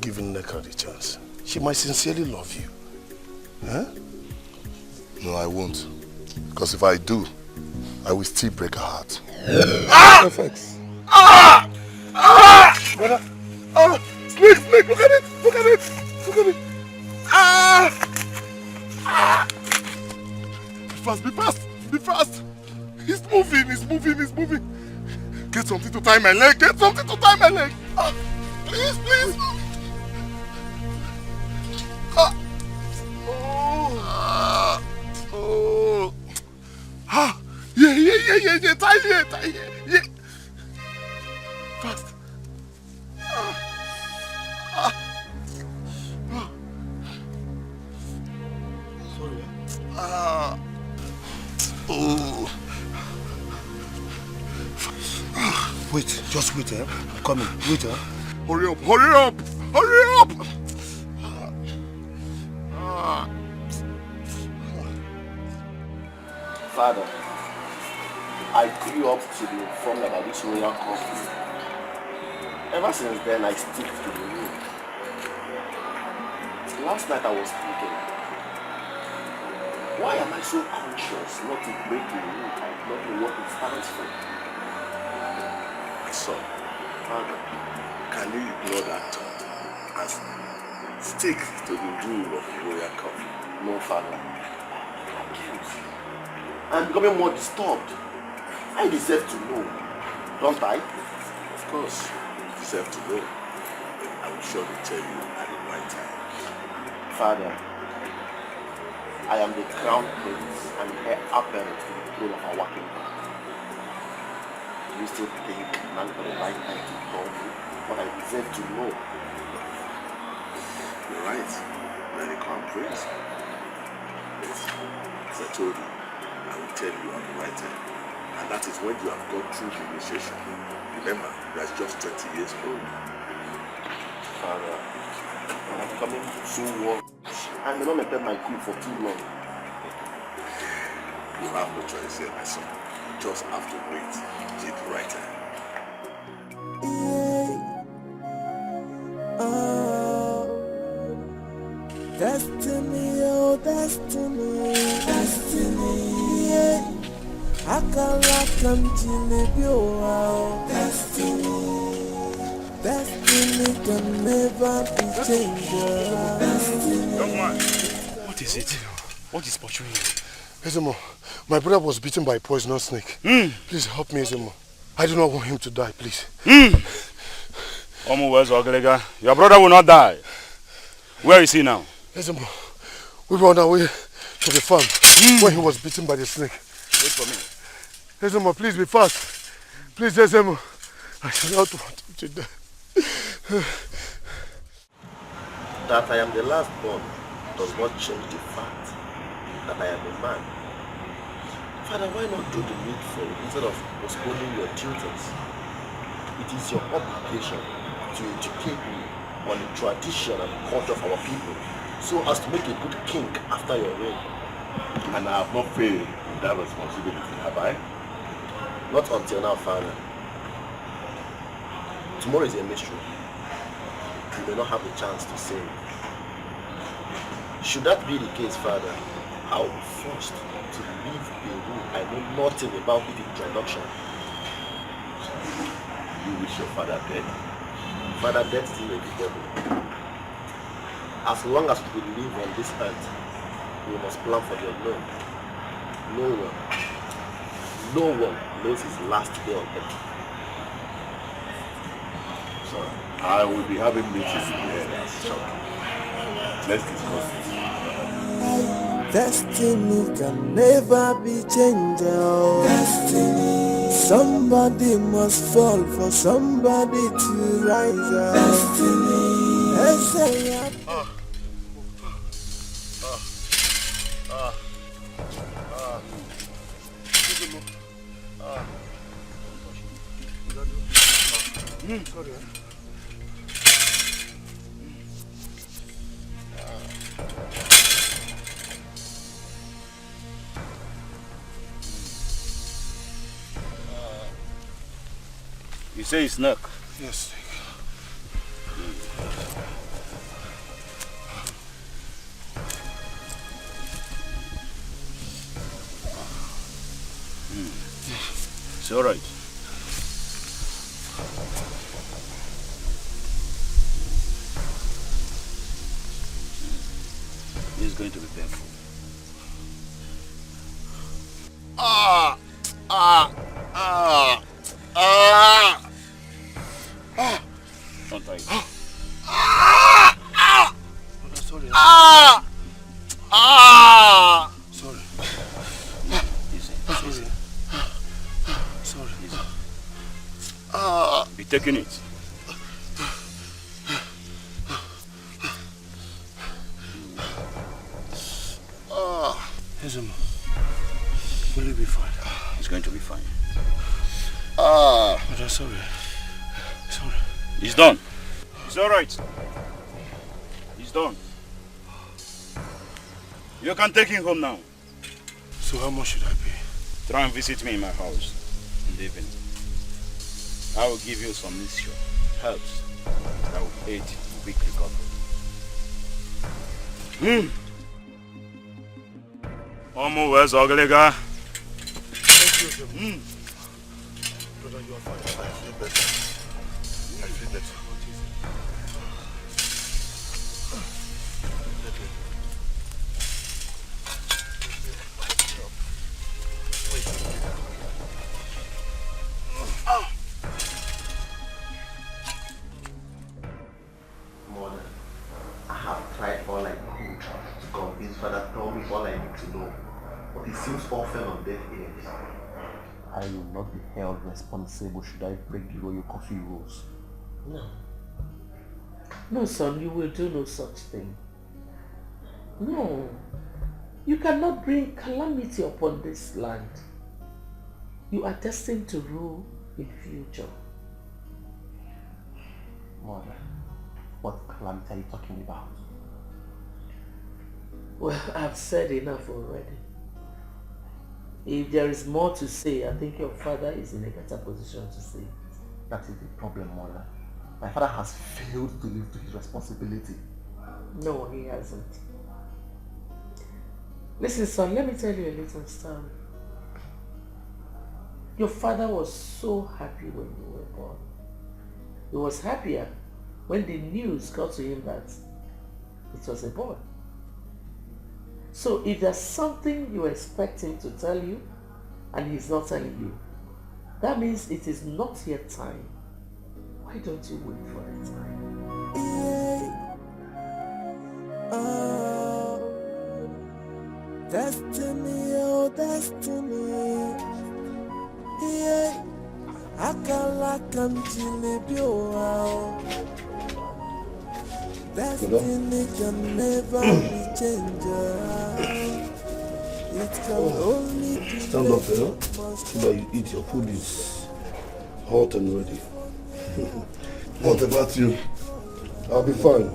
giving Nneka the chance. She might sincerely love you. Huh? No, I won't. Because if I do, I will still break her heart. Perfect. Brother. Snake, look at it. Look at it. Look at it. Be fast. Be fast. He's moving. Get something to tie my leg. Please. Yeah. Tie here. Yeah. Fast. Sorry. Wait, just wait, eh? I'm coming. Wait, eh? Hurry up! Father, I grew up to be informed about this royal coffee. Ever since then, I stick to the rule. Last night I was thinking, why am I so conscious not to break the rule and not know what it stands for? My son, Father, can you ignore that thought and stick to the rule of the royal coffee? No, Father. I can't. I'm becoming more disturbed. I deserve to know, don't I? Of course, you deserve to know. I will surely tell you at the right time. Father, I am the crown prince and heir apparent to the throne of our kingdom. Do you still think now is the right time to tell me what I deserve to know? You're right. You're the crown prince. Yes, as I told you, I will tell you at the right time. And that is when you have gone through the initiation. Remember, you are just 20 years old. Father, I'm becoming so worried. I may not maintain my cool for too long. You have no choice here, my son. You just have to wait till the right time. Destiny, oh destiny, yeah. Akala continue, oh destiny can never be changed. Young man, what is it? What is pursuing you? Ezemo, my brother was bitten by a poisonous snake. Please help me, Ezemo. I do not want him to die, please. Your brother will not die. Where is he now? Ezemo, we were on our way to the farm when he was bitten by the snake. Wait for me. Ezemo, please be fast. Please, Ezemo. I do not want him to die. That I am the last born does not change the fact that I am a man. Father, why not do the needful instead of postponing your duties? It is your obligation to educate me on the tradition and culture of our people, so as to make a good king after your reign. And I have not failed in that responsibility, have I? Not until now, Father. Tomorrow is a mystery. You may not have the chance to say. Should that be the case, Father, I will be forced to leave Peru. I know nothing about its introduction. You wish your father dead? Father, death is inevitable. As long as we live on this earth, we must plan for the unknown. No one knows his last day on earth. So, I will be having meetings here. Let's discuss this. Destiny can never be changed. Destiny. Somebody must fall for somebody to rise up. Destiny. Sorry. You say it's snuck? Yes. It's all right. It's going to be painful. Don't try it. Sorry. Sorry. Easy. Sorry. Easy. Be taking it. Ezeonu, will you be fine? It's going to be fine. But I'm sorry. Sorry. It's done. It's all right. It's done. You can take him home now. So how much should I pay? Try and visit me in my house in the evening. I will give you some mixture, herbs that will aid in quick recovery. Omo, where's Ogalega? Thank you, Brother, you are fine. I feel better. I feel better. Mother, I have tried all I could to convince Father, tell me all I need to know. But it seems all fell on deaf ears. I will not be held responsible should I break the royal coffee rules. No. No, son, you will do no such thing. No. You cannot bring calamity upon this land. You are destined to rule in future. Mother, what calamity are you talking about? Well, I've said enough already. If there is more to say, I think your father is in a better position to say it. That is the problem, Mother. My father has failed to live to his responsibility. No, he hasn't. Listen, son, let me tell you a little story. Your father was so happy when you were born. He was happier when the news got to him that it was a boy. So if there's something you expect him to tell you and he's not telling you, that means it is not yet time. Why don't you wait for the time? Oh, destiny, oh destiny. Yeah, akala kamjilibio. Destiny can never be changed. It can only be. Stand up, so that you eat your food is hot and ready. What about you? I'll be fine.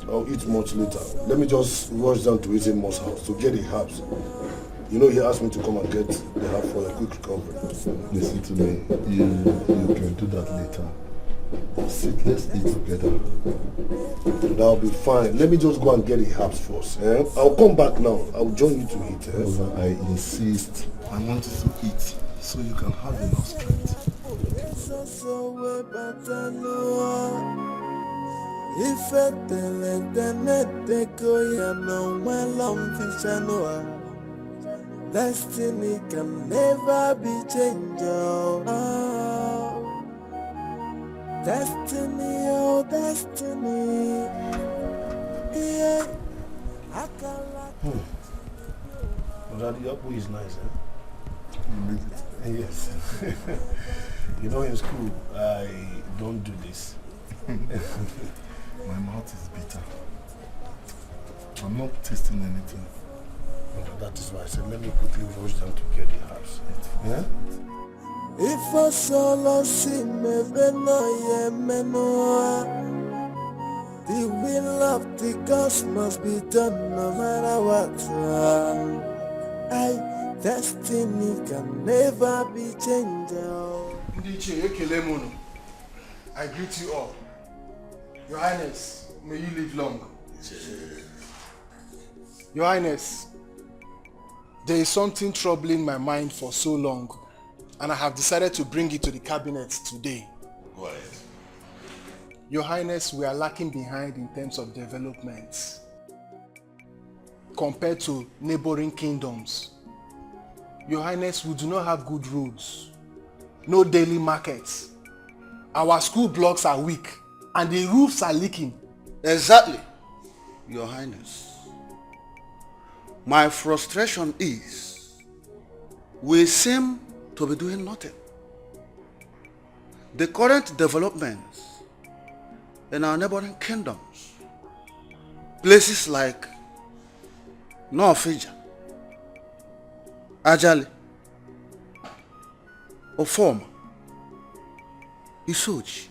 I'll eat much later. Let me just rush down to Ezeonu's house to get the herbs. You know he asked me to come and get the herb for a quick recovery. Listen to me. You can do that later. Sit, let's eat together. That'll be fine. Let me just go and get the herbs first. I'll come back now. I'll join you to eat. I insist. I want you to eat so you can have enough strength. Destiny can never be changed. Destiny, oh destiny. Yeah, I can like Daddy, the apple is nice, You leave it. Yes. You know, in school, I don't do this. My mouth is bitter. I'm not tasting anything. That is why I said, let me quickly rush down to get the herbs. Yeah? if I solo see me no the will of the gods must be done no matter what. Destiny can never be changed. I greet you all. Your Highness, may you live long. Your Highness, there is something troubling my mind for so long. and I have decided to bring it to the cabinet today. Go ahead. Your Highness, we are lacking behind in terms of development compared to neighboring kingdoms. Your Highness, we do not have good roads, no daily markets. Our school blocks are weak and the roofs are leaking. Exactly, Your Highness. My frustration is we seem to be doing nothing. The current developments in our neighboring kingdoms, places like Norfija, Ajali, Ofoma, Isoji,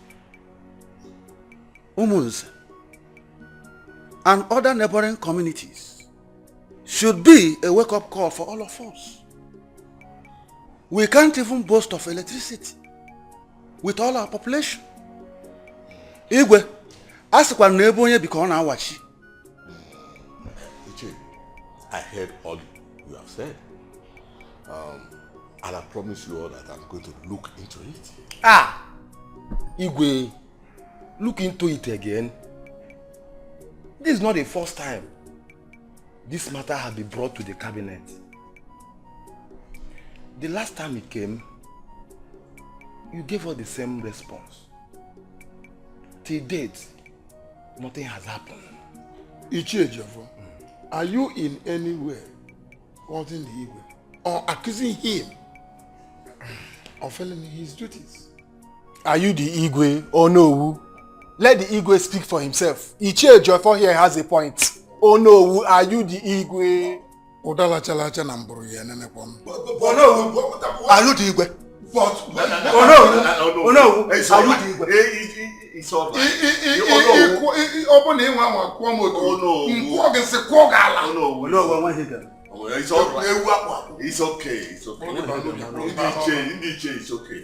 Umunze, and other neighboring communities should be a wake-up call for all of us. We can't even boast of electricity with all our population. Igwe, asikwa n'ebe onye biko ọ na-awachi. Iche, I heard all you have said. And I promise you all that I'm going to look into it. Ah! Igwe, look into it again. This is not the first time this matter has been brought to the cabinet. The last time it came, you gave us the same response. Till date, nothing has happened. Ichie Jeffo, are you in any way wanting the Igwe or accusing him of failing in his duties? Are you the Igwe or no? Let the Igwe speak for himself. Ichie Jeffo here has a point. Oh no, are you the Igwe? Odala chalacha na mburu ya nene kwa m. Are you the Igwe? But Oh no! It's all right. It's all right. Open him one kwom odo. Nkwo gese kwo gala. No, it's all right. It's okay. It's okay. It's okay.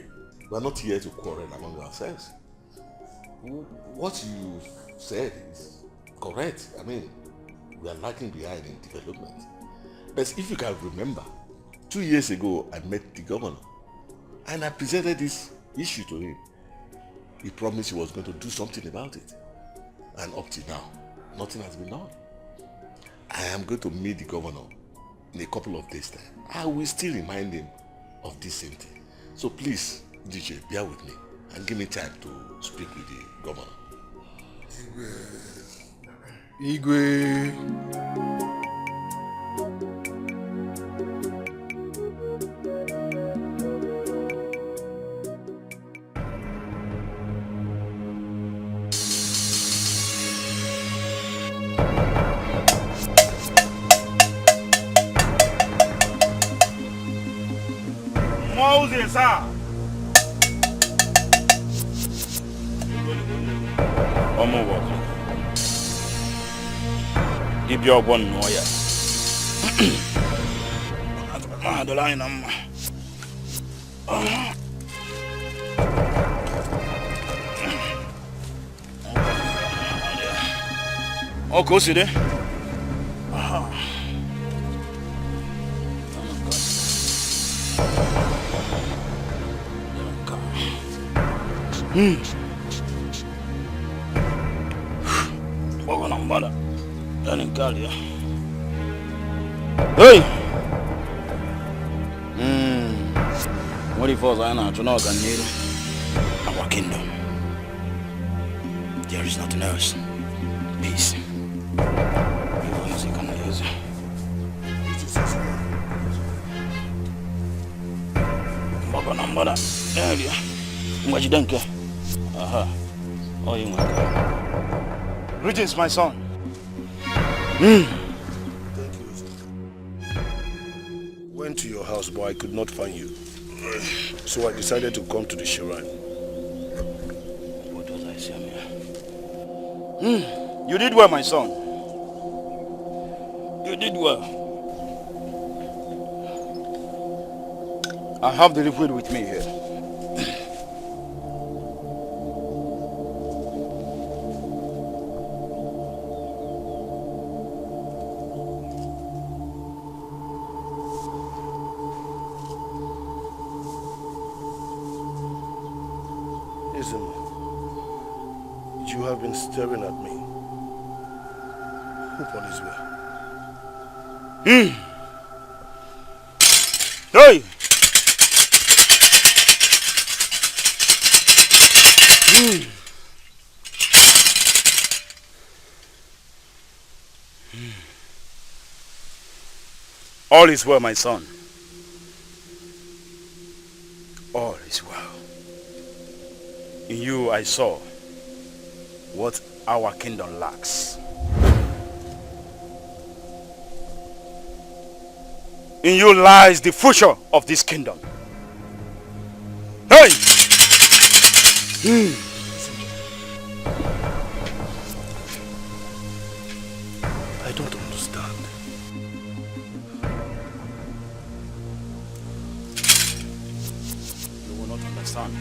We're not here to quarrel among ourselves. What you said is correct. I mean, we are lagging behind in development. But if you can remember, 2 years ago, I met the governor and I presented this issue to him. He promised he was going to do something about it. And up to now, nothing has been done. I am going to meet the governor in a couple of days' time. I will still remind him of this same thing. So please, DJ, bear with me and give me time to speak with the governor. Igwe. Moses, what? Give your one no ya. The line Oh, go see there. Hey! What if I know to know our kingdom? There is nothing else. Peace. Greetings, my son. Thank you. Went to your house, but I could not find you. So I decided to come to the shrine. What was I saying here? You did well, my son. You did well. I have the liquid with me here. Listen, you have been staring at me. Hope on his way. Hey! All is well, my son. All is well. In you I saw what our kingdom lacks. In you lies the future of this kingdom. Hey! I don't understand. You will not understand.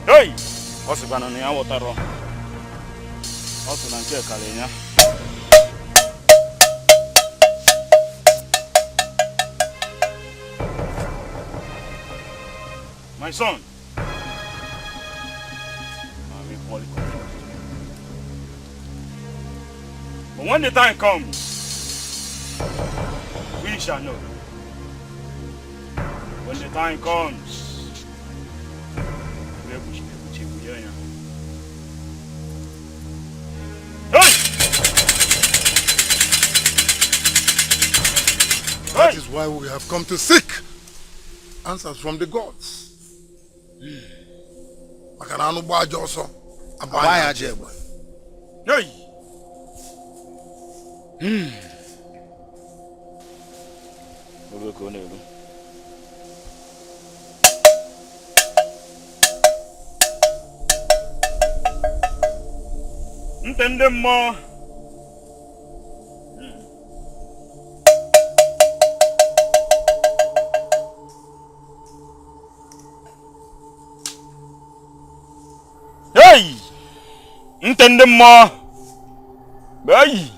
Hey! What's going on here? What are you? What's going on here? My son. I'm equally confused. But when the time comes, we shall know. When the time comes, That is why we have come to seek answers from the gods. Makananu bajo also abaya jeba. Hey. Ntende mo. Hey! Ntende mo. Hey!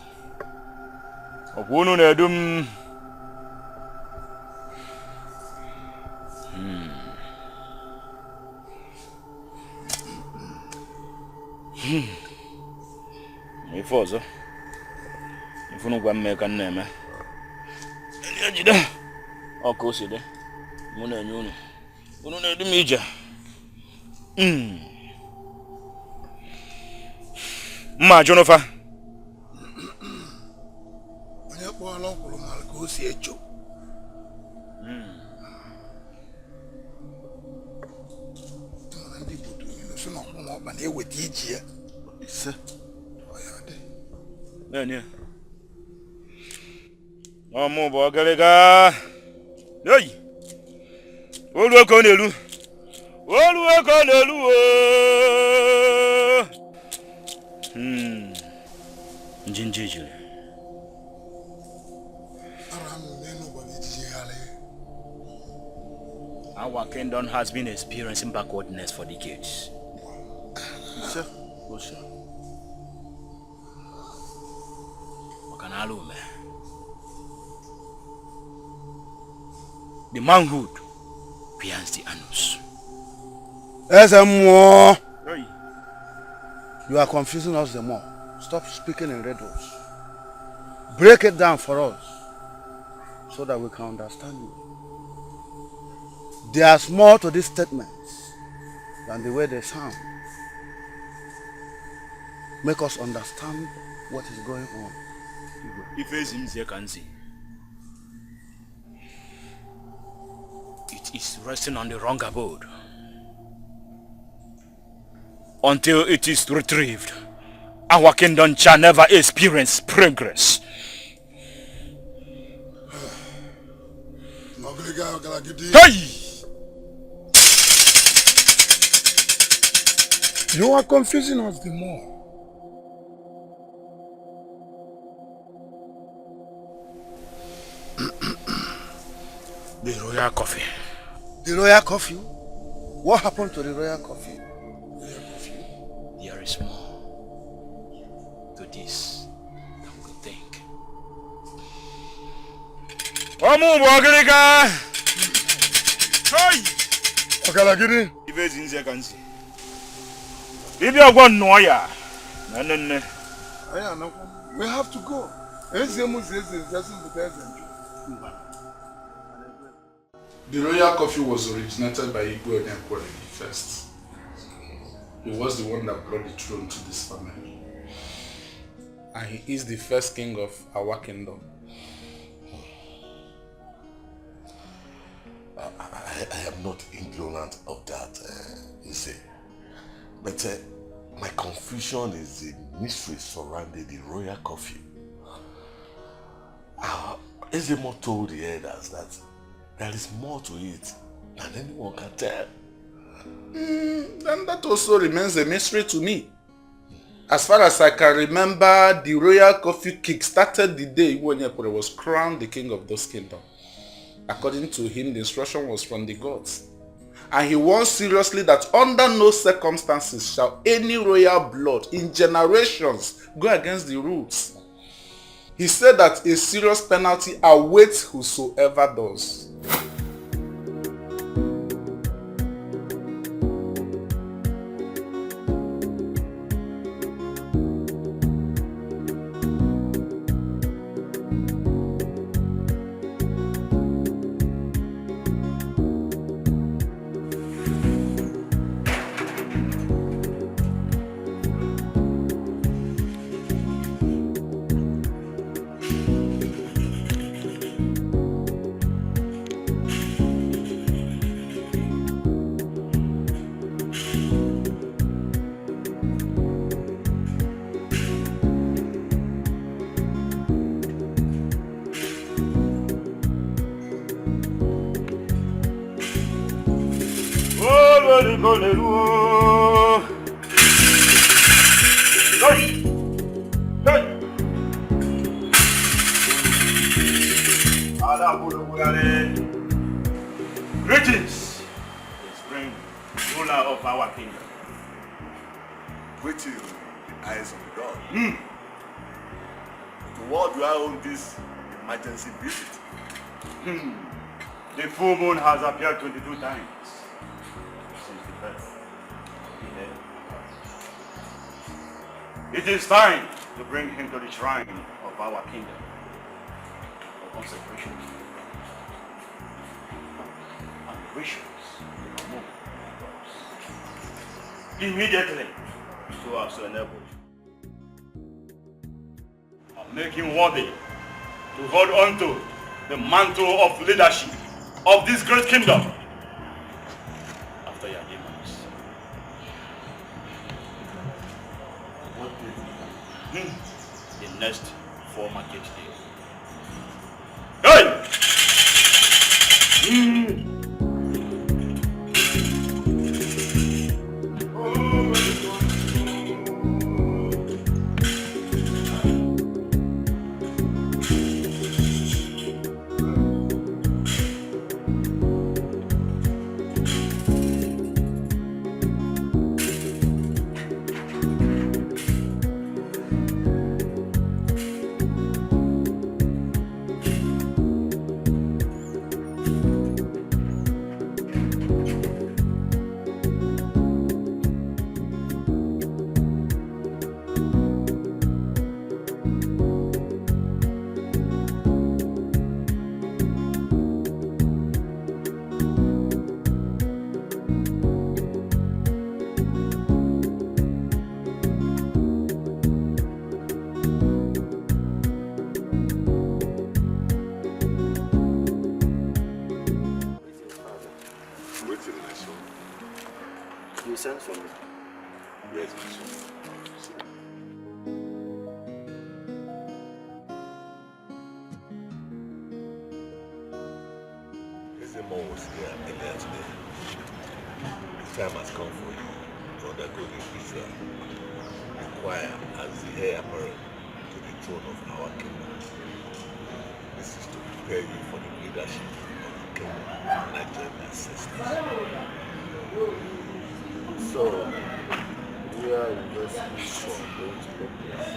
Okwunu na edum. Ifozo. Ifunu gwa mmeka nneme. Eni ajide. Okoside. Muna nyunu. Unu na edum ija. Ma Jonathan. Onye kpọọ lo kwuru mal ka o si echo. Ndị bodo ni so na kwụọ ọba na eweta iji ya. Ise. Oya de. Nani? Omo bo galega. Hey. Olu eko n'elu. Olu eko n'elu o. Njinjijile. Our kingdom has been experiencing backwardness for decades. Sir, oh sir. Wakanalume. The manhood behind the anus. Hey. You are confusing us the more. Stop speaking in riddles. Break it down for us so that we can understand you. There's more to these statements than the way they sound. Make us understand what is going on. If you can see, it is resting on the wrong abode. Until it is retrieved, our kingdom shall never experience progress. Hey! You are confusing us the more. The royal coffee. The royal coffee? What happened to the royal coffee? There is more to this than we think. Omu Bogriga! Hey! Okalagiri! If it's in the If you are going Noya, we have to go. The royal coffee was originated by Yul Edochie first. He was the one that brought the throne to this family. And he is the first king of our kingdom. I am not ignorant of that, you see. But my confusion is the mystery surrounding the royal coffee. Ezemo told the elders that there is more to it than anyone can tell. Then that also remains a mystery to me. As far as I can remember, the royal coffee kick-started the day Yul Edochie was crowned the king of those kingdoms. According to him, the instruction was from the gods. And he warned seriously that under no circumstances shall any royal blood in generations go against the rules. He said that a serious penalty awaits whosoever does. Greetings, the spring ruler of our kingdom. Greeting the eyes of the God. To what do I owe this emergency visit? The full moon has appeared 22 times since the birth. It is time to bring him to the shrine of our kingdom for consecration. And rituals will move immediately to us to enable and make him worthy to hold on to the mantle of leadership of this great kingdom after your demise. The next 4 market day. Hey! Sent for me. Yes, my son. Ezemo was here earlier today. The time has come for you to undergo the ritual required as the heir apparent to the throne of our kingdom. This is to prepare you for the leadership of the kingdom of Nigerian ancestors. So, where is this ritual going to take place?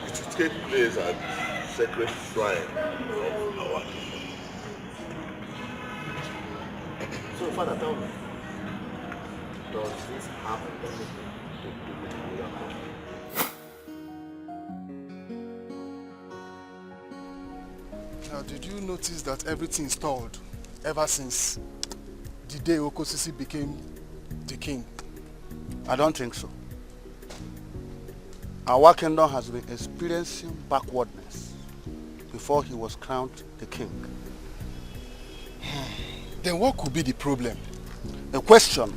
It will take place at the sacred shrine of our kingdom. So, Father, tell me, does this have anything the royal coffee. Now, did you notice that everything stalled ever since the day Okosisi became the king? I don't think so. Our kingdom has been experiencing backwardness before he was crowned the king. Then what could be the problem? A question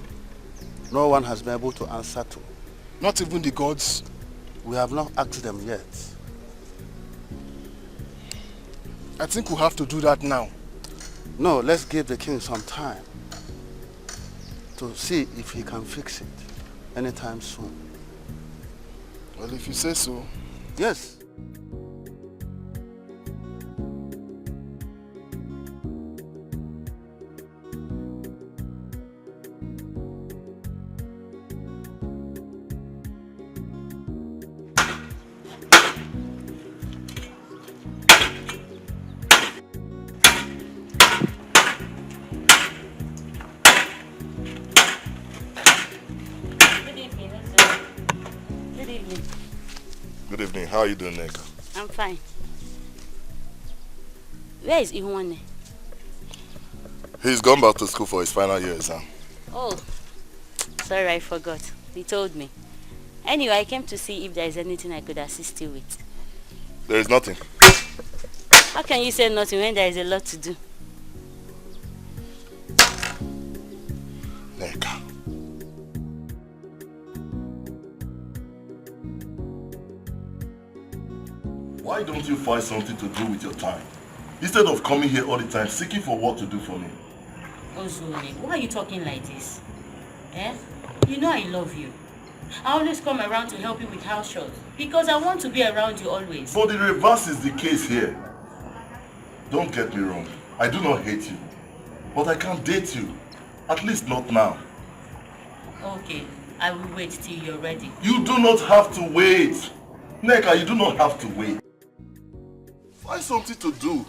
no one has been able to answer to. Not even the gods? We have not asked them yet. I think we'll have to do that now. No, let's give the king some time to see if he can fix it anytime soon. Well, if you say so. Yes. Good evening. How are you doing, Neka? I'm fine. Where is Ihuane? He's gone back to school for his final year exam. Oh, sorry, I forgot. He told me. Anyway, I came to see if there is anything I could assist you with. There is nothing. How can you say nothing when there is a lot to do? Neka. Why don't you find something to do with your time? Instead of coming here all the time seeking for work to do for me. Ozone, why are you talking like this? Eh? You know I love you. I always come around to help you with house chores because I want to be around you always. But the reverse is the case here. Don't get me wrong. I do not hate you. But I can't date you. At least not now. Okay, I will wait till you're ready. You do not have to wait. Neka, you do not have to wait. Find something to do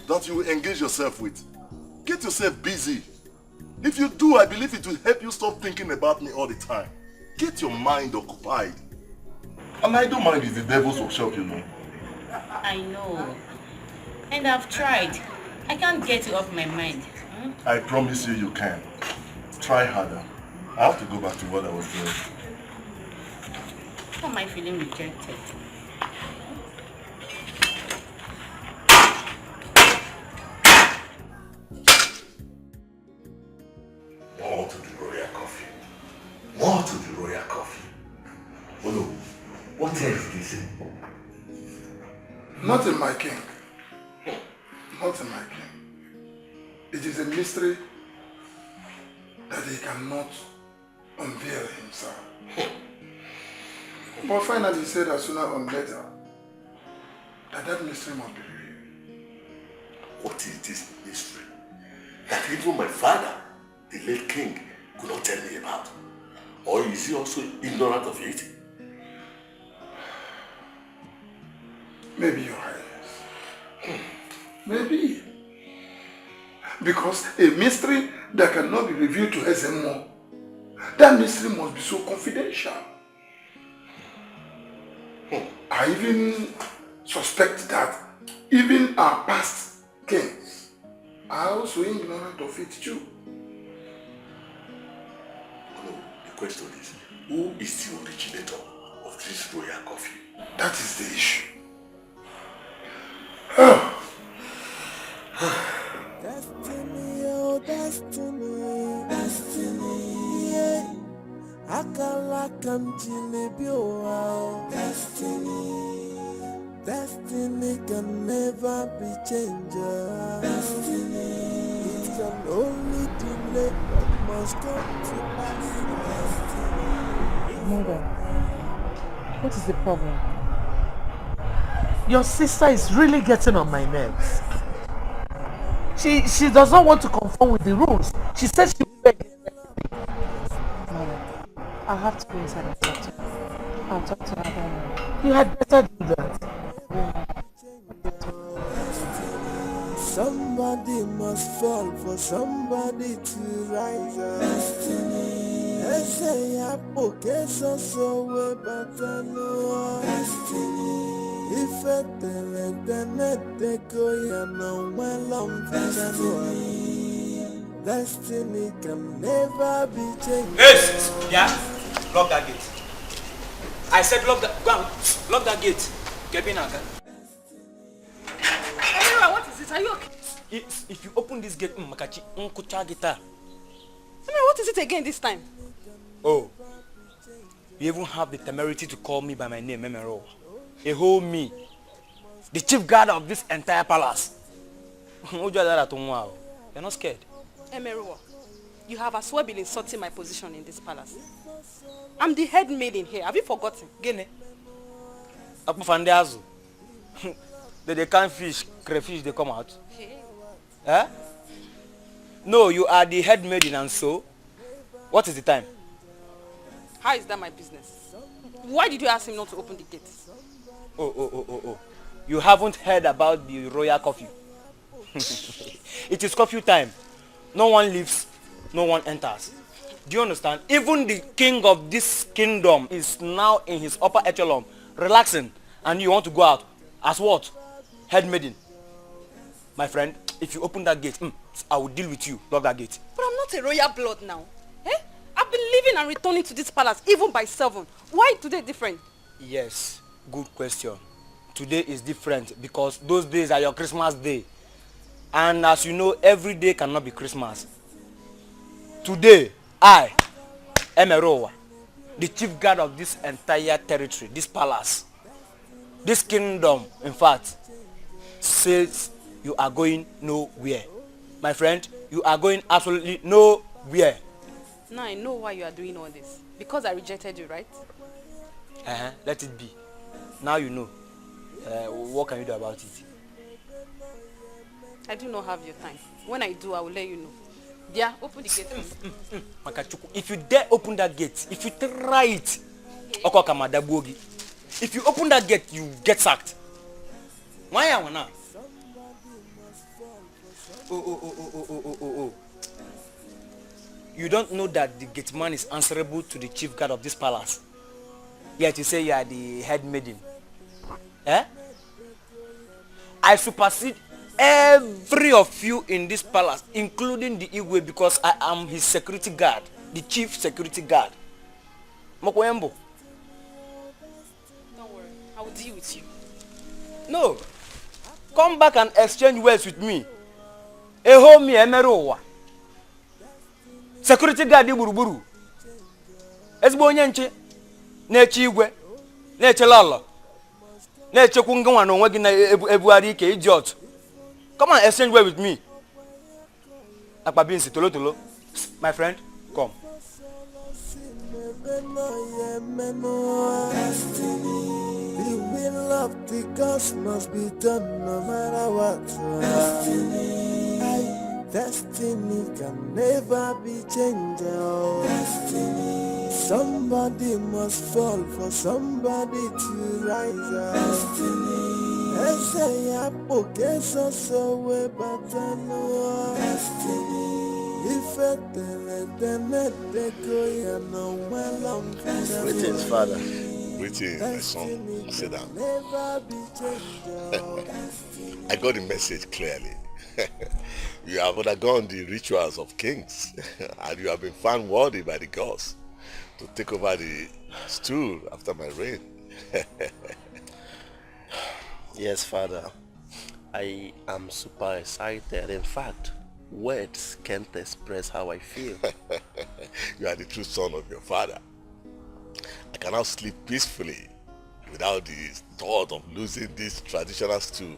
that you will engage yourself with. Get yourself busy. If you do, I believe it will help you stop thinking about me all the time. Get your mind occupied. An idle mind is the devil's workshop, you know. I know. And I've tried. I can't get you off my mind. I promise you, you can. Try harder. I have to go back to what I was doing. Why am I feeling rejected? More to the royal coffee. More to the royal coffee. Oh no, what else did he say? Nothing, my king. Nothing, my king. It is a mystery that he cannot unveil himself. But finally he said that sooner or later that mystery must be revealed. What is this mystery that even my father, the late king, could not tell me about? Or is he also ignorant of it? Maybe, Your Highness. Maybe. Because a mystery that cannot be revealed to Ezeonu, that mystery must be so confidential. I even suspect that even our past kings are also ignorant of it too. No, the question is, who is the originator of this royal coffee? That is the issue. Destiny, oh destiny, destiny, yeah. Akalakam jilibi oh destiny, destiny can never be changed. Destiny, it can only delay but must come to pass. Mother, what is the problem? Your sister is really getting on my nerves. She does not want to conform with the rules. She says she will beg. Mother, I'll have to go inside and talk to her. I'll talk to her then. You had better do that. Somebody must fall for somebody to rise up. Destiny, Ese ya porque so we batano destiny. If it te ya no well destiny can never be changed. Yes! Yeah? Lock that gate. I said lock that, go on, lock that gate. Get in again. Anyway, what is it? Are you okay? If you open this gate, Makachi, unkucha guitar. What is it again this time? Oh, you even have the temerity to call me by my name, Memero. A whole me, the chief guard of this entire palace. You're not scared? Emeruwa, you have as well been insulting my position in this palace. I'm the head maid in here. Have you forgotten? Gene. Apufandeazu. They can't fish, crayfish, they come out. Hey. Eh? No, you are the head maiden, and so what is the time? How is that my business? Why did you ask him not to open the gate? Oh. You haven't heard about the royal curfew. It is curfew time. No one leaves, no one enters. Do you understand? Even the king of this kingdom is now in his upper echelon, relaxing, and you want to go out as what? Head maiden. My friend, if you open that gate, I will deal with you. Lock that gate. But I'm not a royal blood now. Eh? I've been leaving and returning to this palace even by 7. Why today different? Yes, good question. Today is different because those days are your Christmas day. And as you know, every day cannot be Christmas. Today, I, Emerowa, the chief guard of this entire territory, this palace, this kingdom, in fact, says you are going nowhere. My friend, you are going absolutely nowhere. Now I know why you are doing all this. Because I rejected you, right? Let it be. Now you know. What can you do about it? I do not have your time. When I do, I will let you know. Yeah, open the gate. If you dare open that gate, if you try it, if you open that gate, you get sacked. Why am I now? Oh. You don't know that the gate man is answerable to the chief guard of this palace. Yet you say you are the head maiden. Eh? I supersede every of you in this palace, including the Igwe, because I am his security guard, the chief security guard. Mokwembo. Don't worry, I will deal with you. No. Come back and exchange words with me. Eho mi emerowa. Security guard di buruburu. Ezigbo onye nche na-eche igwe, na-eche lolo, na-echekwu ngwa na onwe gị na ebughari ike idiot. Come and exchange words with me. Akpabinsi tolo. My friend, come. The will of the gods must be done no matter what. Destiny can never be changed. Somebody must fall for somebody to rise up. Destiny. Greetings, Father. Greetings, my son. Sit down. I got the message clearly. You have undergone the rituals of kings and you have been found worthy by the gods to take over the stool after my reign. Yes, Father. I am super excited. In fact, words can't express how I feel. You are the true son of your father. I can now sleep peacefully without the thought of losing this traditional stool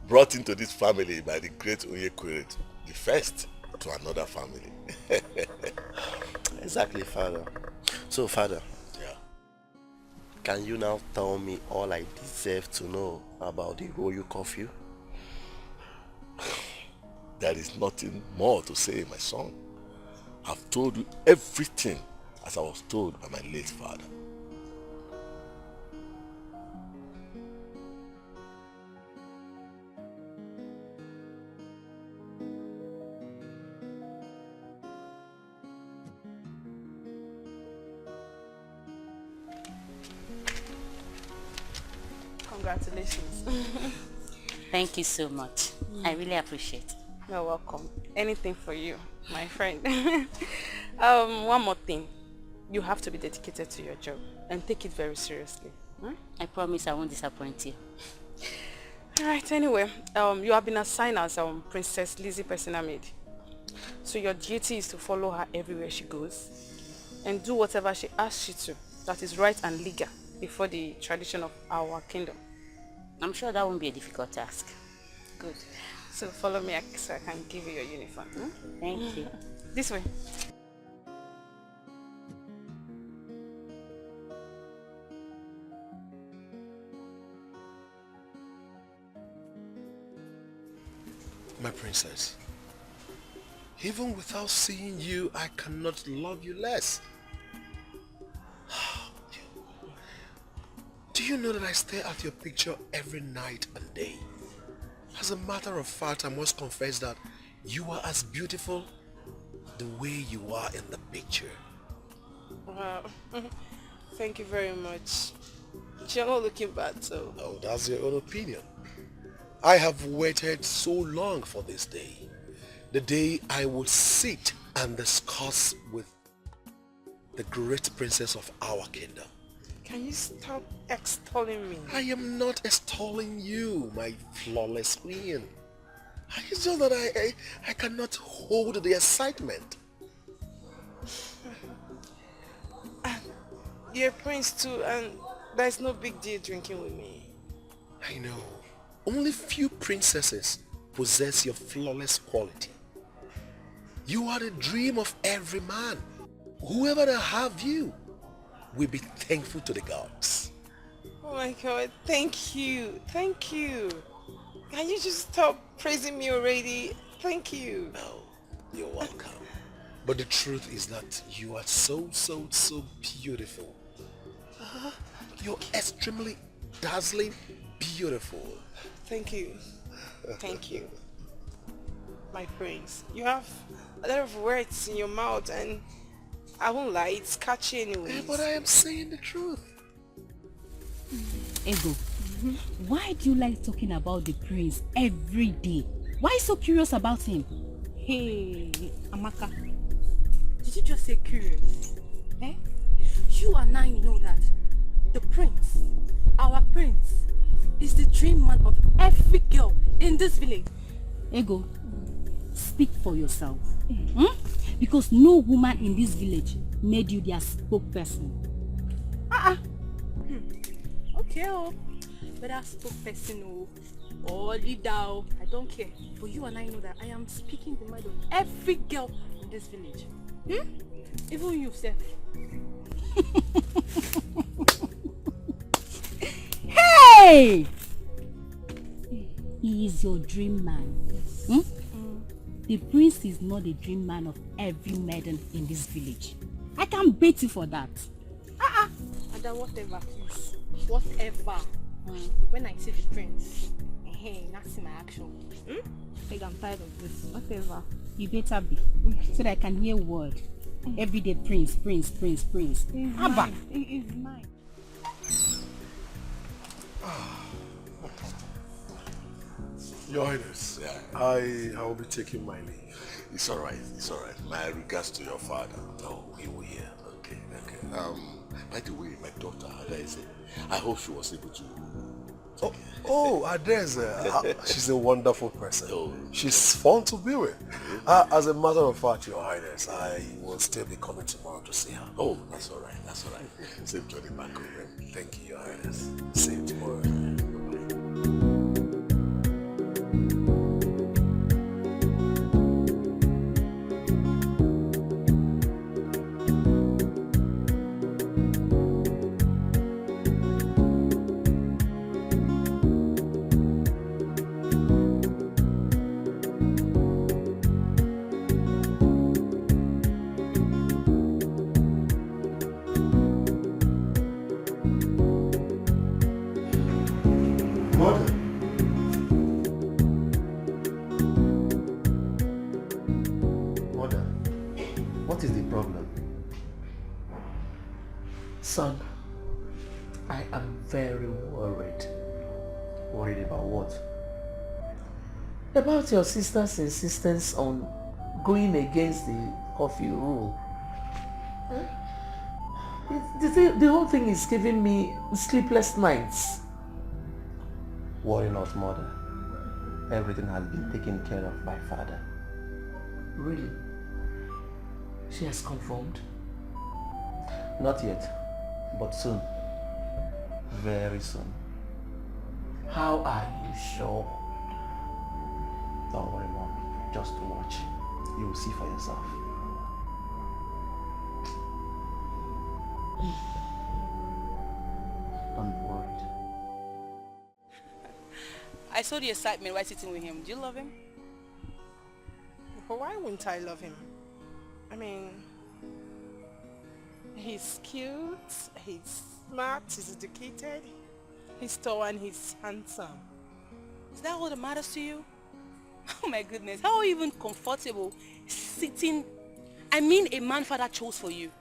brought into this family by the great Onyekwere, the first to another family. Exactly, Father. So, Father, yeah. Can you now tell me all I deserve to know about the royal curfew? There is nothing more to say, my son. I've told you everything as I was told by my late father. Congratulations. Thank you so much. I really appreciate it. You're welcome. Anything for you, my friend. One more thing. You have to be dedicated to your job and take it very seriously. I promise I won't disappoint you. Alright, anyway, you have been assigned as Princess Lizzie personal maid. So your duty is to follow her everywhere she goes and do whatever she asks you to. That is right and legal before the tradition of our kingdom. I'm sure that won't be a difficult task. Good. So follow me so I can give you your uniform. Thank you. This way. My princess, even without seeing you, I cannot love you less. Do you know that I stare at your picture every night and day? As a matter of fact, I must confess that you are as beautiful the way you are in the picture. Wow. Thank you very much. You're not looking bad, so... Oh, that's your own opinion. I have waited so long for this day. The day I would sit and discuss with the great princess of our kingdom. Can you stop extolling me? I am not extolling you, my flawless queen. It's just that I cannot hold the excitement. You're a prince too, and there's no big deal drinking with me. I know. Only few princesses possess your flawless quality. You are the dream of every man. Whoever will have you will be thankful to the gods. Oh my God, thank you. Thank you. Can you just stop praising me already? Thank you. No, you're welcome. But the truth is that you are so beautiful. You're extremely dazzling beautiful. Thank you. Thank you. My prince. You have a lot of words in your mouth and I won't lie, it's catchy anyway. But I am saying the truth. Ego, why do you like talking about the prince every day? Why are you so curious about him? Hey, Amaka, did you just say curious? Eh? You and I know that the prince, our prince, is the dream man of every girl in this village. Ego, speak for yourself. Because no woman in this village made you their spokesperson. Okay, whether spokesperson or leader, I don't care. But you and I know that I am speaking the mind of every girl in this village. Even you, sir. Hey! He is your dream man. The prince is not the dream man of every maiden in this village. I can bet you for that. And then whatever, please. Whatever. When I see the prince, that's my action. Like I'm tired of this. Whatever. You better be. So that I can hear word. Everyday prince. Abba. It is mine. Your Highness, I will be taking my leave. It's alright. My regards to your father. No, he will hear. Okay. By the way, my daughter, I hope she was able to... Adeze, she's a wonderful person. She's fun to be with. As a matter of fact, Your Highness, I will still be coming tomorrow to see her. Oh, that's alright. Same journey back home. Thank you, Your Highness. See you tomorrow. Son, I am very worried. Worried about what? About your sister's insistence on going against the coffee rule. The whole thing is giving me sleepless nights. Worry not, mother. Everything has been taken care of by father. Really? She has confirmed? Not yet, but soon. Very soon. How are you sure? Don't worry, Mom. Just watch. You will see for yourself. Don't be worried. I saw the excitement while sitting with him. Do you love him? But why wouldn't I love him? I mean, he's cute, he's smart, he's educated, he's tall and he's handsome. Is that all that matters to you? Oh my goodness, how are you even comfortable sitting? I mean, a man father chose for you.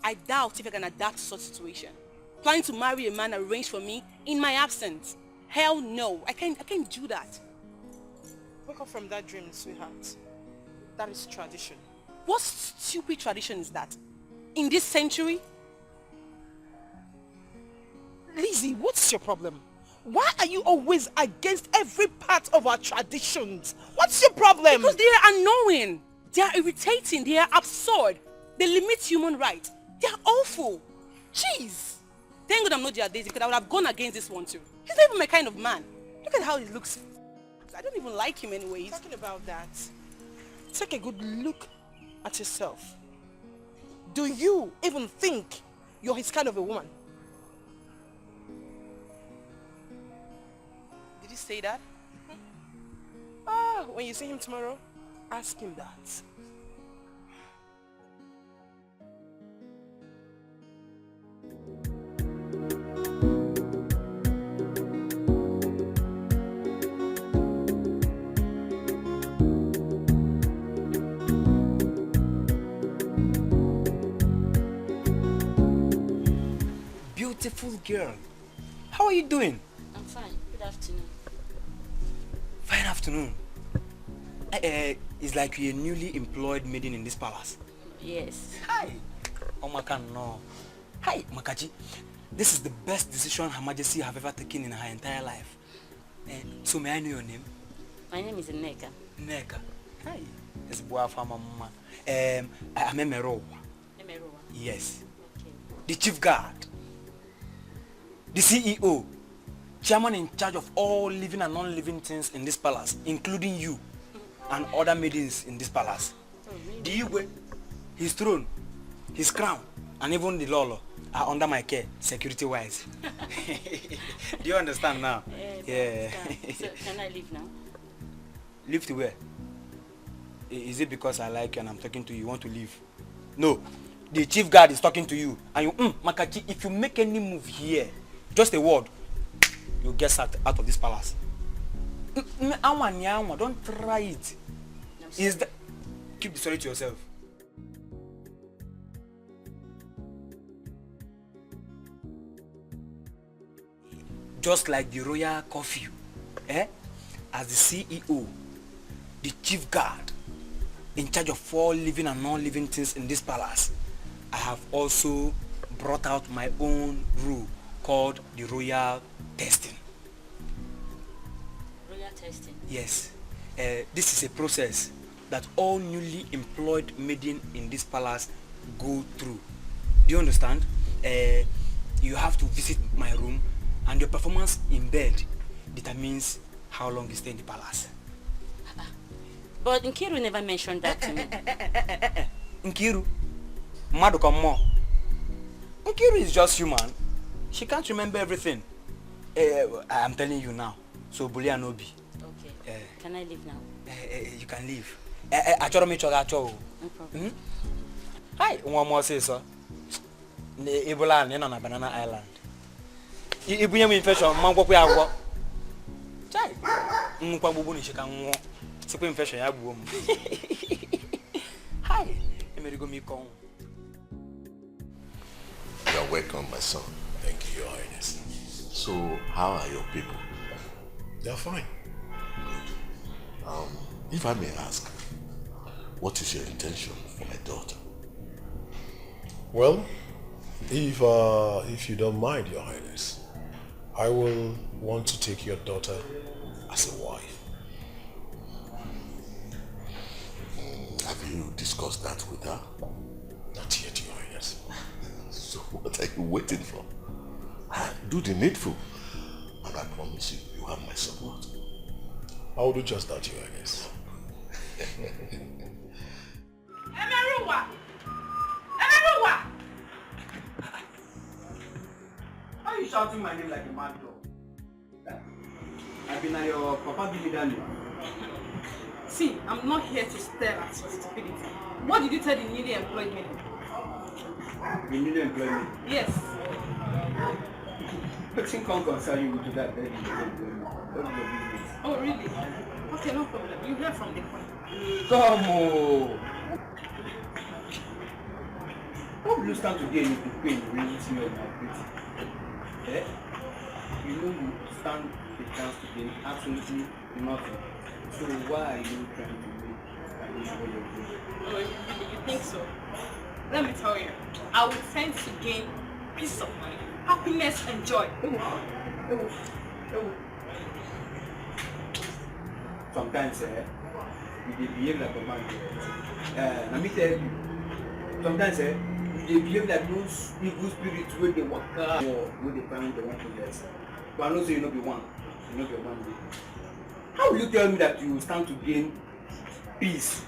I doubt if I can adapt to such situation. Planning to marry a man arranged for me in my absence. Hell no, I can't do that. Wake up from that dream, sweetheart. That is tradition. What stupid tradition is that? In this century? Lizzie, what's your problem? Why are you always against every part of our traditions? What's your problem? Because they are annoying. They are irritating. They are absurd. They limit human rights. They are awful. Jeez. Thank God I'm not their daisy, because I would have gone against this one too. He's not even my kind of man. Look at how he looks. I don't even like him anyway. Talking about that, take a good look at yourself. Do you even think you're his kind of a woman? Did he say that? When you see him tomorrow, ask him that. Beautiful girl. How are you doing? I'm fine. Good afternoon. Fine afternoon. It's like you're a newly employed maiden in this palace. Yes. Hi. Oh my God, no. Hi, Makachi. This is the best decision Her Majesty have ever taken in her entire life. So may I know your name? My name is Neka. Neka. Hi. It's Boafa Mama. I'm Emerowa. Emerowa. Yes. Okay. The chief guard. The CEO. Chairman in charge of all living and non-living things in this palace, including you and other maidens in this palace. Oh, really? The Igwe, his throne, his crown, and even the Lolo are under my care, security-wise. Do you understand now? Yeah. So can I leave now? Leave to where? Is it because I like you and I'm talking to you, you want to leave? No. The chief guard is talking to you. And you, Makachi, if you make any move here, just a word, you'll get sacked out of this palace. Don't try it. Is that... Keep the story to yourself. Just like the royal curfew, as the CEO, the chief guard, in charge of all living and non-living things in this palace, I have also brought out my own rule called the royal testing. Royal testing? Yes. This is a process that all newly employed maiden in this palace go through. Do you understand? You have to visit my room, and your performance in bed determines how long you stay in the palace. But Nkiru never mentioned that to me. Nkiru? Madukomo. Nkiru is just human. She can't remember everything. I'm telling you now. So Bulia Nobi. Okay. Can I leave now? You can leave. No problem. Hi, one more say so. Ebola and on a banana island. You bring me infection, mango we have. Chai. Mukwabubu ni shikan. Super infection ya boom. Hi. Emerigo mi kon. You're welcome, my son. Thank you, Your Highness. So, how are your people? They're fine. If I may ask, what is your intention for my daughter? Well, if you don't mind, Your Highness, I will want to take your daughter as a wife. Have you discussed that with her? Not yet, Your Highness. So what are you waiting for? Do the needful, and I promise you, you have my support. I will do just that, Your Highness. Emeruwa! Emeruwa! Why are you shouting my name like a mad dog? I've been at your Papa Billy Daniel. See, I'm not here to stare at your stupidity. What did you tell the newly employed men? The newly employed men? Yes. Nothing can concern you to that. What's your business? Oh, really? Okay, no problem. You hear from the point. Come on! How will you stand to gain if the pain really see you on my face? Eh? You know you stand the chance to gain absolutely nothing. So why are you trying to make what you're doing? Oh, you think so? Let me tell you, I would tend to gain peace of mind, happiness and joy. Sometimes you behave like a man. Let me tell you, sometimes you behave like those evil spirits where they walk out or where they find they want to bless. But I know so you not be one. You not be one day. How will you tell me that you stand to gain peace,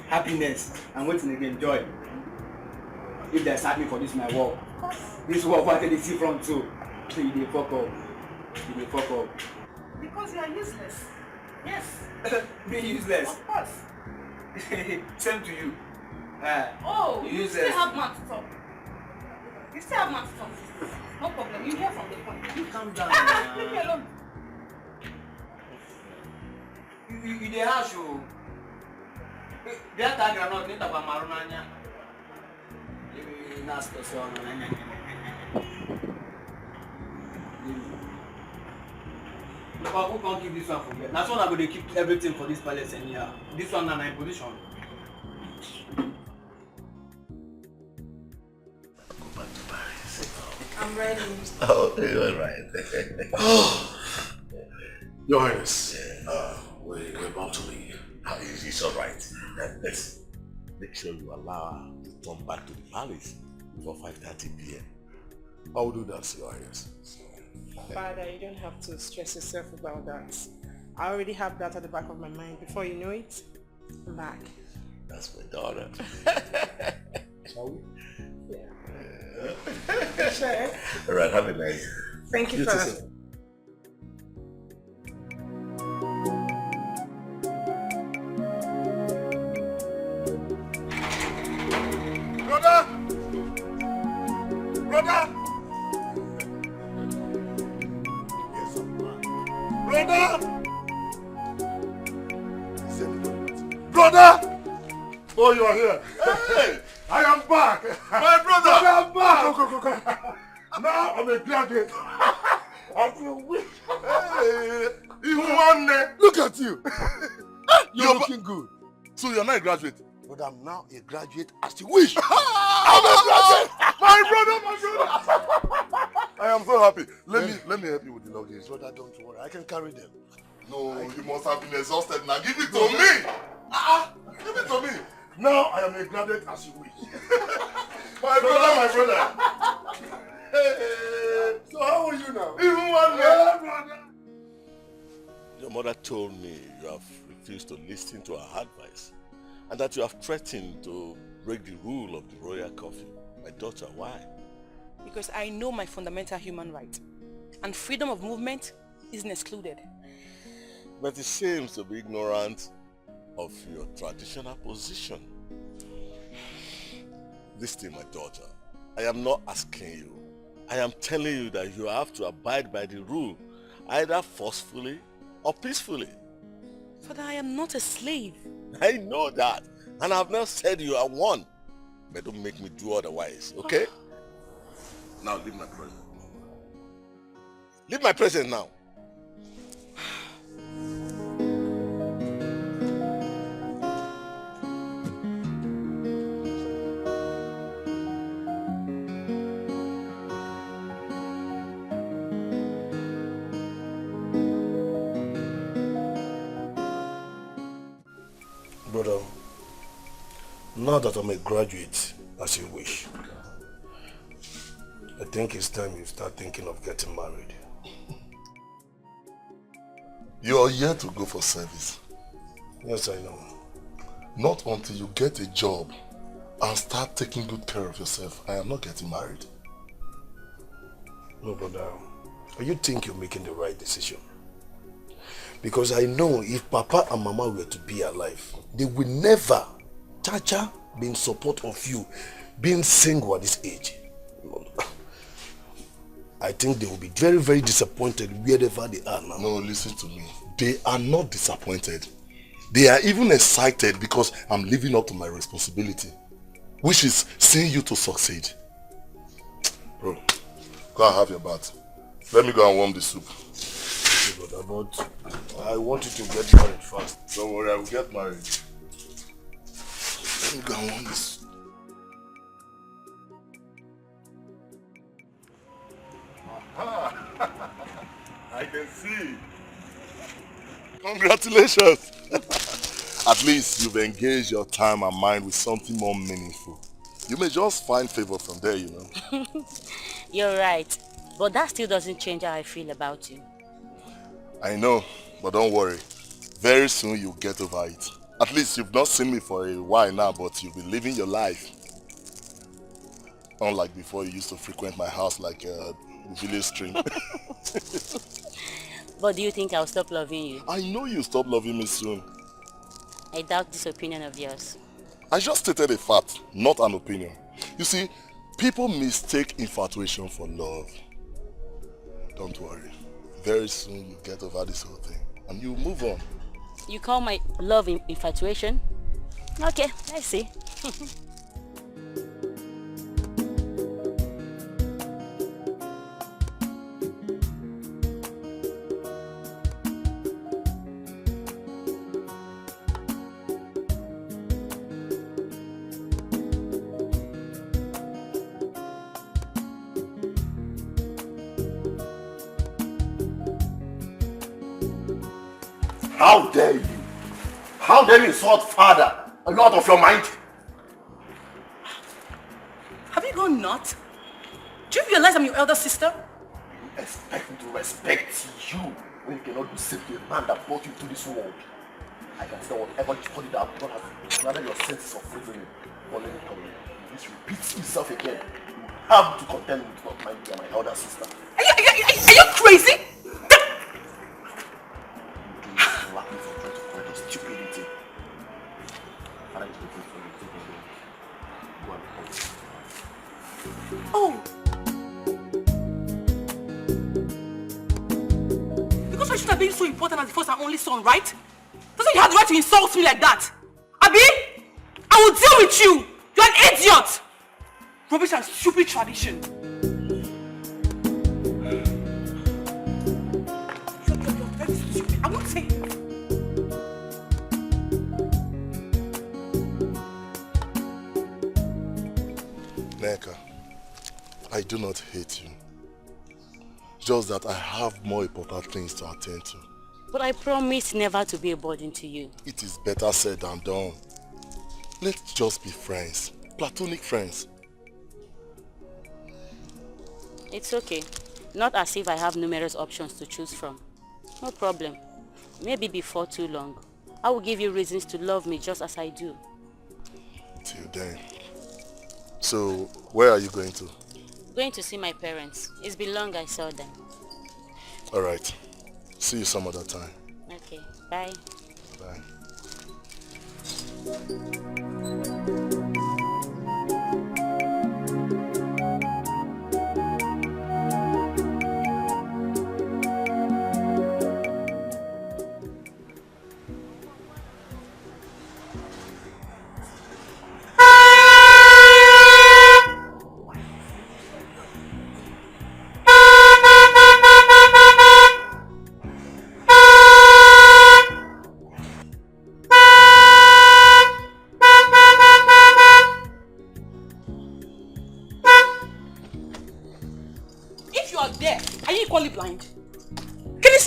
happiness, and waiting again joy? If there's happy for this my work, this work what they see from too. So you dey fuck up. You dey fuck up. Because you are useless. Yes. Be useless. Of course. Same to you. Oh, you useless. still have man to talk. You still have man to talk. No problem. You hear from the point. You calm down. Leave me alone. You dey harsh o. That time you are not need about marunanya. You not special. Who can't keep this one for you? That's one I'm going to keep everything for this palace anyhow. This one na my position. I'm ready. Oh, you're right. Your Highness, we're about to leave. It's all right. Let's make sure you allow her to come back to the palace before 5:30 p.m. I will do that, Your Highness. Father, you don't have to stress yourself about that. I already have that at the back of my mind. Before you know it, I'm back. That's my daughter. Shall we? Yeah. Sure. All right, have a nice. Thank you, Father. Brother! Brother! Brother! Brother! Oh, you are here. Hey! I am back. My brother! I am back. Go. Now I'm a graduate. I feel weak. Hey! Look at you. You're looking good. So you're not a graduate? But I'm now a graduate as you wish. I'm a graduate. My brother. I am so happy. Let me help you with the luggage. Brother, don't worry. I can carry them. No, you must have been exhausted now. Give it to me. Give it to me. Now I am a graduate as you wish. My brother. Hey. So how are you now? Even one day. Brother. Your mother told me you have refused to listen to her advice and that you have threatened to break the rule of the royal coffee. My daughter, why? Because I know my fundamental human right. And freedom of movement isn't excluded. But it seems to be ignorant of your traditional position. Listen, my daughter, I am not asking you. I am telling you that you have to abide by the rule, either forcefully or peacefully. Father, I am not a slave. I know that, and I have not said you are one. But don't make me do otherwise, okay? Now leave my present. Leave my present now. brother, now that I'm a graduate, as you wish, I think it's time you start thinking of getting married. You are here to go for service. Yes, I know. Not until you get a job and start taking good care of yourself, I am not getting married. No, brother. You think you're making the right decision? Because I know if Papa and Mama were to be alive, they will never, Chacha, be in support of you being single at this age. I think they will be very, very disappointed wherever they are now. No, listen to me. They are not disappointed. They are even excited because I'm living up to my responsibility, which is seeing you to succeed. Bro, go and have your bath. Let me go and warm the soup. Okay, brother, but I want you to get married fast. Don't worry, I will get married. Let me go and warm this. I can see. Congratulations. At least you've engaged your time and mind with something more meaningful. You may just find favor from there, you know. You're right. But that still doesn't change how I feel about you. I know, but don't worry. Very soon you'll get over it. At least you've not seen me for a while now, but you'll be living your life. Unlike before, you used to frequent my house like a village stream. But do you think I'll stop loving you? I know you'll stop loving me soon. I doubt this opinion of yours. I just stated a fact, not an opinion. You see, people mistake infatuation for love. Don't worry. Very soon you get over this whole thing and you move on. You call my love infatuation? Okay, I see. How dare you? How dare you insult father? Are you out of your mind? Have you gone nuts? Do you realize I'm your elder sister? You expect me to respect you when you cannot do the same to a man that brought you to this world? I can say whatever you studied that God has rather your senses of reasoning. But let me tell you, if this repeats itself again, you have to contend with not my dear, my elder sister. Are you crazy? Laughing for trying to correct your stupidity. And I'm looking for you to go and Oh! Because I should have been so important as the first and only son, right? Doesn't you have the right to insult me like that? Abi? I will deal with you! You're an idiot! Rubbish and stupid tradition. You're very stupid. I won't say it. Neka, I do not hate you. Just that I have more important things to attend to. But I promise never to be a burden to you. It is better said than done. Let's just be friends. Platonic friends. It's okay. Not as if I have numerous options to choose from. No problem. Maybe before too long, I will give you reasons to love me just as I do. Till then. So, where are you going to? Going to see my parents. It's been long I saw them. Alright. See you some other time. Okay, bye. Bye.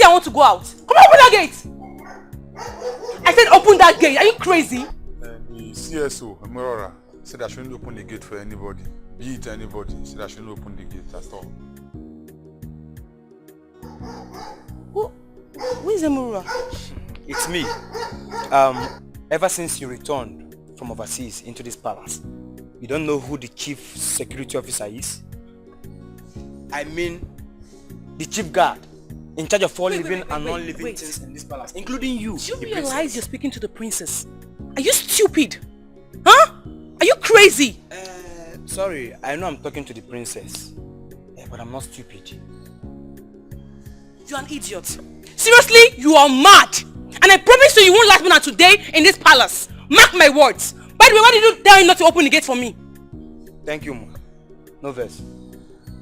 I want to go out. Come on, open that gate. I said open that gate. Are you crazy? CSO, Merora, said I shouldn't open the gate for anybody. Be it anybody, said I shouldn't open the gate, that's all. Who is Emura? It's me. Ever since you returned from overseas into this palace, you don't know who the chief security officer is? I mean, the chief guard in charge of all living and non-living things in this palace, including you. Do you realize you're speaking to the princess? Are you stupid? Huh? Are you crazy? Sorry, I know I'm talking to the princess, but I'm not stupid. You're an idiot. Seriously, you are mad. And I promise you won't last more than today in this palace. Mark my words. By the way, why did you tell him not to open the gate for me? Thank you, Ma. No verse.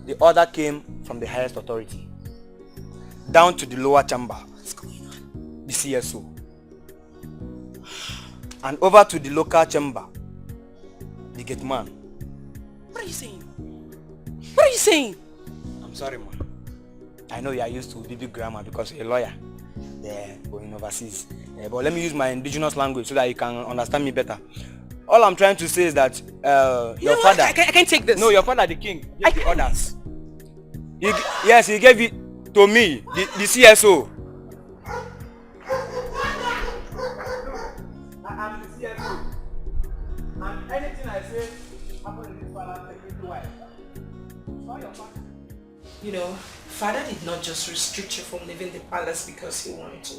The order came from the highest authority, down to the lower chamber, the CSO, and over to the local chamber, the gate man. What are you saying? What are you saying? I'm sorry, Ma. I know you are used to BB grammar because you're a lawyer. Yeah, going overseas. Yeah, but let me use my indigenous language so that you can understand me better. All I'm trying to say is that your father... I can't take this. No, your father, the king, gave the orders. Yes, he gave it to me, the CSO. I'm the CSO. And anything I say happens in this palace, I give you wife. You know, father did not just restrict you from leaving the palace because he wanted to.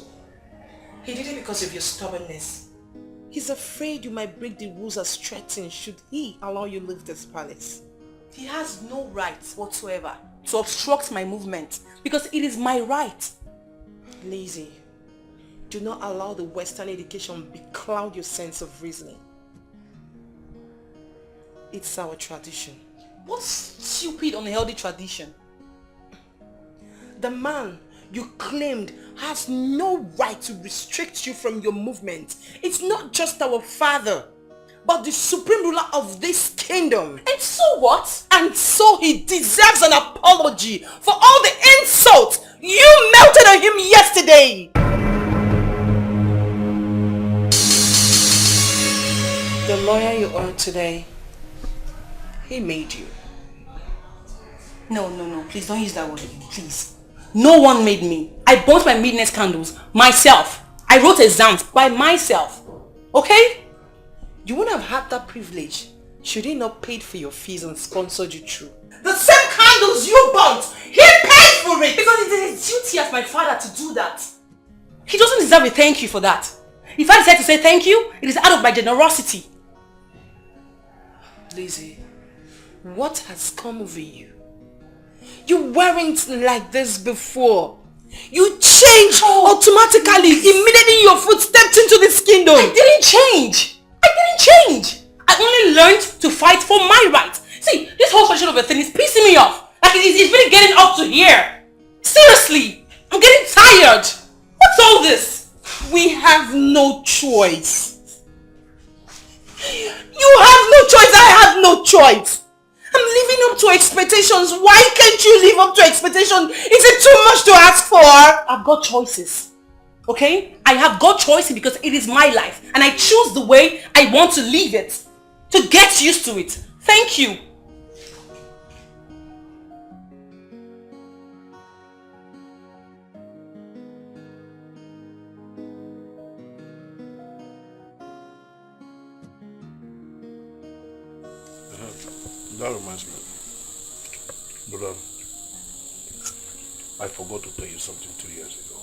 He did it because of your stubbornness. He's afraid you might break the rules as threatened should he allow you leave this palace. He has no right whatsoever to obstruct my movement because it is my right. Lazy, do not allow the Western education becloud your sense of reasoning. It's our tradition. What stupid, unhealthy tradition? The man you claimed has no right to restrict you from your movement. It's not just our father, but the supreme ruler of this kingdom. And so what? And so he deserves an apology for all the insults you melted on him yesterday. The lawyer you are today, he made you. No, please don't use that word again, please. No one made me. I burnt my midnight candles myself. I wrote exams by myself. Okay? You wouldn't have had that privilege should he not paid for your fees and sponsored you through. The same candles you burnt, he paid for it! Because it is his duty as my father to do that. He doesn't deserve a thank you for that. If I decide to say thank you, it is out of my generosity. Lizzie, what has come over you? You weren't like this before. You changed automatically immediately your foot stepped into this kingdom. I didn't change. I only learned to fight for my rights. See, this whole question of a thing is pissing me off. Like it's really getting up to here. Seriously, I'm getting tired. What's all this? We have no choice. You have no choice. I have no choice. I'm living up to expectations. Why can't you live up to expectations? Is it too much to ask for? I've got choices. Okay? I have got choices because it is my life. And I choose the way I want to live it. To get used to it. Thank you. That reminds me. But I forgot to tell you something 2 years ago.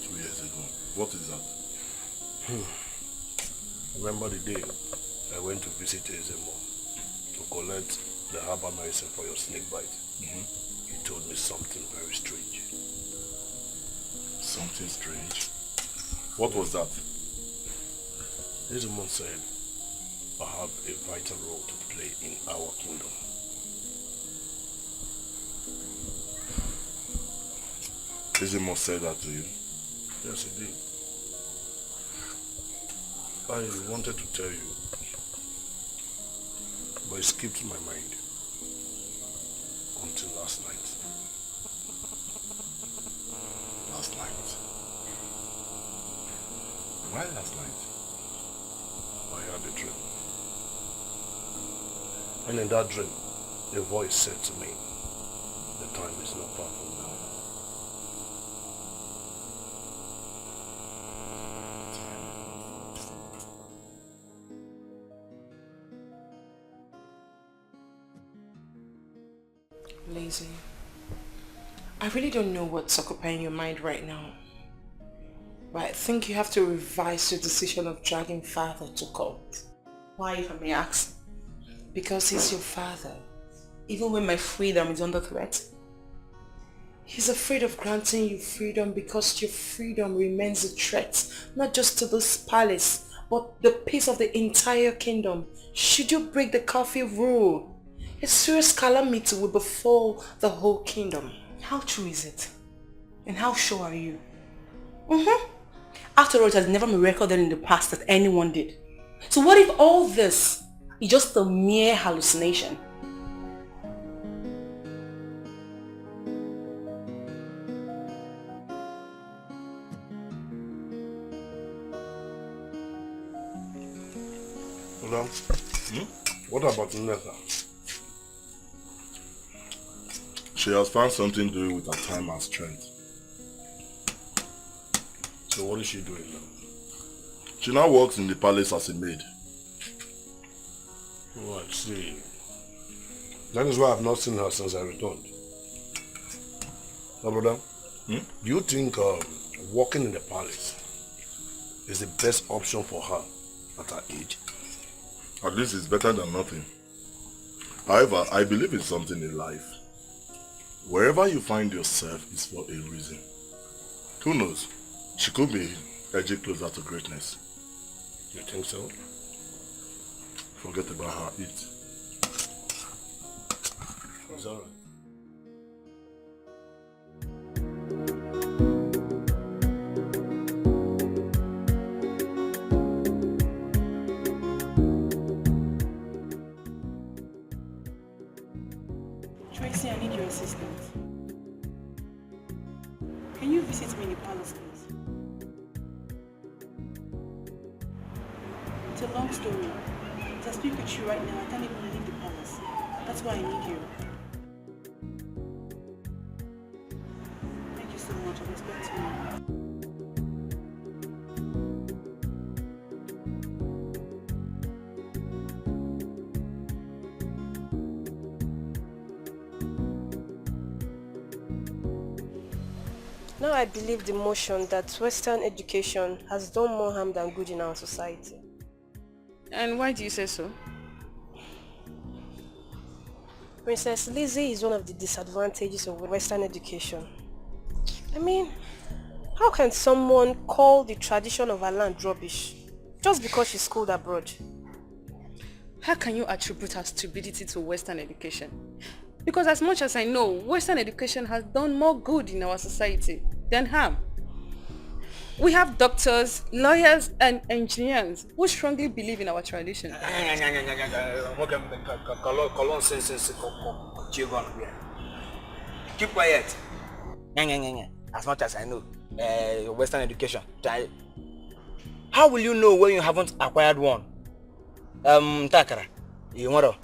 2 years ago? What is that? Remember the day I went to visit Ezeonu to collect the herbal medicine for your snake bite? He told me something very strange. Something strange? What was that? Ezeonu said I have a vital role to play in our kingdom. Ezeonu said that to you? Yes, he did. I wanted to tell you, but it skipped my mind until last night. Last night? Why last night? And in that dream, a voice said to me, the time is not far from now. Lazy. I really don't know what's occupying your mind right now. But I think you have to revise your decision of dragging father to court. Why, if I may ask? Because he's your father, even when my freedom is under threat. He's afraid of granting you freedom because your freedom remains a threat, not just to this palace, but the peace of the entire kingdom. Should you break the curfew rule, a serious calamity will befall the whole kingdom. How true is it? And how sure are you? After all, it has never been recorded in the past that anyone did. So what if all this is just a mere hallucination? Madam, what about Nneka? She has found something doing with her time and strength. So what is she doing now? She now works in the palace as a maid. Oh, I see. That is why I've not seen her since I returned. Now, brother, do you think working in the palace is the best option for her at her age? At least it's better than nothing. However, I believe in something in life. Wherever you find yourself is for a reason. Who knows? She could be edging closer to greatness. You think so? Forget about her, eat. It's alright. Tracy, I need your assistance. Can you visit me in the palace, please? It's a long story. As I speak with you right now, I can't even leave the palace. That's why I need you. Thank you so much. I'm expecting you. Now I believe the motion that Western education has done more harm than good in our society. And why do you say so? Princess Lizzie is one of the disadvantages of Western education. I mean, how can someone call the tradition of her land rubbish just because she's schooled abroad? How can you attribute her stupidity to Western education? Because as much as I know, Western education has done more good in our society than harm. We have doctors, lawyers, and engineers who strongly believe in our tradition. Keep quiet. As much as I know, Western education. How will you know when you haven't acquired one? Takara, you want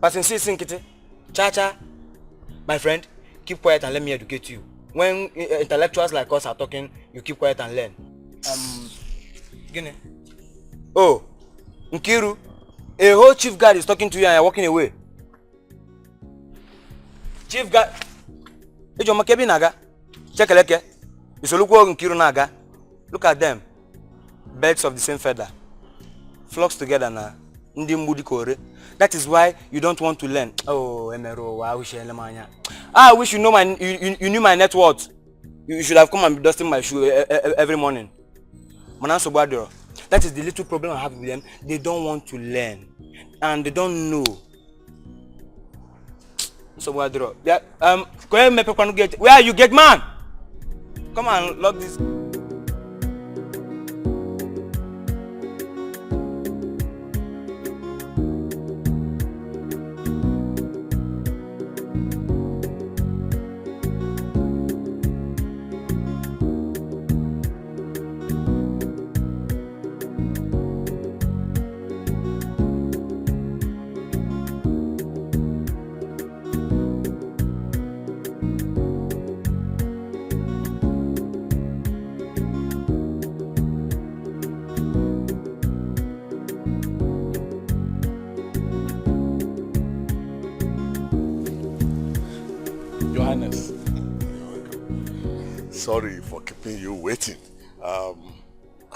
passing season kitty, cha-cha. My friend, keep quiet and let me educate you. When intellectuals like us are talking, you keep quiet and learn. Guinea. Oh, Nkiru, a whole chief guard is talking to you and you're walking away. Chief guard, Ejo Makebi Naga, Chekeleke, Isoluko Nkiru Naga. Look at them, birds of the same feather, flocks together now. That is why you don't want to learn. Oh, Emero, I wish I wish you know you knew my net worth. You should have come and be dusting my shoe every morning. That is the little problem I have with them. They don't want to learn, and they don't know. So where are you, get man? Come on, lock this. Sorry for keeping you waiting. I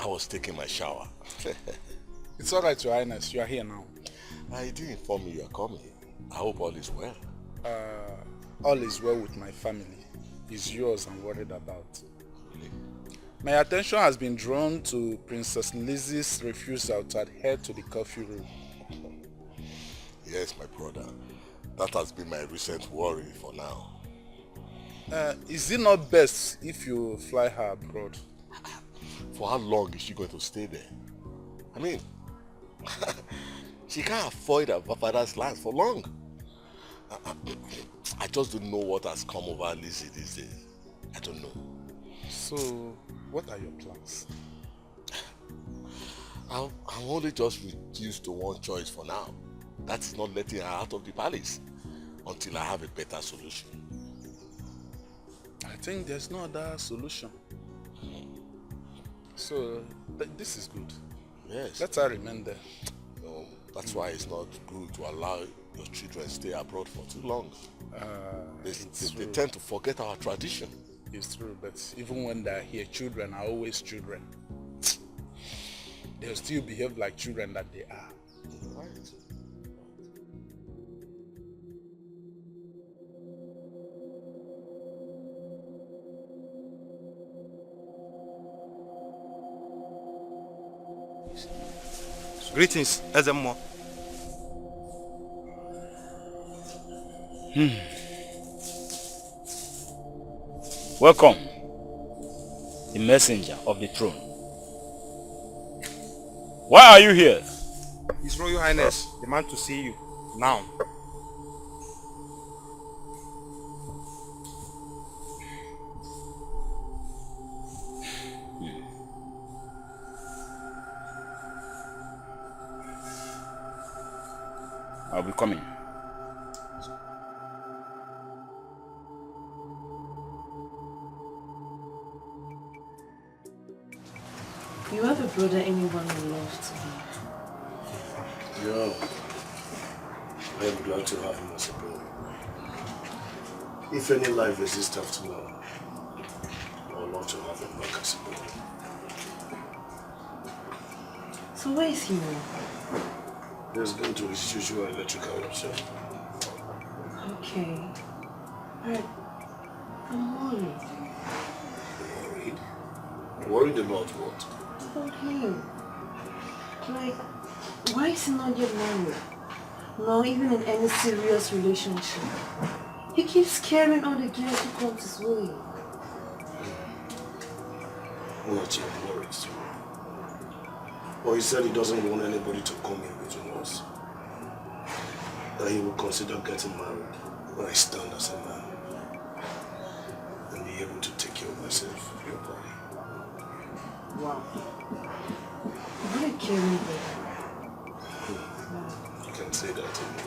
was taking my shower. It's all right, Your Highness. You are here now. I did inform you are coming. I hope all is well. All is well with my family. It's yours I'm worried about. Really? My attention has been drawn to Princess Lizzie's refusal to adhere to the curfew rule. Yes, my brother. That has been my recent worry for now. Is it not best if you fly her abroad? For how long is she going to stay there? I mean, she can't avoid her father's land for long. I just don't know what has come over Lizzie these days. I don't know. So, what are your plans? I'm only just reduced to one choice for now. That is not letting her out of the palace until I have a better solution. I think there's no other solution. So, this is good. Yes. Let her remain there. No, that's why it's not good to allow your children stay abroad for too long. They tend to forget our tradition. It's true, but even when they're here, children are always children. They'll still behave like children that they are. Right. Greetings, Ezemo. Welcome, the messenger of the throne. Why are you here? His Royal Highness demands to see you now. I'll be coming. You have a brother anyone would love to be. Yeah. I am glad to have him as a brother. If any life exists after now, I would love to have him back as a brother. So where is he now? He's going to his usual electrical workshop. Okay. Alright. I'm worried. Worried? Worried about what? About him. Like, why is he not yet married? Not even in any serious relationship. He keeps scaring all the girls who come his way. What your worries too? Or he said he doesn't want anybody to come in between us. That he will consider getting married when I stand as a man. And be able to take care of myself, your body. Wow. What a caring baby. You can say that to me.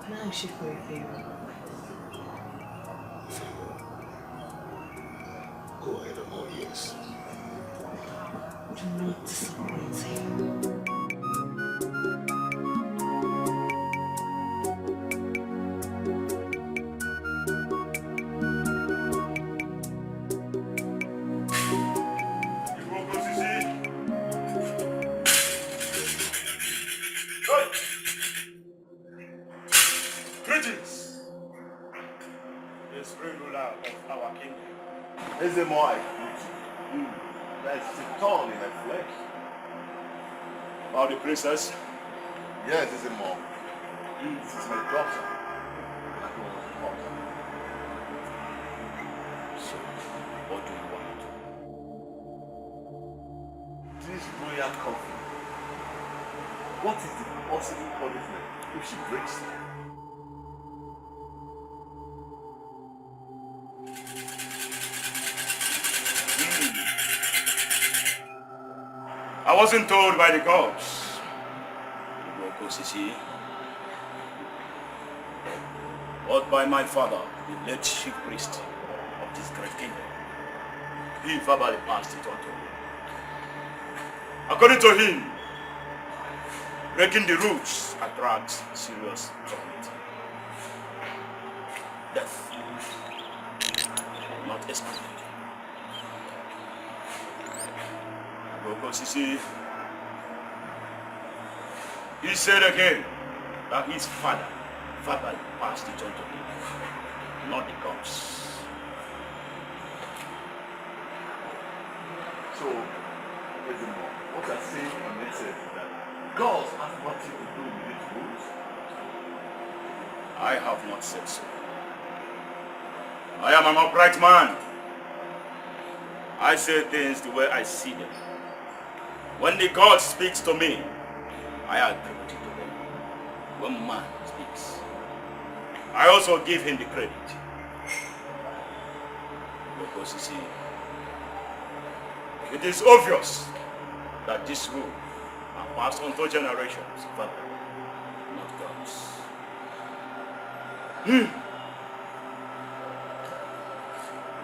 Can I ask you for a favor? Go ahead, I'm all ears. Do not disappoint him. Greetings, the supreme ruler of our kingdom. Is the more I greet you, that's the thorn in my flesh. About the princess? Yes, is it more? This is my daughter. So, what do you want? This royal coffin. What is the possible punishment if she breaks it? I wasn't told by the gods. But by my father, the late chief priest of this great kingdom. He verbally passed it on to me. According to him, breaking the rules attracts serious torment. Death. Yes, ma'am. Because you see, he said again that his father passed it on to him, not the gods. So, what I say on this is that gods have nothing to do with these rules. I have not said so. I am an upright man. I say things the way I see them. When the God speaks to me, I agree with it to them. When man speaks, I also give him the credit. Because you see, it is obvious that this rule are passed on to generations, father, not gods.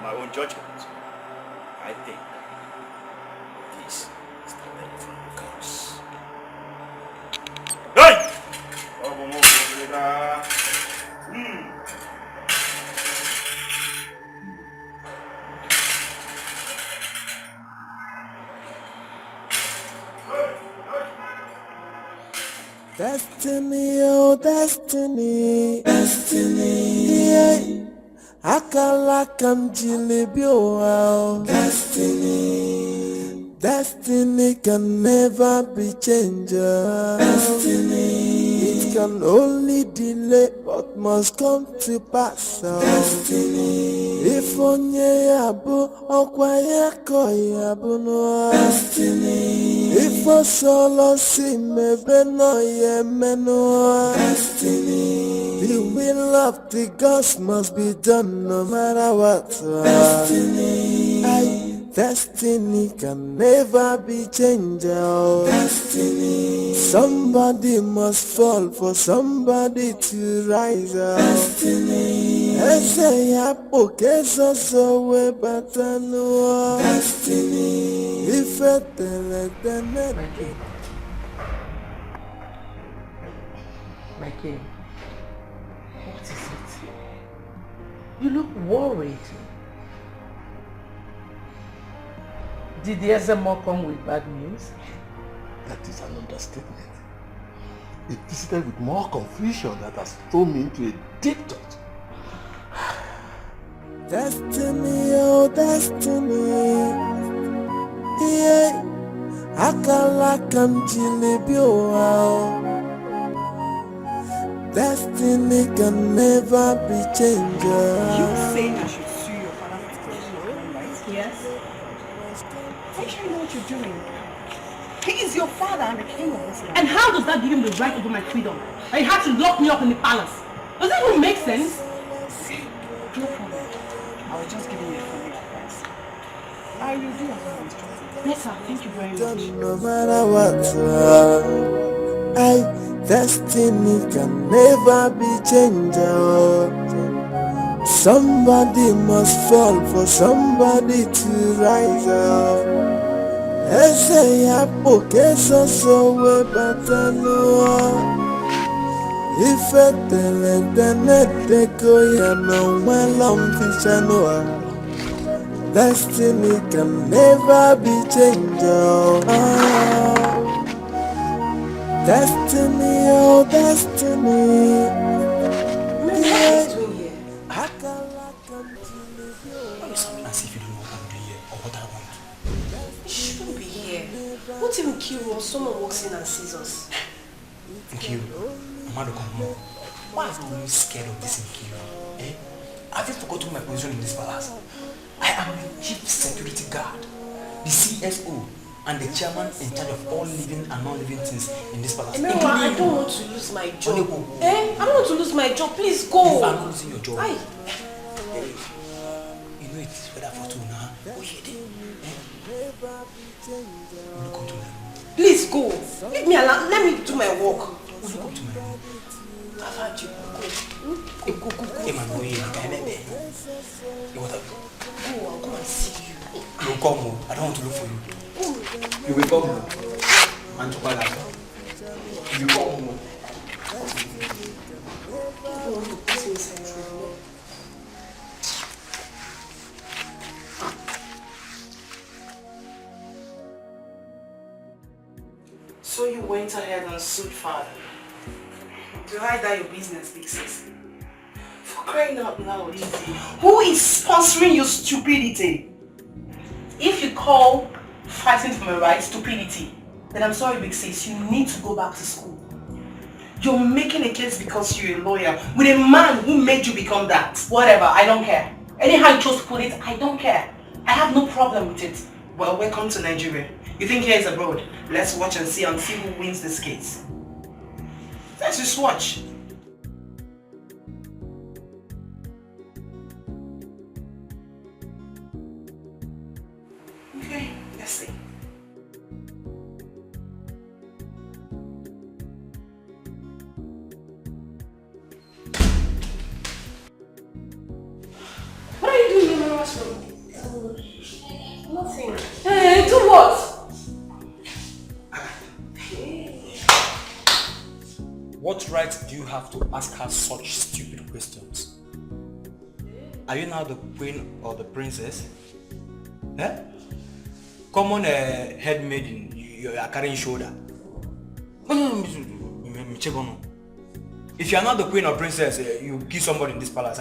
My own judgment, I think this started from the gods. Hey! Destiny, oh destiny, destiny, yeah. Akala kam jilibi oh destiny, destiny can never be changed. Destiny, it can only delay but must come to pass. Destiny, if onye yabu okwa yako yabu no. Destiny, if o solo si mebe no ye meno. Destiny, the will of the gods must be done no matter what. Destiny, destiny can never be changed. Destiny, somebody must fall for somebody to rise up. Destiny, ese ya pokeso so we batanu. Destiny, if it My king, what is it? You look worried. Did the Ezemo come with bad news? That is an understatement. It visited with more confusion that has thrown me into a deep thought. Destiny, oh destiny, yeah. Akala kam jilibi oh. Destiny can never be changed. You saying I should sue your father for extortion, right? Yes. Make sure you know what you're doing. He is your father and the king of this land. And how does that give him the right over my freedom? And he had to lock me up in the palace. Does that even make sense? No problem. I was just giving you a friendly advice. I will do as I was trying. Yes, sir. Thank you very much. No matter what, destiny can never be changed. Somebody must fall for somebody to rise up. Ese ya pokeso so we batanu. Ife tele teko ya no welom fichanoa. Destiny can never be changed. Destiny, oh destiny. What are you doing here? Why you sound as if you don't know what I'm doing here or what I want? You shouldn't be here. What if Nkiru or someone walks in and sees us? Nkiru, Amado Komo, why are you always scared of this Nkiru? Eh? Have you forgotten my position in this palace? I am the chief security guard, the CSO, and the chairman in charge of all living and non-living things in this palace. Emewa, I don't want to lose my job. I don't want to lose my job. Please go. You are not losing your job. Aye. You know it is weather for two now. Go here. Will you come to my room? Please go. Leave me alone. Let me do my work. Will you come to my room? I've had you. Go. Emmanuel, what are you? Go, I'll come and see you. You will come. I don't want to look for you. You will come. Man to Bala. You come. So you went ahead and sued father. To hide that your business, big sis. For crying out loud, who is sponsoring your stupidity? If you call fighting for my rights stupidity, then I'm sorry, big sis, you need to go back to school. You're making a case because you're a lawyer with a man who made you become that. Whatever, I don't care. Anyhow you chose to put it, I don't care. I have no problem with it. Well, welcome to Nigeria. You think here is abroad? Let's watch and see who wins this case. Let's just watch. Okay, let's see. What are you doing in my restroom? Nothing. Hey, do what? What right do you have to ask her such stupid questions? Are you now the queen or the princess? Eh? Common head maiden, you are carrying shoulder. If you are not the queen or princess, you kill somebody in this palace.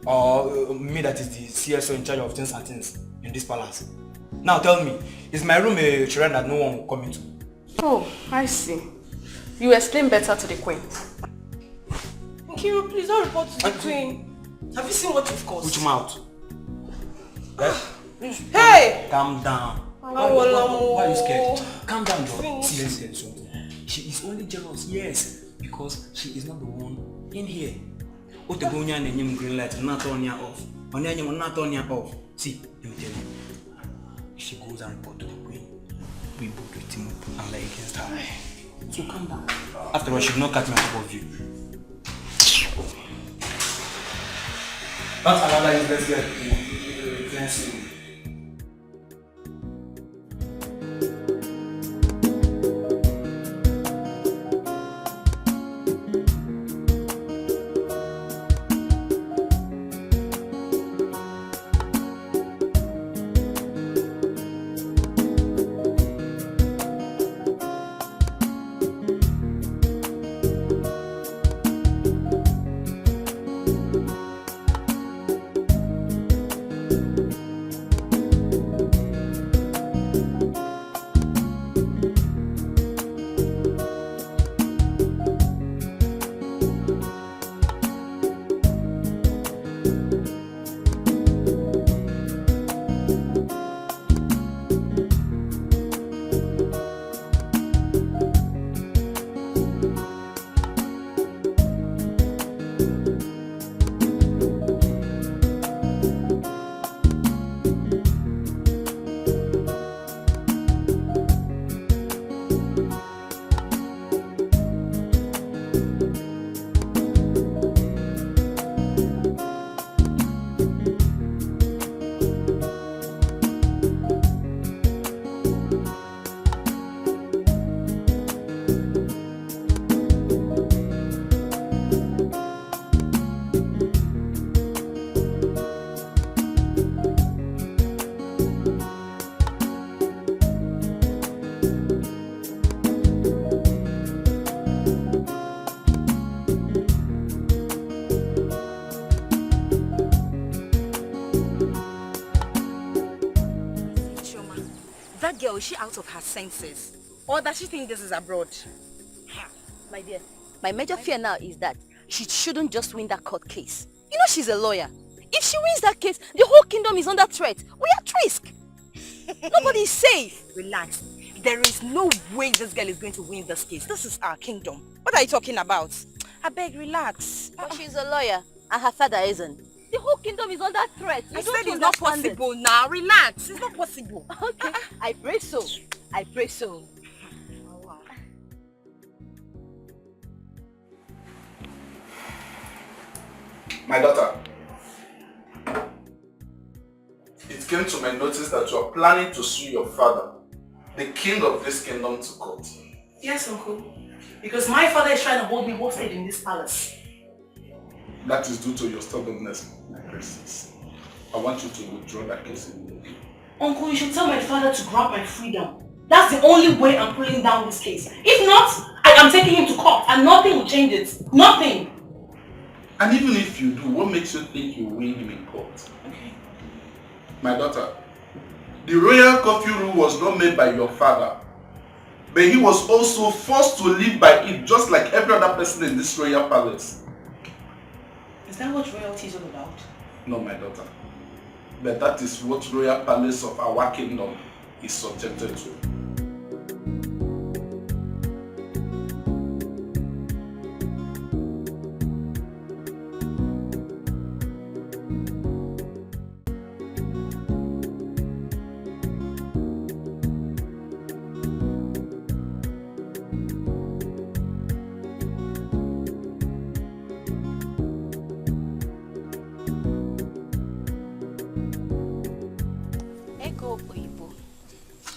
Or me that is the CSO in charge of things and things in this palace. Now tell me, is my room a shrine that no one will come into? Oh, I see. You explain better to the queen. Nkiru, please don't report to the queen. Have you seen what you've caused? Put your mouth. Hey! Calm down. Why are you scared? Calm down, bro. See, listen, something. She is only jealous, yes, because she is not the one in here. What the going on in green light, not on your off. On your not on your off. See, let me tell you. If she goes and report to the queen, we both with him and lay against her. So calm down. After all, she will not catch me on top of you. That's another useless girl. Girl, is she out of her senses? Or does she think this is abroad? My dear, my major fear now is that she shouldn't just win that court case. You know she's a lawyer. If she wins that case, the whole kingdom is under threat. We are at risk. Nobody is safe. Relax. There is no way this girl is going to win this case. This is our kingdom. What are you talking about? I beg, relax. But she's a lawyer and her father isn't. The whole kingdom is under threat. I said it's not possible now. Relax. It's not possible. Okay. I pray so. I pray so. Oh, wow. My daughter, it came to my notice that you are planning to sue your father, the king of this kingdom, to court. Yes, uncle. Because my father is trying to hold me hostage in this palace. That is due to your stubbornness, my princess. I want you to withdraw that case immediately. Uncle, you should tell my father to grant my freedom. That's the only way I'm pulling down this case. If not, I am taking him to court and nothing will change it. Nothing. And even if you do, what makes you think you win him in court? Okay. My daughter, the royal curfew rule was not made by your father, but he was also forced to live by it just like every other person in this royal palace. Is that what royalty is all about? No, my daughter. But that is what royal palace of our kingdom is subjected to.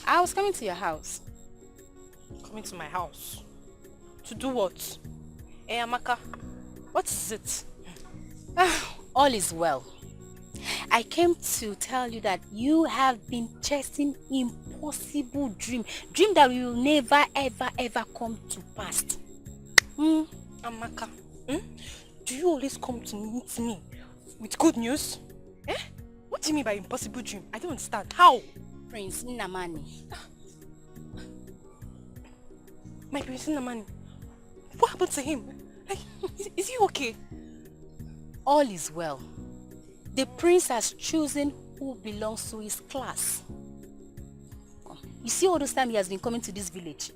I was coming to your house. Coming to my house? To do what? Hey, Amaka, what is it? All is well. I came to tell you that you have been chasing impossible dream that will never ever come to pass. Amaka, do you always come to meet me with good news? Eh? What do you mean by impossible dream? I don't understand. How? Prince Nnamani. My Prince Nnamani? What happened to him? Like, is he okay? All is well. The prince has chosen who belongs to his class. You see all this time he has been coming to this village.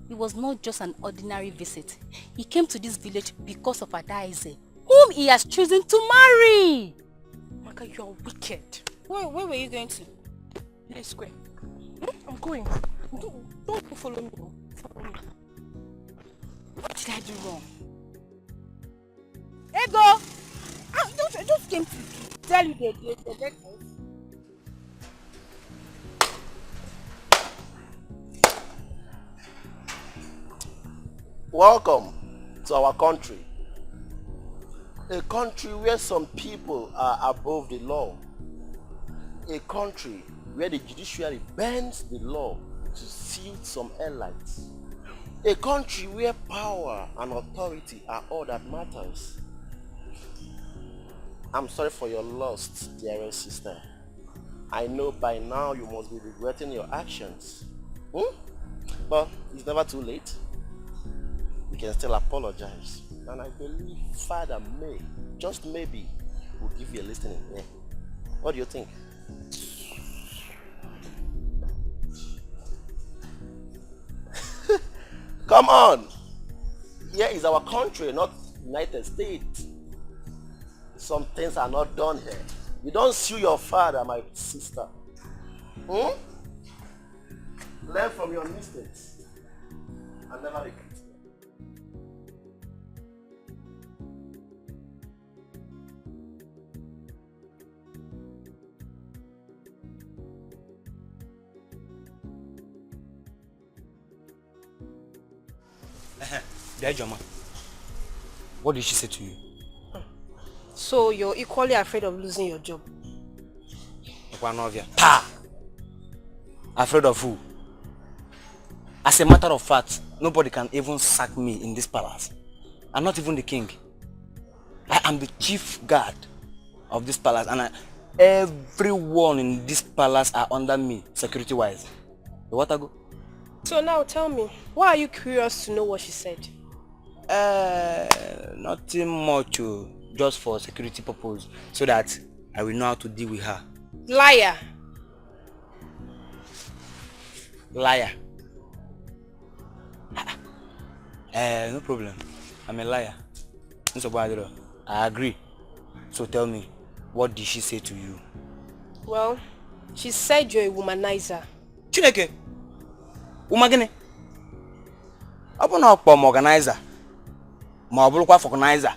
It was not just an ordinary visit. He came to this village because of Adaeze, whom he has chosen to marry. Maka, you are wicked. Where were you going to? Let's square. I'm going. Don't follow me. Follow me. What did I do wrong? Ego! I just came to tell you the breakfast. Welcome to our country. A country where some people are above the law. A country where the judiciary bends the law to suit some elites. A country where power and authority are all that matters. I'm sorry for your loss, dearest sister. I know by now you must be regretting your actions. But it's never too late. You can still apologize. And I believe Father may, just maybe, will give you a listening ear. What do you think? Come on! Here is our country, not United States. Some things are not done here. You don't sue your father, my sister. Learn from your mistakes and never repeat. Joma, what did she say to you? So you're equally afraid of losing your job? Afraid of who? As a matter of fact, nobody can even sack me in this palace. I'm not even the king. I am the chief guard of this palace, and everyone in this palace are under me, security-wise. You want to go? So now tell me, why are you curious to know what she said? Nothing much, just for security purpose, so that I will know how to deal with her. Liar! Liar. No problem. I'm a liar. I agree. So tell me, what did she say to you? Well, she said you're a womanizer. Chineke? Umagene? Open up for organizer. Mabulukwa for organizer.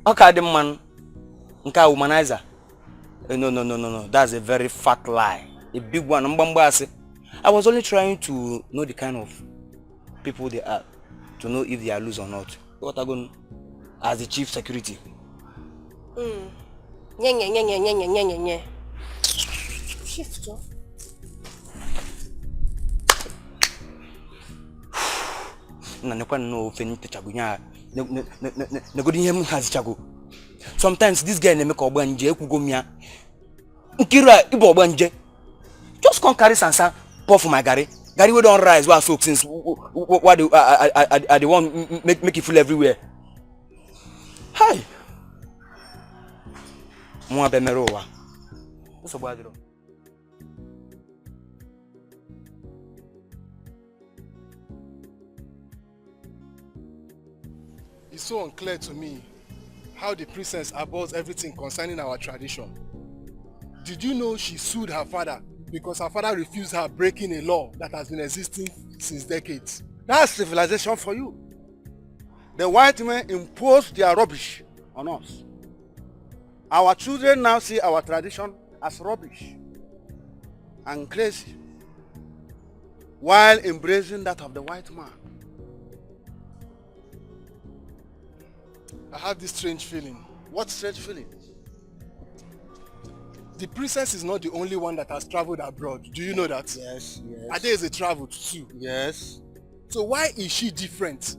Okay, the man. Nka womanizer. No. That's a very fat lie. A big one. I was only trying to know the kind of people they are, to know if they are loose or not. What I going as the chief security? Shift, Joe. Na nekwa no feni techagunya. Negodi him has chago. Sometimes this guy make ogbanje ekugomia. Nkira ibo ogbanje. Just come carry sansan pour for my gari. Gary we don't rise while soak since what the one make you feel everywhere. Hi. Mwa bemerowa. What's up, Adro? It's so unclear to me how the princess aborts everything concerning our tradition. Did you know she sued her father because her father refused her breaking a law that has been existing since decades? That's civilization for you. The white men imposed their rubbish on us. Our children now see our tradition as rubbish and crazy, while embracing that of the white man. I have this strange feeling. What strange feeling? The princess is not the only one that has traveled abroad. Do you know that? Yes, yes. Ade is a traveled too. Yes. So why is she different?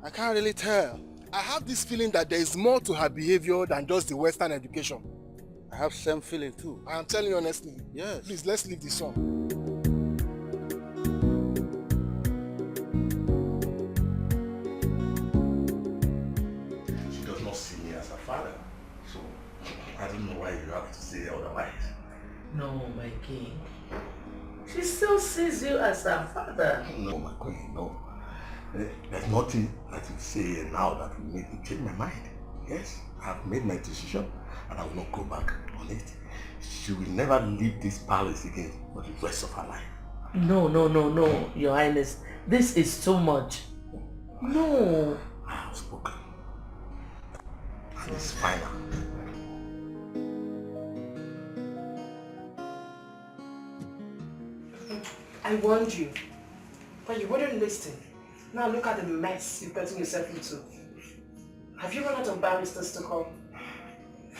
I can't really tell. I have this feeling that there is more to her behavior than just the Western education. I have same feeling too. I am telling you honestly. Yes. Please, let's leave the song. She does not see me as her father, so I don't know why you have to say otherwise. No, my king. She still sees you as her father. No, my queen, no. There's nothing that you say now that will make me change my mind. Yes, I've made my decision and I will not go back on it. She will never leave this palace again for the rest of her life. No, Your Highness. This is too much. No. I have spoken. And it's final. I warned you, but you wouldn't listen. Now look at the mess you've gotten yourself into. Have you run out of barristers to call?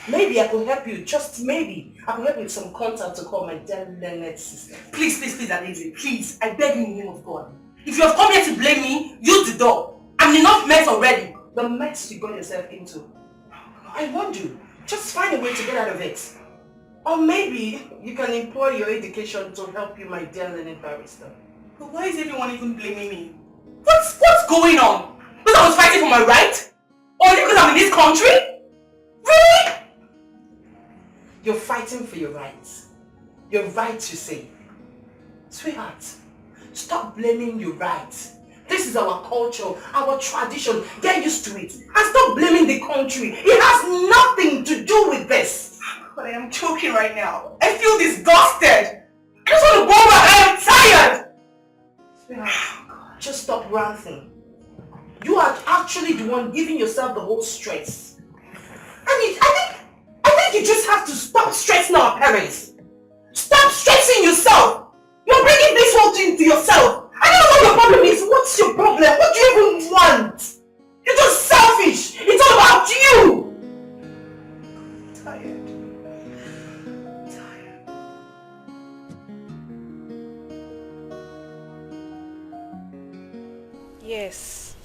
Maybe I could help you, just maybe. I could help you with some contact to call my dear learned sister. Please, Adeze, please, I beg you in the name of God. If you have come here to blame me, use the door. I'm enough mess already. The mess you got yourself into. I warned you, just find a way to get out of it. Or maybe you can employ your education to help you, my dear learned barrister. But why is everyone even blaming me? What's going on? Because I was fighting for my right? Or is it because I'm in this country? Really? You're fighting for your rights. Your rights, you say. Sweetheart, stop blaming your rights. This is our culture, our tradition. Get used to it. And stop blaming the country. It has nothing to do with this. But I am choking right now. I feel disgusted. I just want to go back. I am tired. Sweetheart, just stop ranting. You are actually the one giving yourself the whole stress. I think you just have to stop stressing our parents. Stop stressing yourself. You're bringing this whole thing to yourself. I don't know what your problem is. What's your problem? What do you even want? You're just selfish. It's all about you. I'm tired. Yes,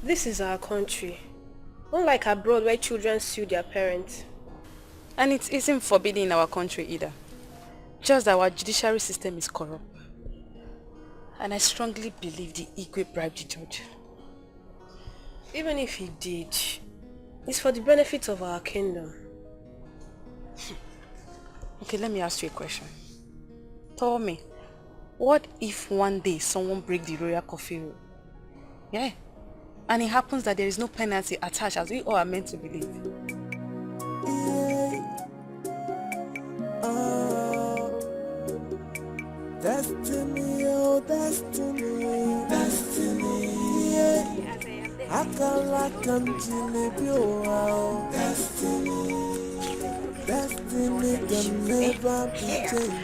this is our country. Unlike abroad where children sue their parents. And it isn't forbidden in our country either. Just that our judiciary system is corrupt. And I strongly believe the Igwe bribed the judge. Even if he did, it's for the benefit of our kingdom. Okay, let me ask you a question. Tell me, what if one day someone breaks the royal coffee rule? Yeah. And it happens that there is no penalty attached as we all are meant to believe. Destiny, oh destiny, destiny, yeah. I can like continue, oh destiny, destiny can never be changed.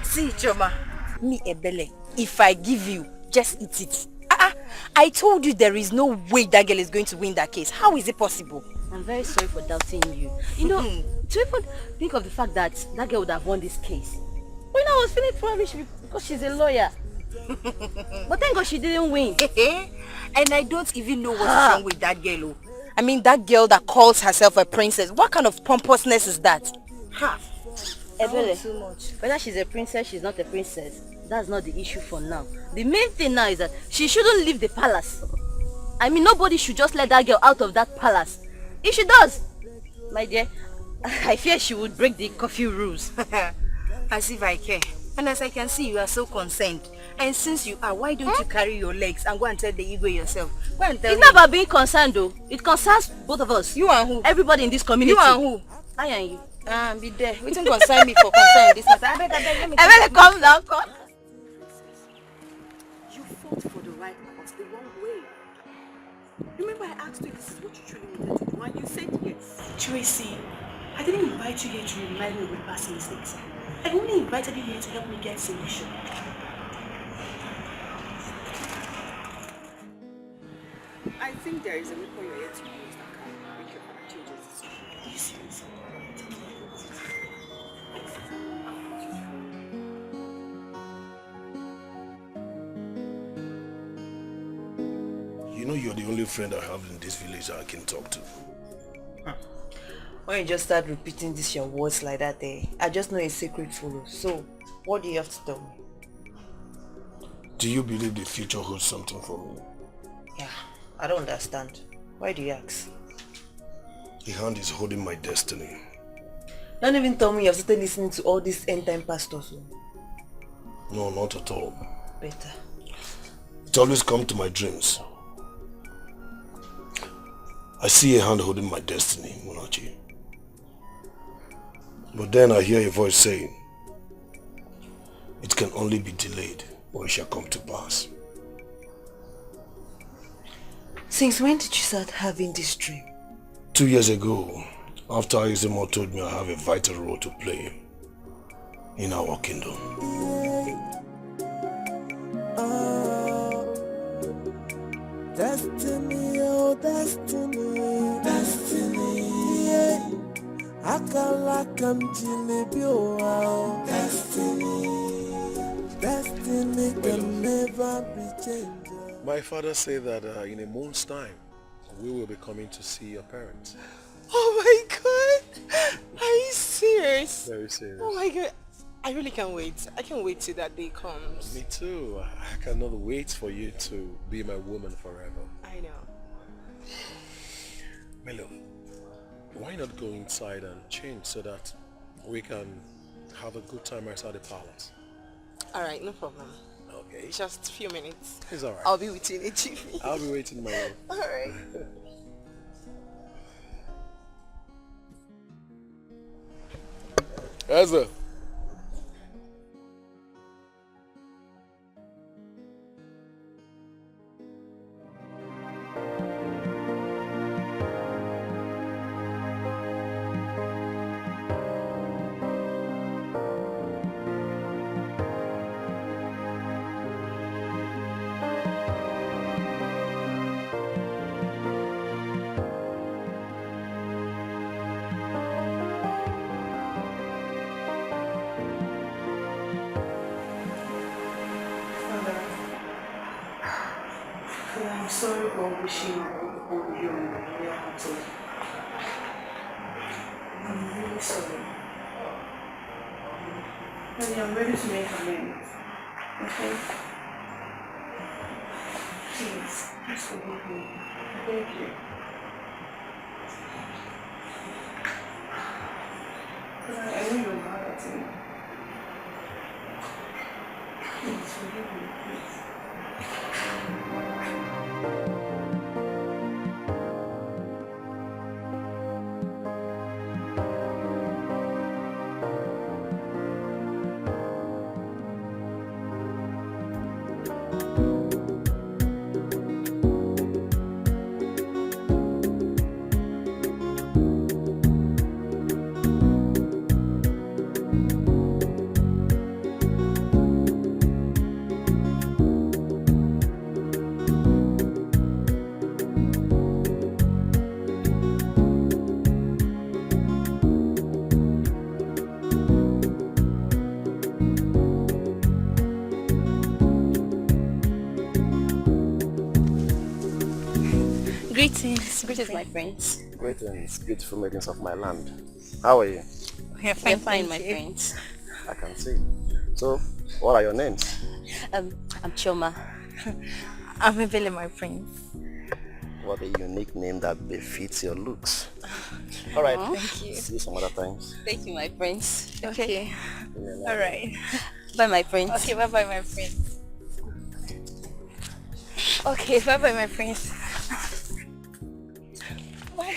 See, Choma, me Ebele, if I give you, just eat it. I told you there is no way that girl is going to win that case. How is it possible? I'm very sorry for doubting you. You know, to even think of the fact that that girl would have won this case. When I was feeling probably because she's a lawyer. But thank God she didn't win. And I don't even know what's wrong with that girl. I mean, that girl that calls herself a princess. What kind of pompousness is that? Ha! Ebele, Too much. whether she's a princess, she's not a princess, that's not the issue for now. The main thing now is that she shouldn't leave the palace. I mean, nobody should just let that girl out of that palace. If she does, my dear, I fear she would break the curfew rules. As if I care. And as I can see, you are so concerned. And since you are, why don't you carry your legs and go and tell the ego yourself? Go and tell It's not about being concerned though. It concerns both of us. You and who? Everybody in this community. You and who? I and you. Be there. We don't concern me for concern this matter. I beg, let me come down, come. You fought for the right cause the wrong way. Remember I asked you if this is what you truly wanted to do and you said yes. Tracy, I didn't invite you here to remind me of my past mistakes. I only invited you here to help me get solution. I think there is a weapon you're yet to use that can make your father change his decision. Are you serious? You know you're the only friend I have in this village that I can talk to. When you just start repeating this your words like that, I just know a secret follows. So, what do you have to tell me? Do you believe the future holds something for me? Yeah, I don't understand. Why do you ask? A hand is holding my destiny. Don't even tell me you have started listening to all these end-time pastors. No, not at all. Better. It always comes to my dreams. I see a hand holding my destiny, Munachi. But then I hear a voice saying, it can only be delayed, or it shall come to pass. Since when did you start having this dream? 2 years ago, after Izemo told me I have a vital role to play in our kingdom. Destiny, oh destiny, destiny, yeah. Akalakam jilibi, oh destiny, destiny can never be changed. My father said that in a month's time, we will be coming to see your parents. Oh my god! Are you serious? Very serious. Oh my god. I really can't wait. I can't wait till that day comes. Me too. I cannot wait for you to be my woman forever. I know. Melo, why not go inside and change so that we can have a good time outside the palace? Alright, no problem. Okay. Just a few minutes. It's alright. I'll be with you in a jiffy. I'll be waiting, my love. Alright. Ezra. I'm sorry for wishing on you and your heart. I'm really sorry. And I'm ready to make amends. Okay? Please, just forgive me. Thank you. Because I know you're mad at me. Please forgive me, please. Greetings. Greetings, my friends. Greetings, beautiful maidens of my land. How are you? We're fine, my friends. I can see. So, what are your names? I'm Choma. I'm Ebele, my prince. What a unique name that befits your looks. All right. Thank you. See you some other times. Thank you, my friends. Okay. All right. Bye, my friends. Okay, bye-bye, my friends. Okay, bye-bye, my friends. Bye.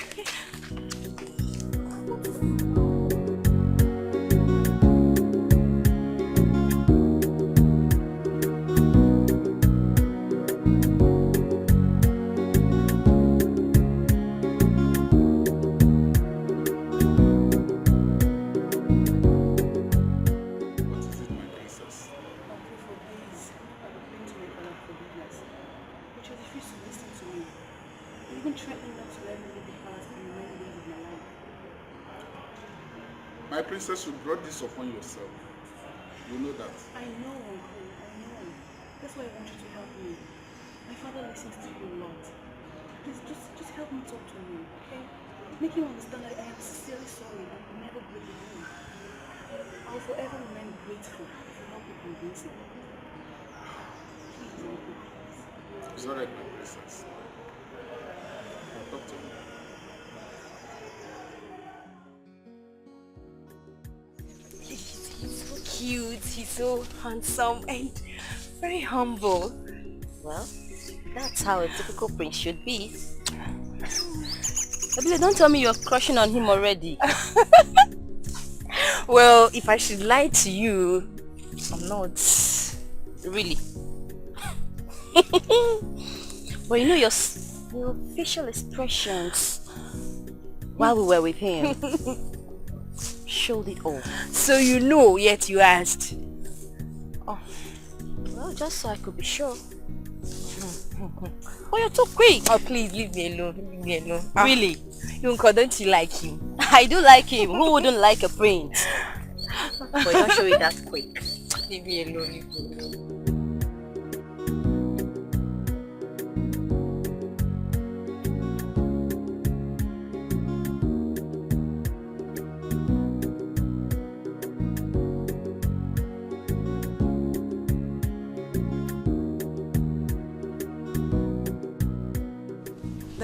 My princess, you brought this upon yourself. You know that. I know, Uncle. I know. That's why I want you to help me. My father listens to you a lot. Please, just help me talk to him, okay? Make him understand that I am sincerely sorry and will never break the rule. I'll forever remain grateful if you help me convince him. Please, Uncle, please. It's alright, my princess. I'll talk to him. He's so cute, he's so handsome and very humble. Well, that's how a typical prince should be. Ebele, don't tell me you're crushing on him already. Well, if I should lie to you, I'm not. Really? But you know your facial expressions while we were with him showed it all. So you know, yet you asked. Oh, well, just so I could be sure. Oh, you're too quick. Oh, please leave me alone. Leave me alone. Really? Yunko, don't you like him? I do like him. Who wouldn't like a prince? But don't show it that quick. Leave me alone. Leave me alone.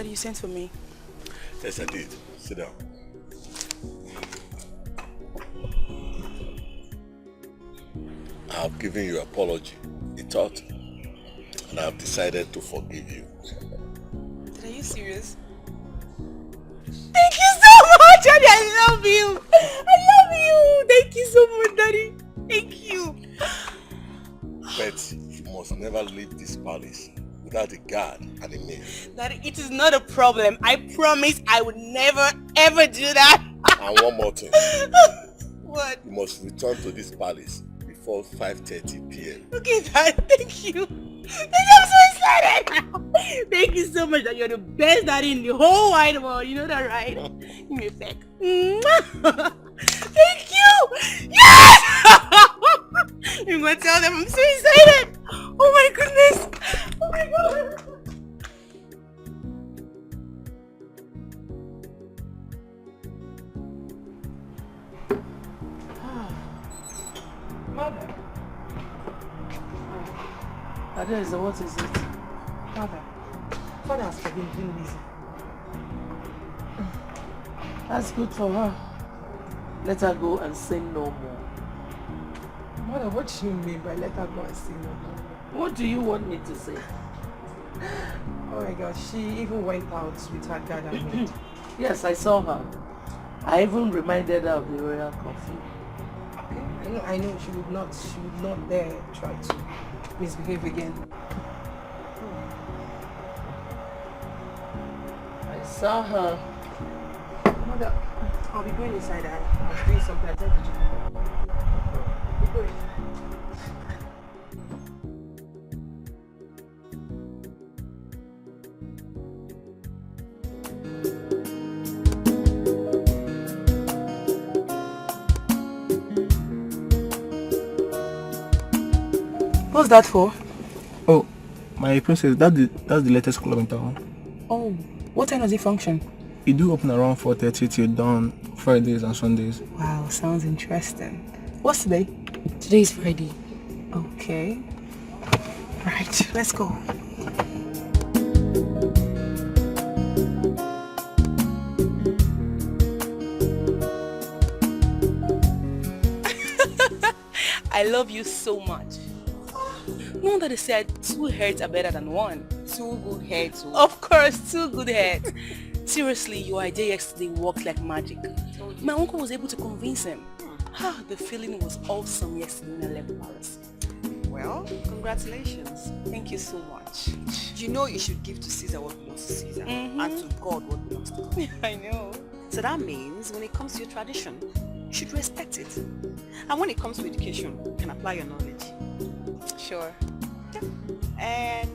You sent for me? Yes, I did. Sit down. I've given you an apology, a thought, and I've decided to forgive you. Are you serious? Thank you so much, Daddy. I love you. I love you. Thank you so much, Daddy. Thank you. But you must never leave this palace without a guard and a maid. Daddy, it is not a problem. I promise I would never ever do that. And one more thing. What? You must return to this palace before 5:30 p.m. Okay, Dad. Thank you. I'm so excited. Thank you so much. That you're the best daddy in the whole wide world. You know that, right? Give me a peck. Thank you. Yes! You're going to tell them I'm so excited. Oh my goodness. Oh my God. Mother. Adele, what is it? Father. Father has forgiven Lizzie. That's good for her. Let her go and sin no more. Mother, what do you mean by let her go and sin no more? What do you want me to say? Oh my God, she even went out with her dad and maid. Yes, I saw her. I even reminded her of the royal coffee. Okay. I know she would not dare try to misbehave again. I saw her. Mother, I'll be going inside and I'll doing something. I'll tell you to go. Be going. What's that for? Oh, my princess, that's the latest club in town. Oh, what time does it function? It do open around 4:30 till dawn, Fridays and Sundays. Wow, sounds interesting. What's today? Today is Friday. Okay. Right, let's go. I love you so much. No wonder they said 2 heads are better than 1. 2 good heads. Of course, 2 good heads. Seriously, your idea yesterday worked like magic. My uncle was able to convince him. The feeling was awesome yesterday when I left Paris. Well, congratulations. Thank you so much. You know you should give to Caesar what belongs to Caesar and to God what belongs to God. I know. So that means when it comes to your tradition, you should respect it. And when it comes to education, you can apply your knowledge. Sure. And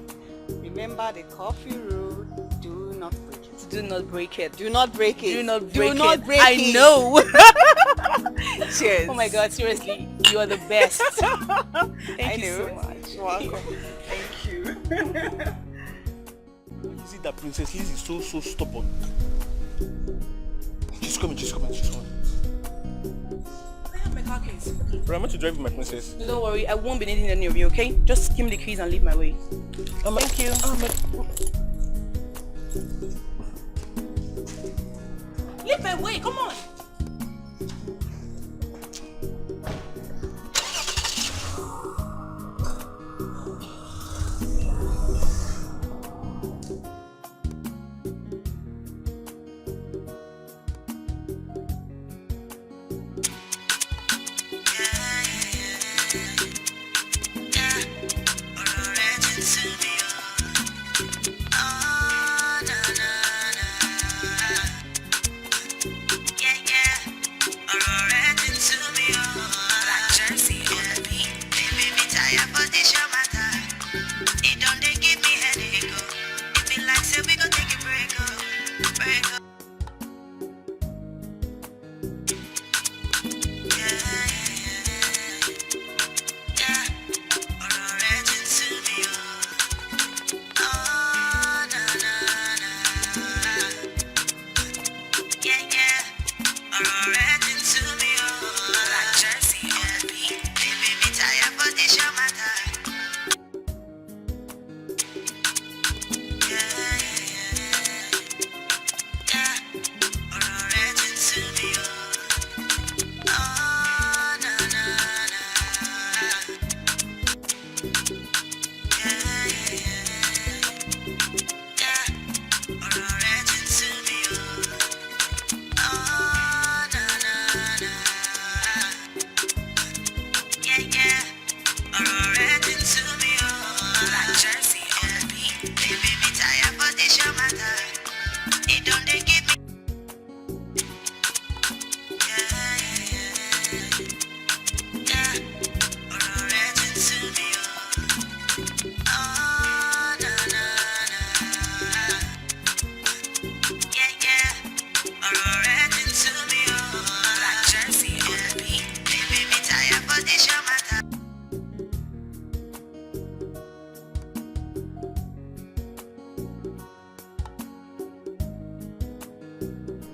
remember the coffee rule, do not break it. Do not break it. Do not break it. Do not break it. Do not break I it. know. Cheers. Oh my God, seriously, you are the best. Thank you know. so much. You're welcome. Thank you. Is it that Princess Liz is so stubborn? She's coming. I have my car keys. Bro, I'm meant to drive with my princess. Don't worry, I won't be needing any of you, okay? Just give me the keys and leave my way. Thank you. Leave my way, come on.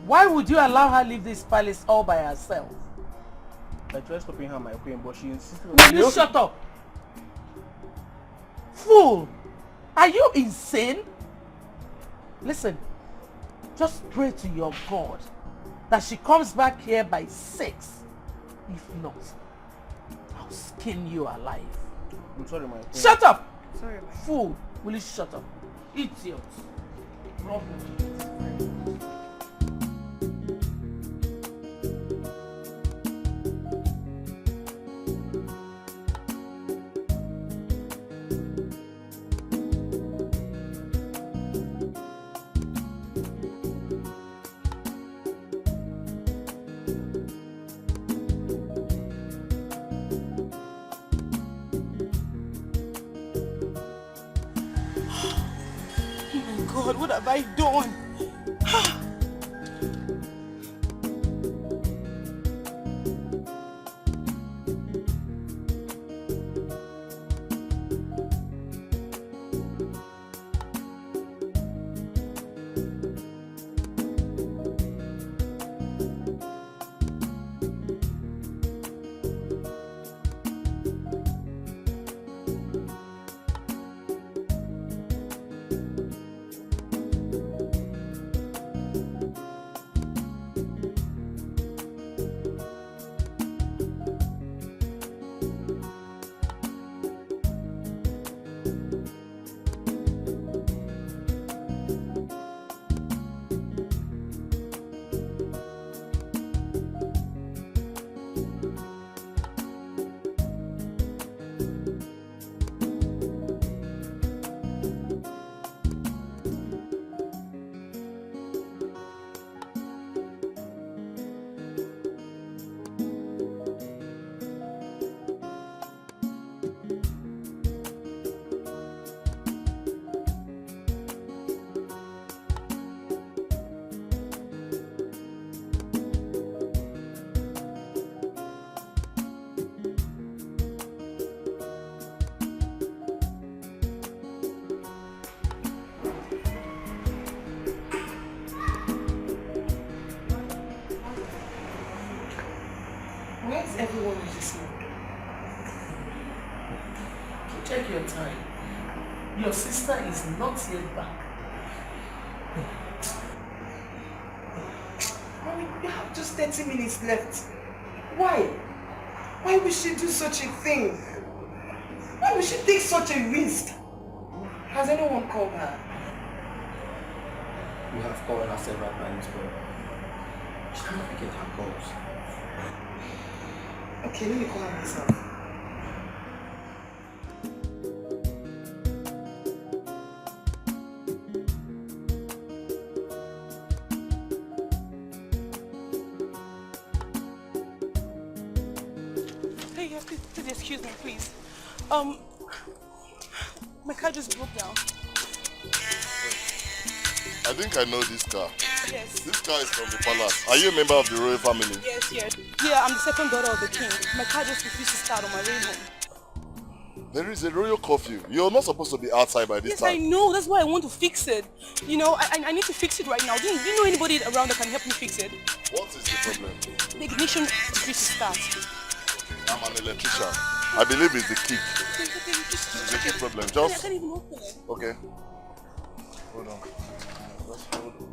Why would you allow her leave this palace all by herself? I tried stopping her my queen, but she insisted on... Will you shut up? Fool! Are you insane? Listen, just pray to your God that she comes back here by 6. If not, I'll skin you alive. I'm sorry, my queen. Shut up! Sorry, my Fool! Will you shut up? Idiot! God, what have I done? time. Your sister is not yet back. Mommy, we have just 30 minutes left. Why? Why would she do such a thing? Why would she take such a risk? Has anyone called her? We have called her several times, but she cannot pick her calls. Okay, let me call her myself. Hey, yeah, please excuse me, please. My car just broke down. I think I know this car. Yes. This car is from the palace. Are you a member of the royal family? Yes, yes. Yeah, I'm the second daughter of the king. My car just refused to start on my way home. There is a royal curfew. You're not supposed to be outside by this Yes, time. I know. That's why I want to fix it. You know, I need to fix it right now. Do you know anybody around that can help me fix it? What is the problem? The ignition refused to start. I'm an electrician. I believe it's the key. It's a key problem. I Just... can't even open it. Okay. Hold on. Just hold on.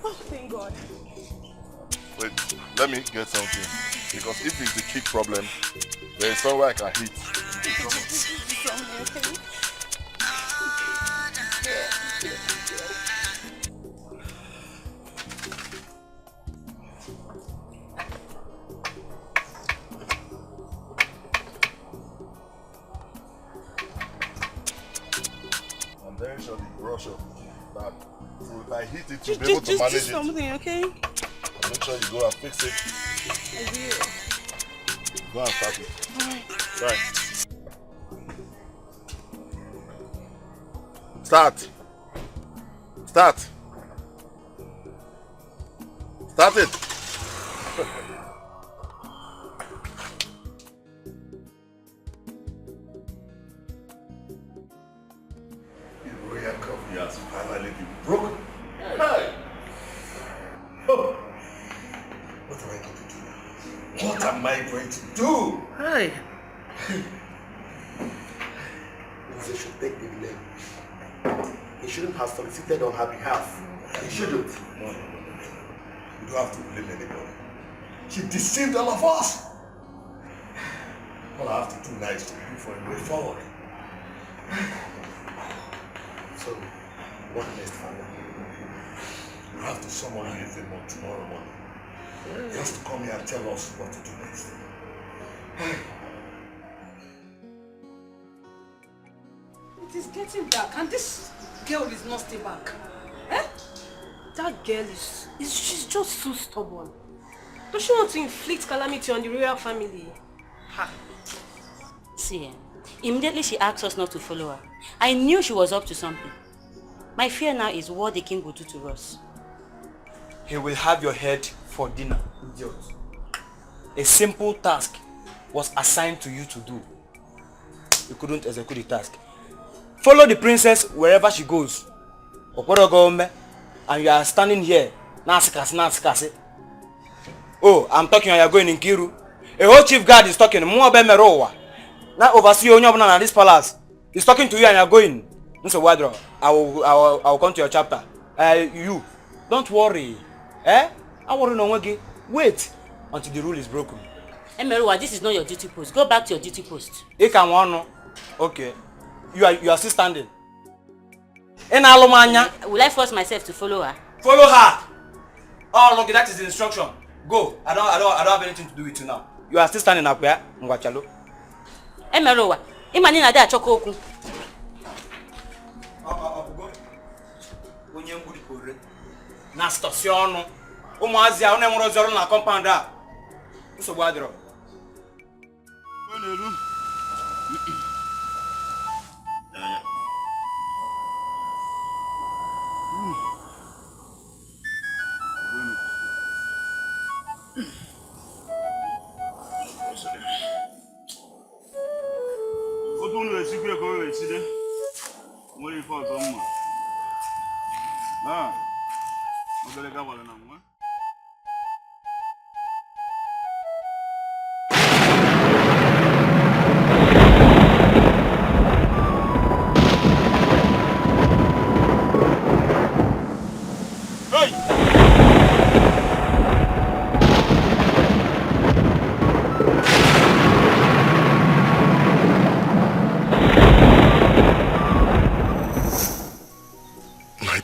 Oh, thank God. Wait, let me get something. Because if it's the kick problem, there is somewhere I can hit. I'm very sure the brush up that if I hit it, you'll be able to manage it. Something, okay? Make sure you go and fix it. I will. Go and start it. Alright. Right. Start. Start. Start it. The royal coffee has finally been broken. Hey. Oh. What am I going to do now? What am I going to do? Hi. He should take the blame. He shouldn't have solicited on her behalf. He shouldn't. No. You don't have to blame anybody. She deceived all of us. All I have to do now is to look for a way forward. So, what next, Father? You have to summon him tomorrow morning. He has to come here and tell us what to do next. It is getting dark and this girl is not stay back. Eh? That girl she's just so stubborn. Does she want to inflict calamity on the royal family? Ha. See, immediately she asked us not to follow her. I knew she was up to something. My fear now is what the king will do to us. He will have your head for dinner, idiot. A simple task was assigned to you to do. You couldn't execute the task. Follow the princess wherever she goes. And you are standing here. Oh, I'm talking and you are going in Kiru. A whole chief guard is talking. Now oversee you in this palace. He's talking to you and you are going. I will come to your chapter. You, don't worry. I worry no one. Wait until the rule is broken. Emeruwa, this is not your duty post. Go back to your duty post. Okay. You are still standing. Will I force myself to follow her? Follow her. Oh, look, that is the instruction. Go. I don't have anything to do with you now. You are still standing up there. Ngwachalo. Emeruwa, imani na de achoko oku. Onye ngudi kore. Na station. Umuazi a one nworo zoro na compound a. Nsogbu adiro. Onelu. My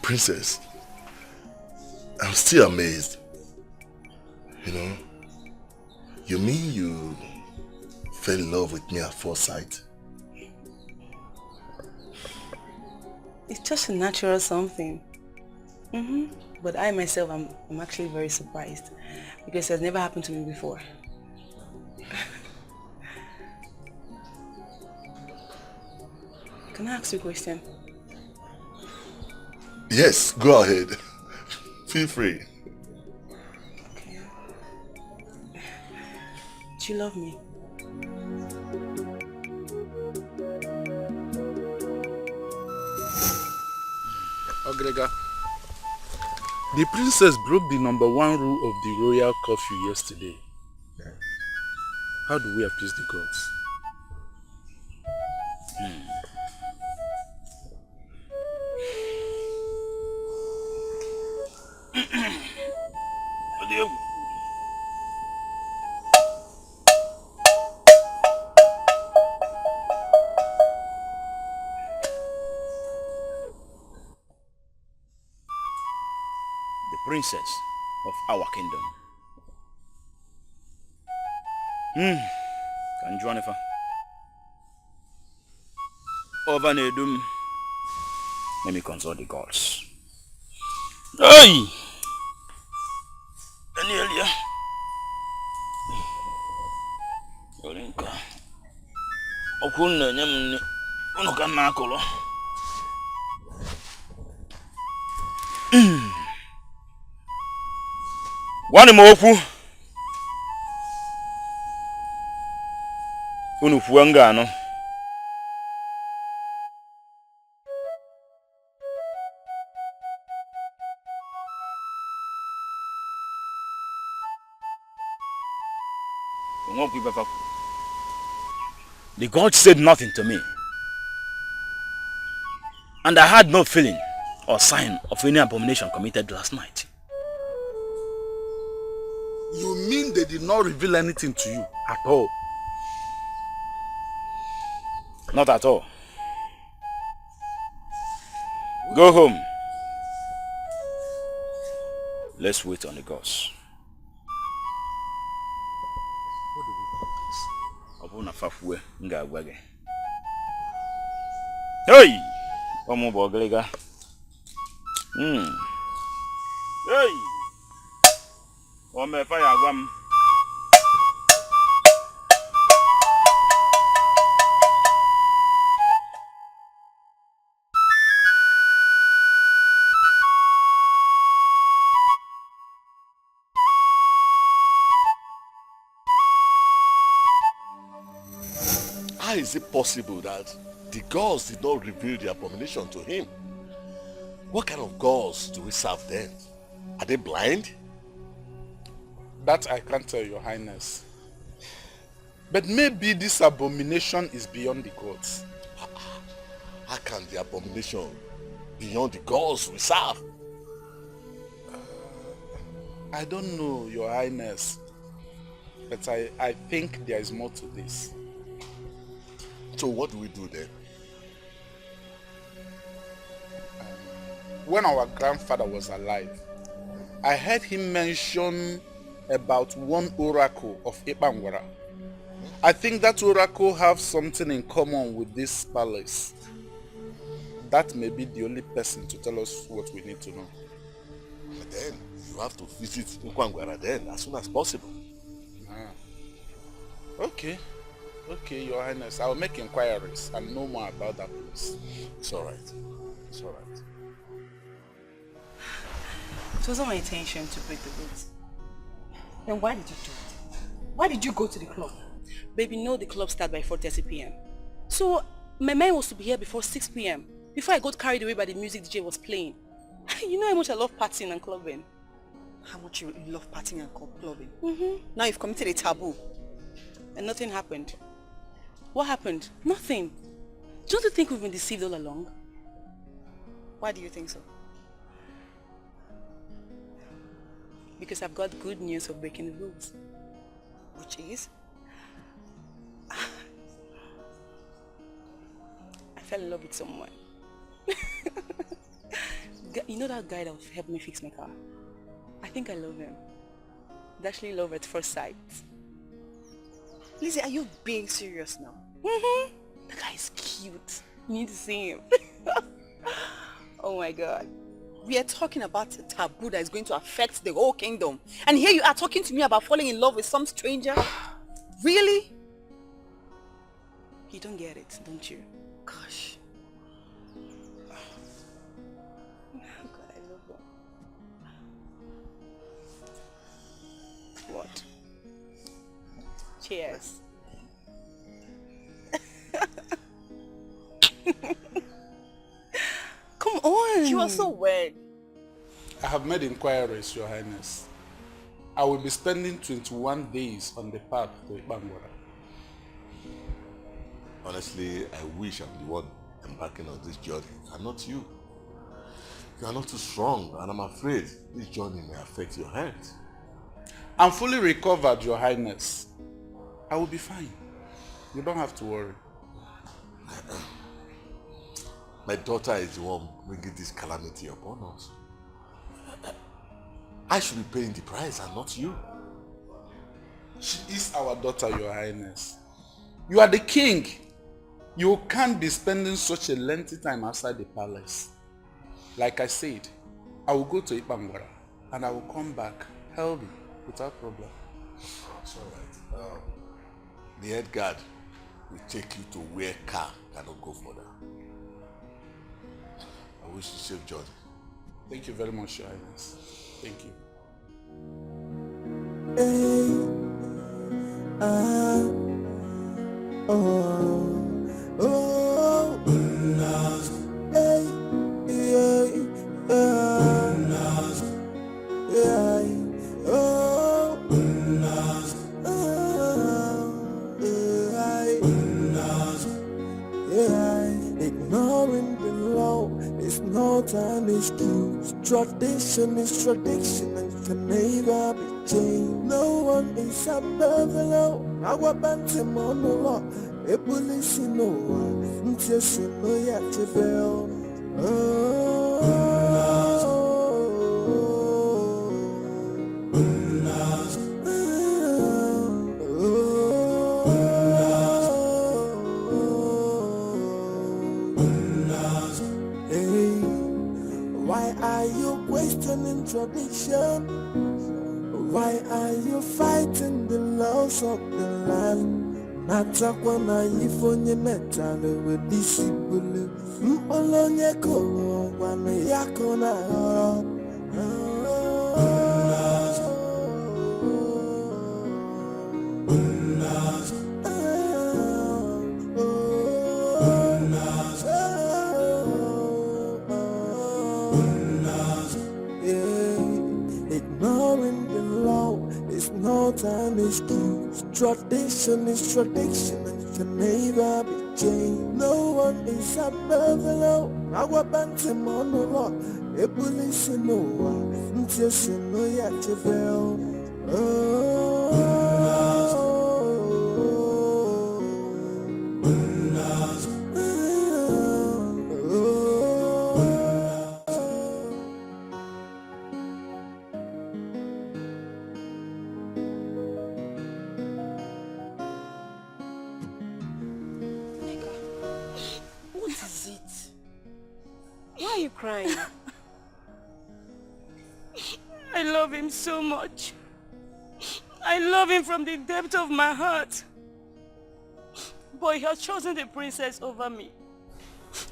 princess, I'm still amazed. You know, you mean you fell in love with me at first sight? It's just a natural something. But I myself, I'm actually very surprised because it has never happened to me before. Can I ask you a question? Yes, go ahead. Feel free. Okay. Do you love me? Ogrega, the princess broke the #1 rule of the royal curfew yesterday. How do we appease the gods? The princess of our kingdom. Can you Jennifer? Over Nedum. Let me consult the gods. Hey! Anelia. Olinka. Okunna nyamni. Unuka nakolo. Wani mofu. Unu fuanga no. The God said nothing to me. And I had no feeling or sign of any abomination committed last night. You mean they did not reveal anything to you at all? Not at all. Go home. Let's wait on the gods. Hey! Omo bogliga. Hey! Ome fire agwam. How is it possible that the gods did not reveal the abomination to him? What kind of gods do we serve then? Are they blind? That I can't tell, Your Highness. But maybe this abomination is beyond the gods. How can the abomination beyond the gods we serve? I don't know, Your Highness. But I think there is more to this. So what do we do then? When our grandfather was alive, I heard him mention about one oracle of Ipangwara. I think that oracle have something in common with this palace. That may be the only person to tell us what we need to know. But then, you have to visit Nkwangwara then, as soon as possible. Okay. Okay, Your Highness. I'll make inquiries and know more about that place. It's alright. It's alright. It wasn't my intention to break the rules. Then why did you do it? Why did you go to the club? Baby, no, the club starts by 4:30 p.m. So, my man was to be here before 6 p.m. Before I got carried away by the music DJ was playing. You know how much I love partying and clubbing. How much you love partying and clubbing? Mm-hmm. Now you've committed a taboo. And nothing happened. What happened? Nothing. Don't you think we've been deceived all along? Why do you think so? because I've got good news of breaking the rules. Which is, I fell in love with someone. You know that guy that helped me fix my car? I think I love him. It's actually love at first sight. Lizzie, are you being serious now? Mm-hmm. The guy is cute. You need to see him. Oh my God. We are talking about a taboo that is going to affect the whole kingdom. And here you are talking to me about falling in love with some stranger? Really? You don't get it, don't you? Gosh. God, I love him. What? Cheers. Come on. You are so weird. I have made inquiries, Your Highness. I will be spending 21 days on the path to Ibangwara. Honestly, I wish I'm the one embarking on this journey and not you. You are not too strong, and I'm afraid this journey may affect your health. I'm fully recovered, Your Highness. I will be fine. You don't have to worry. My daughter is the one bringing this calamity upon us. I should be paying the price and not you. She is our daughter, Your Highness. You are the king. You can't be spending such a lengthy time outside the palace. Like I said, I will go to Ibangwara and I will come back healthy without problem. It's alright. The head guard will take you to where car cannot go further. I wish you safe journey. Thank you very much, Your Highness. Thank you. Ignoring the law is no time excuse. Tradition is tradition and can never be changed. No one is above the law. Our bantam on the law. A police in no one. Just you know you have to fail. Tradition. Why are you fighting the laws of the land? Natakwana ifonye metale we disibule. Mpolonye kono wane yako na horo. No time is excuse. Tradition is tradition and can never be changed. No one is above the law. Our bantam on the law. A police in no one. Just you know you have to fail. Crying. I love him so much. I love him from the depth of my heart. But he has chosen the princess over me.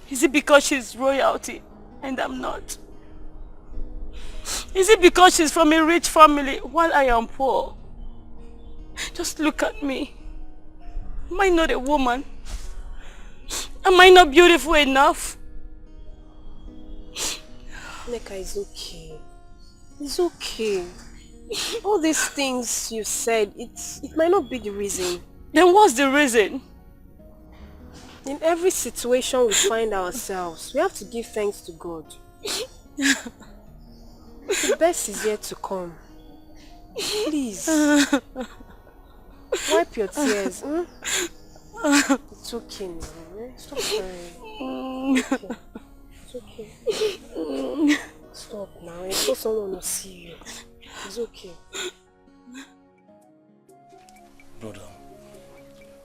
Is it because she's royalty and I'm not? Is it because she's from a rich family while I am poor? Just look at me. Am I not a woman? Am I not beautiful enough? Neka, it's okay. It's okay. All these things you said, it might not be the reason. Then what's the reason? In every situation we find ourselves, we have to give thanks to God. The best is yet to come. Please. Wipe your tears. Hmm? It's okay now. Eh? Stop crying. It's okay. Stop now. I saw someone will see you. It's okay. Brother,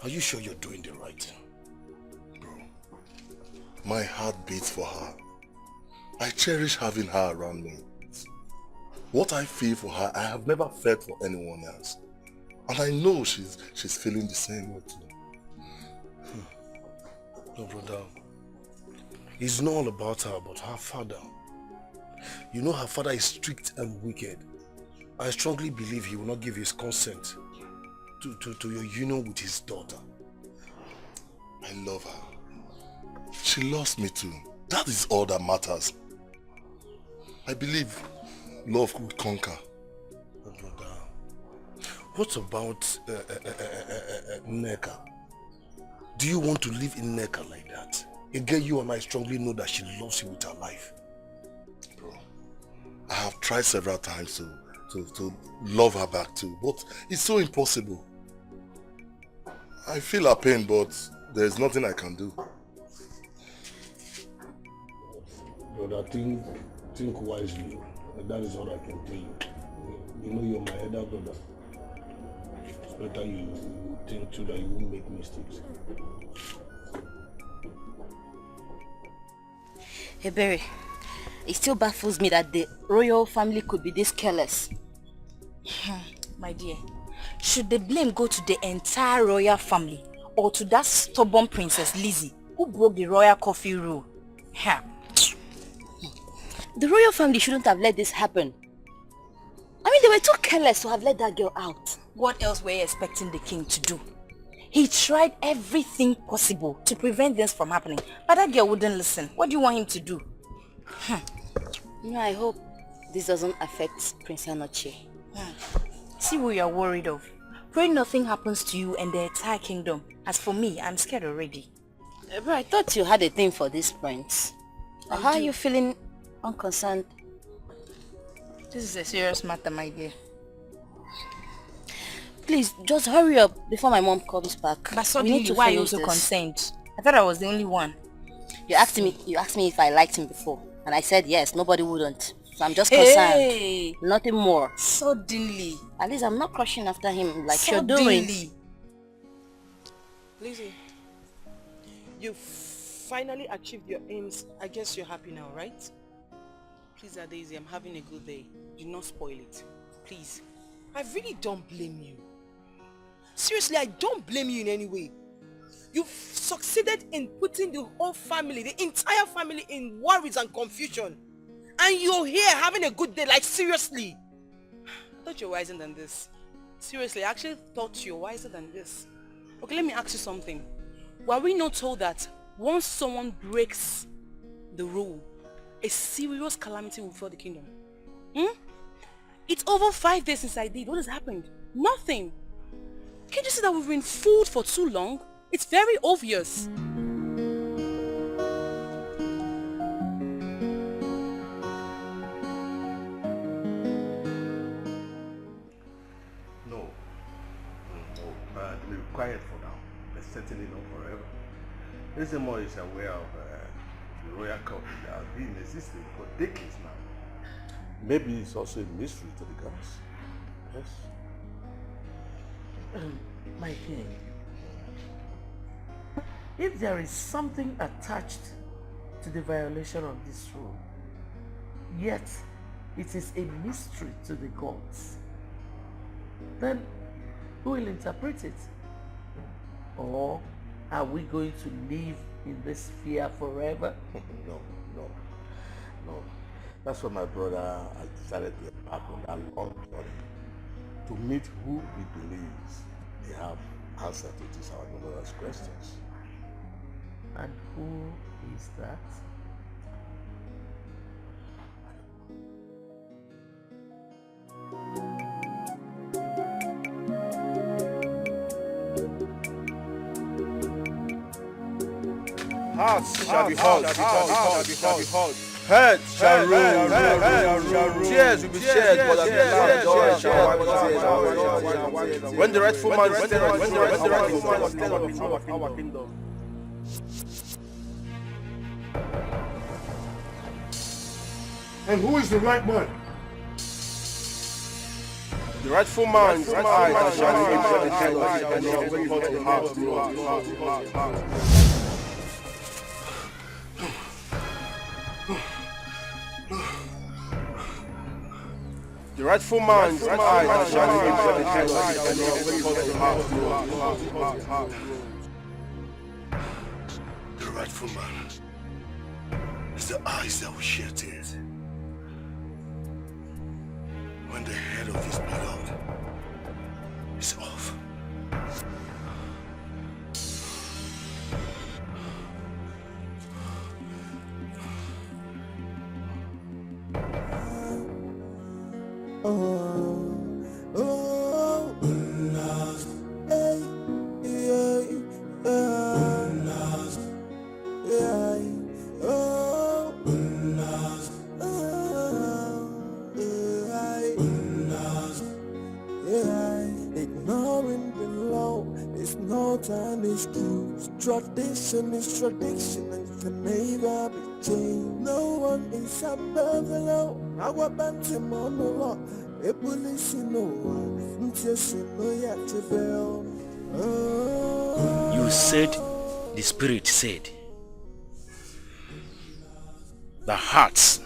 are you sure you're doing the right thing? My heart beats for her. I cherish having her around me. What I feel for her, I have never felt for anyone else. And I know she's feeling the same way too. No, brother. It's not all about her, but her father. You know her father is strict and wicked. I strongly believe he will not give his consent to your union with his daughter. I love her. She loves me too. That is all that matters. I believe love could conquer. Oh, brother. What about Nneka? Do you want to live in Nneka like that? Again, you and I strongly know that she loves you with her life. Bro, I have tried several times to love her back too, but it's so impossible. I feel her pain, but there's nothing I can do. Brother, think wisely. That is all I can tell you. You know you're my elder brother. It's better you think too that you won't make mistakes. Hey Barry, it still baffles me that the royal family could be this careless. My dear, should the blame go to the entire royal family or to that stubborn Princess Lizzie who broke the royal coffee rule? The royal family shouldn't have let this happen. I mean, they were too careless to have let that girl out. What else were you expecting the king to do? He tried everything possible to prevent this from happening, but that girl wouldn't listen. What do you want him to do? You know, I hope this doesn't affect Prince Edochie. See who you're worried of. Pray nothing happens to you and the entire kingdom. As for me, I'm scared already. But I thought you had a thing for this prince. How are you feeling unconcerned? This is a serious matter, my dear. Please, just hurry up before my mom comes back. But suddenly, why are you so concerned? I thought I was the only one. You asked me if I liked him before, and I said yes. Nobody wouldn't. So I'm just concerned. Nothing more. Suddenly. At least I'm not crushing after him like you're doing. Lizzie, you finally achieved your aims. I guess you're happy now, right? Please, Daisy, I'm having a good day. Do not spoil it. Please. I really don't blame you. Seriously, I don't blame you in any way. You've succeeded in putting the whole family, the entire family, in worries and confusion. And you're here having a good day, like seriously. I thought you're wiser than this. Seriously, I actually thought you're wiser than this. Okay, let me ask you something. Were we not told that once someone breaks the rule, a serious calamity will befall the kingdom? It's over 5 days since I did. What has happened? Nothing. Can't you see that we've been fooled for too long? It's very obvious. No. Be quiet for now. But certainly not forever. Ezeonu is aware of the royal court that has been existing for decades now. Maybe it's also a mystery to the gods. Yes. My king, if there is something attached to the violation of this rule, yet it is a mystery to the gods, then who will interpret it? Or are we going to live in this fear forever? No. That's why my brother has decided to embark on that long journey to meet who he believes they have answer to these our numerous questions. And who is that? Hearts shall be held. Head shall rule. Tears will be shed, but at the last joy shall wipe tears. When the rightful man is dead, our kingdom. And who is the right man? The rightful man's eyes shall be the head of the The rightful man's eyes shall be the head of The rightful man is the eyes that will shed tears. When the head of his beloved is off. Ignoring the law is not an excuse. Tradition is tradition and can never be changed. No one is above the law. Our bantam on the rock. A police no one. You said, the Spirit said, the hearts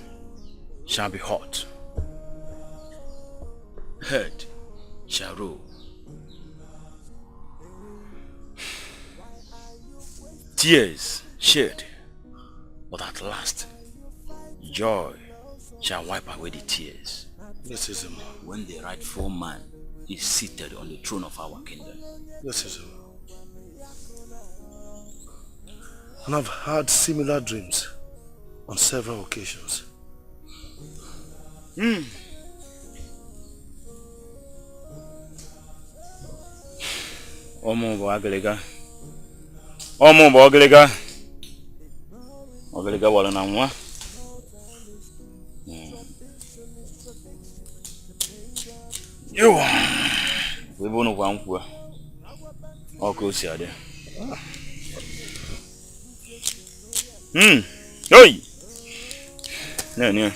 shall be hot, head shall rule. Tears shed, but at last joy shall wipe away the tears. Yes, is him. When the rightful man is seated on the throne of our kingdom. Yes, is him. And I've had similar dreams on several occasions. Omo bo aglega. Omo bo aglega. Aglega wala na nwa. Yo. We bono kwa nkwa. Oko si ade. Oi. Ne.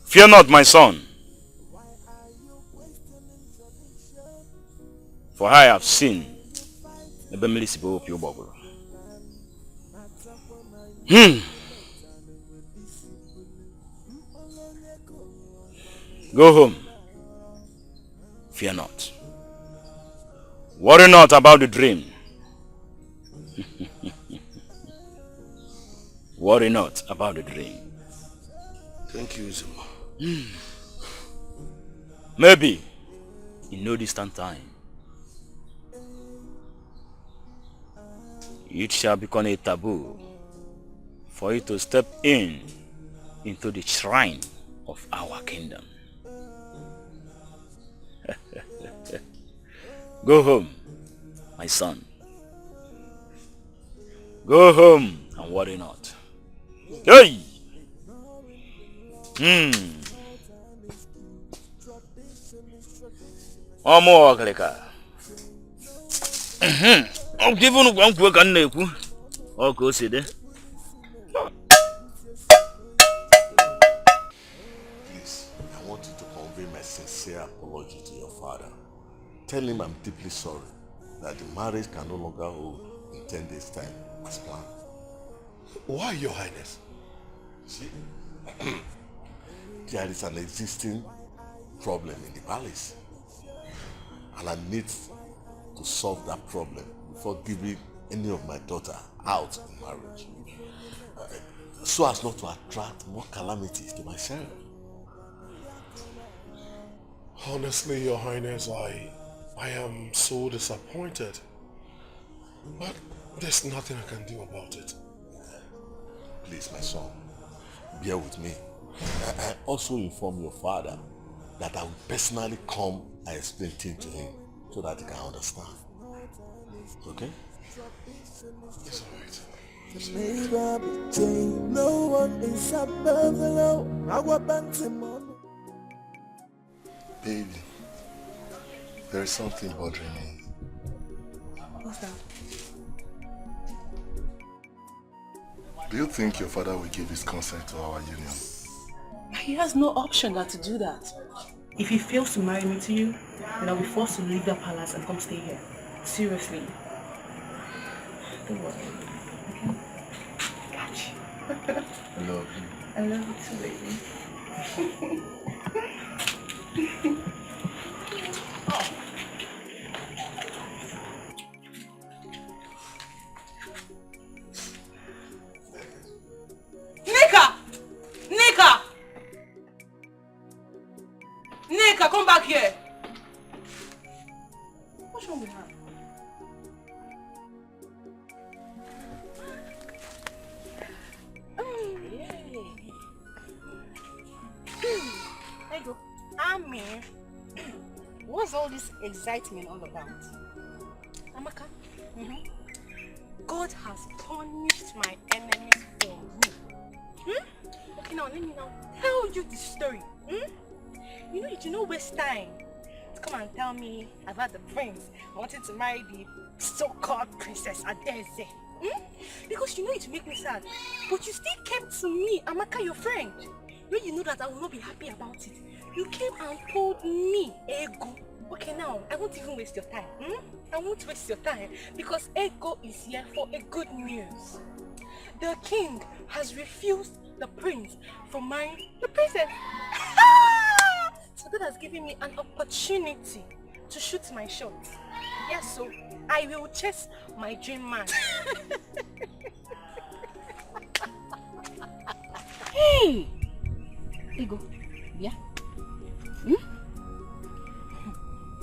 Fear not, my son, for I have seen Ebele Okaro. Go home. Fear not. Worry not about the dream. Worry not about the dream. Thank you, Zuma. Maybe in no distant time, it shall become a taboo for you to step into the shrine of our kingdom. Go home, my son. Go home and worry not. Hey! Omo ogleka. I'm giving one quick and neku. Oh, go see there. Please, I want you to convey my sincere apology to your father. Tell him I'm deeply sorry that the marriage can no longer hold in 10 days' time as planned. Why, Your Highness? See, there is an existing problem in the palace, and I need to solve that problem before giving any of my daughter out in marriage, so as not to attract more calamities to myself. Honestly, Your Highness, I am so disappointed, but there's nothing I can do about it. Please, my son, bear with me. I also inform your father that I will personally come and explain things to him so that he can understand. Okay? It's alright. No one is above the law. Baby, there is something bothering me. What's that? Do you think your father will give his consent to our union? He has no option than to do that. If he fails to marry me to you, then I'll be forced to leave the palace and come stay here. Seriously. Don't worry. Okay? Got you. I love you. I love you too, baby. Nika, come back here. What's wrong with her? There you go. Ami, what's all this excitement all about? Amaka, God has punished my enemies for me. Okay, now let me now tell you the story. You know, you do not waste time to come and tell me about the prince wanting to marry the so-called princess Adeze. Because you know it will make me sad. But you still came to me, Amaka, your friend. When you know that I will not be happy about it. You came and told me, Ego. Okay, now, I won't even waste your time. I won't waste your time because Ego is here for a good news. The king has refused the prince from marrying the princess. So that has given me an opportunity to shoot my shot. Yes, so I will chase my dream man. Hey! Ego, yeah?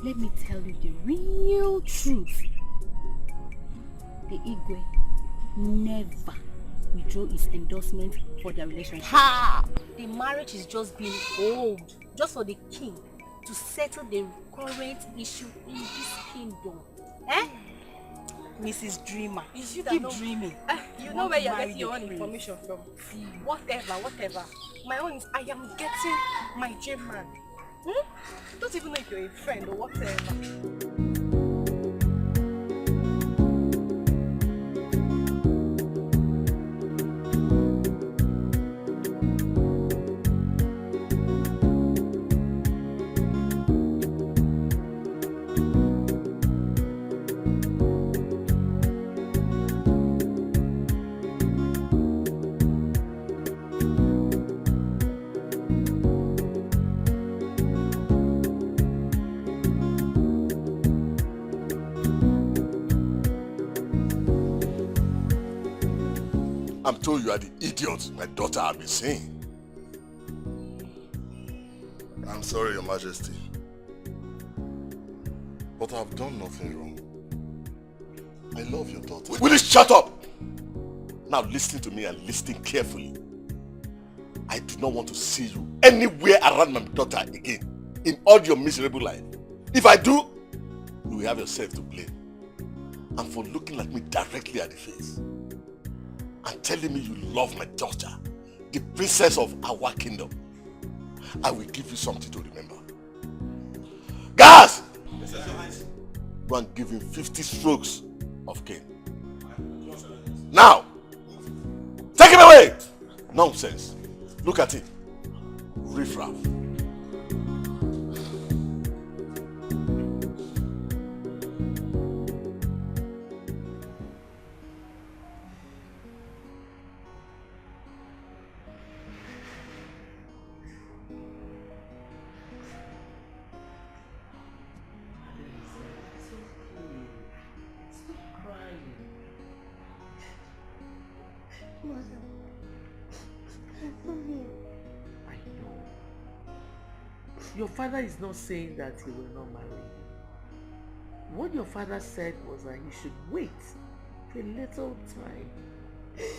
Let me tell you the real truth. The Igwe never withdrew his endorsement for their relationship. Ha! The marriage is just being old, just for the king to settle the current issue in this kingdom. Eh? Mrs. Dreamer, Is you that keep know, dreaming. You know where you're getting your own information from. Whatever. My own is I am getting my dream man. Don't even know if you're a friend or whatever. I'm told you are the idiot my daughter has been seeing. I'm sorry, Your Majesty. But I've done nothing wrong. I love your daughter. Will you shut up? Now listen to me and listen carefully. I do not want to see you anywhere around my daughter again in all your miserable life. If I do, you will have yourself to blame. And for looking at me directly at the face and telling me you love my daughter, the princess of our kingdom, I will give you something to remember. Guys! Go and give him 50 strokes of cane. Now! Take him away! Nonsense. Look at it. Riff-raff. Your father is not saying that he will not marry you. What your father said was that he should wait for a little time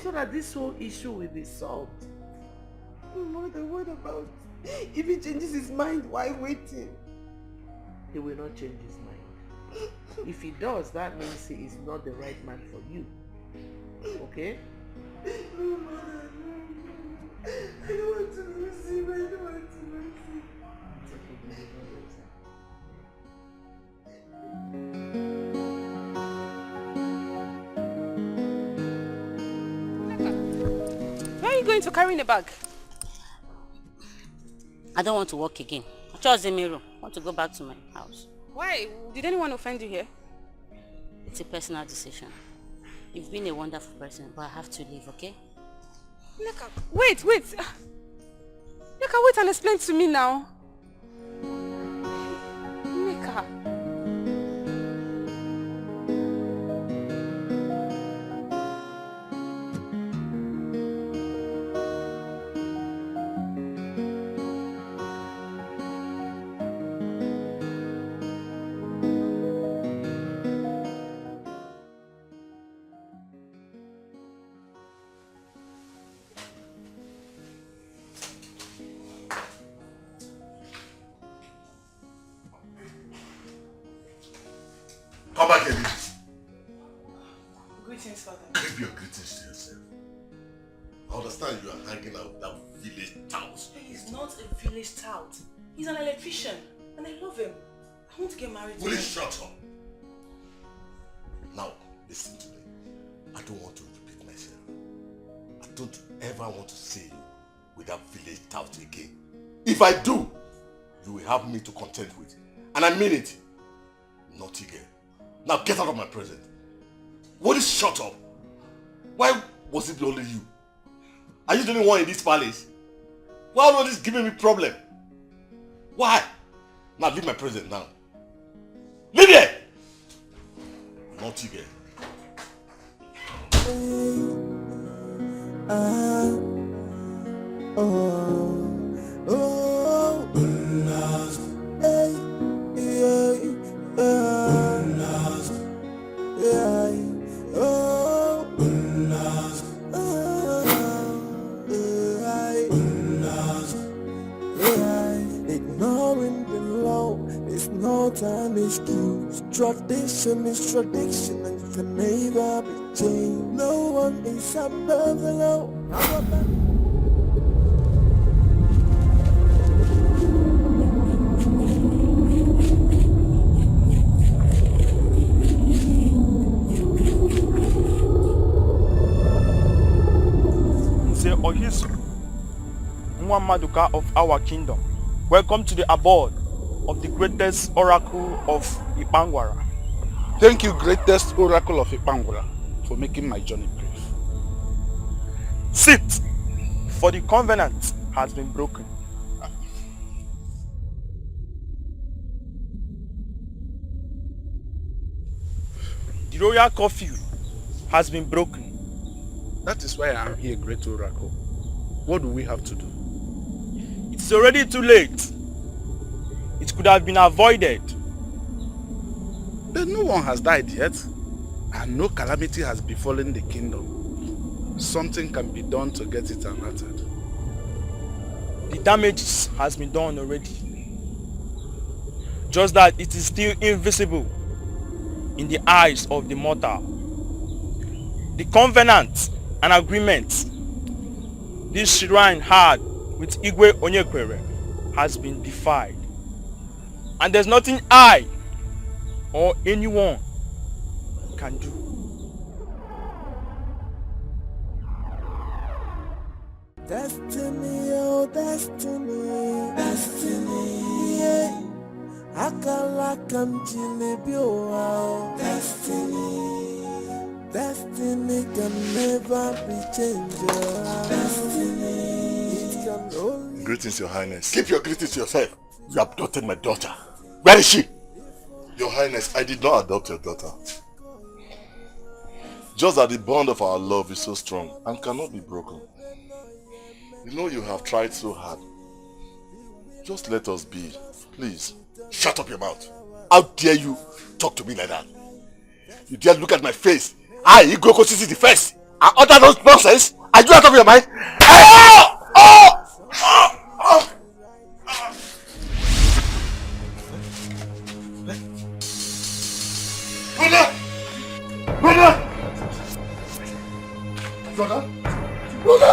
so that this whole issue will be solved. Mother, what about If he changes his mind, why waiting? He will not change his mind. If he does, that means he is not the right man for you. Okay? No, mother, no. I don't want to lose him. I don't want to lose him. It's okay, baby, don't lose him. Where are you going to carry in the bag? I don't want to work again. I chose Emiro. I want to go back to my house. Why? Did anyone offend you here? It's a personal decision. You've been a wonderful person, but I have to leave, okay? Neka, wait. Neka, wait and explain to me now. Neka. Come back here, Lizzie. Greetings, Father. Keep your greetings to yourself. I understand you are hanging out with that village tout. He's not a village tout. He's an electrician, and I love him. I want to get married to him. Will you shut up? Now, listen to me. I don't want to repeat myself. I don't ever want to see you with that village tout again. If I do, you will have me to contend with. And I mean it. Naughty girl. Now get out of my presence. What is shut up? Why was it only you? Are you the only one in this palace? Why are all this giving me problem? Why? Now leave my presence now. Leave here! Naughty girl. Ignoring the law is no time excuse. Tradition is tradition and can never be changed. No one is above the law. Ohisu, Nwamaduka of our kingdom, welcome to the abode of the greatest oracle of Ipangwara. Thank you, greatest oracle of Ipangwara, for making my journey brief. Sit, for the covenant has been broken. The royal curfew has been broken. That is why I am here, great oracle. What do we have to do? It's already too late. It could have been avoided. But no one has died yet, and no calamity has befallen the kingdom. Something can be done to get it averted. The damage has been done already. Just that it is still invisible in the eyes of the mortal. The covenant and agreement this shrine had with Igwe Onyekwere has been defied. And there's nothing I or anyone can do. Destiny, oh destiny, destiny, yeah. Akala kamjilibi oh destiny. Destiny can never be changed. Destiny, it can only... Greetings, Your Highness. Keep your greetings to yourself. You abducted my daughter. Where is she? Your Highness, I did not adopt your daughter. Just that the bond of our love is so strong and cannot be broken. You know you have tried so hard. Just let us be, please. Shut up your mouth. How dare you talk to me like that? You dare look at my face? I, Igwe Okoli the first, and utter those nonsense? Are you out of your mind? Brother! Brother! Brother!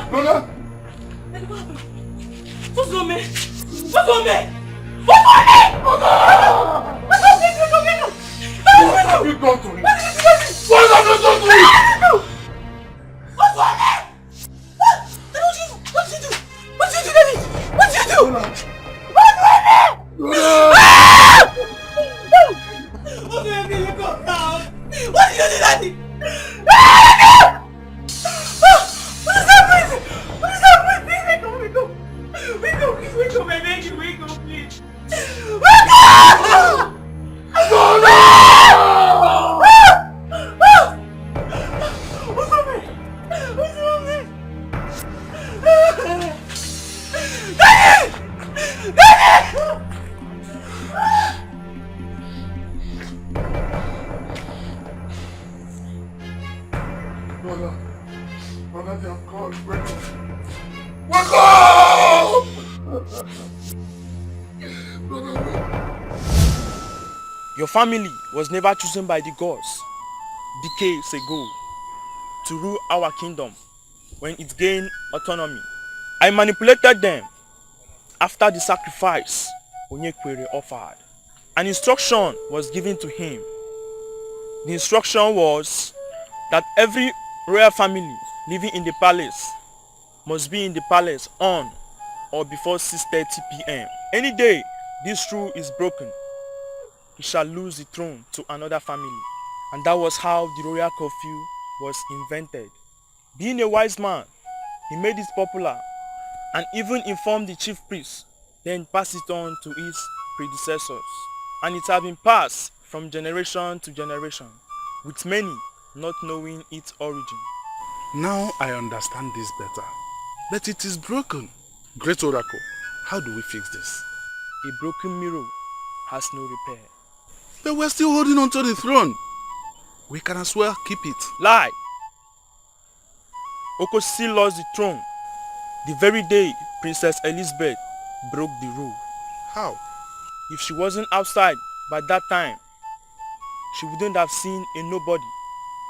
Brother! What's wrong, man? What's wrong, man? What's wrong, man? What's wrong, man? What have you done to him? What have you done to him? What's wrong, man? What did you do? What did you do, Daddy? What did you do? What's wrong, man? What's wrong, man? You go down. What did you do, Daddy? What is happening? What is happening? Wake up. Wake up, please wake up, I beg you, wake up, please. Wake up! No, no! What's wrong, man? What's wrong, man? Daddy! Daddy! Brother, they have called. Wake up! Wake up! Your family was never chosen by the gods decades ago to rule our kingdom when it gained autonomy. I manipulated them after the sacrifice Onyekwere offered. An instruction was given to him. The instruction was that every royal family living in the palace must be in the palace on or before 6:30 p.m. Any day this rule is broken, he shall lose the throne to another family. And that was how the royal curfew was invented. Being a wise man, he made it popular and even informed the chief priest, then passed it on to his predecessors. And it has been passed from generation to generation, with many not knowing its origin. Now I understand this better. But it is broken. Great Oracle, how do we fix this? A broken mirror has no repair. But we're still holding on to the throne. We can as well keep it. Lie! Okosi lost the throne the very day Princess Elizabeth broke the rule. How? If she wasn't outside by that time, she wouldn't have seen a nobody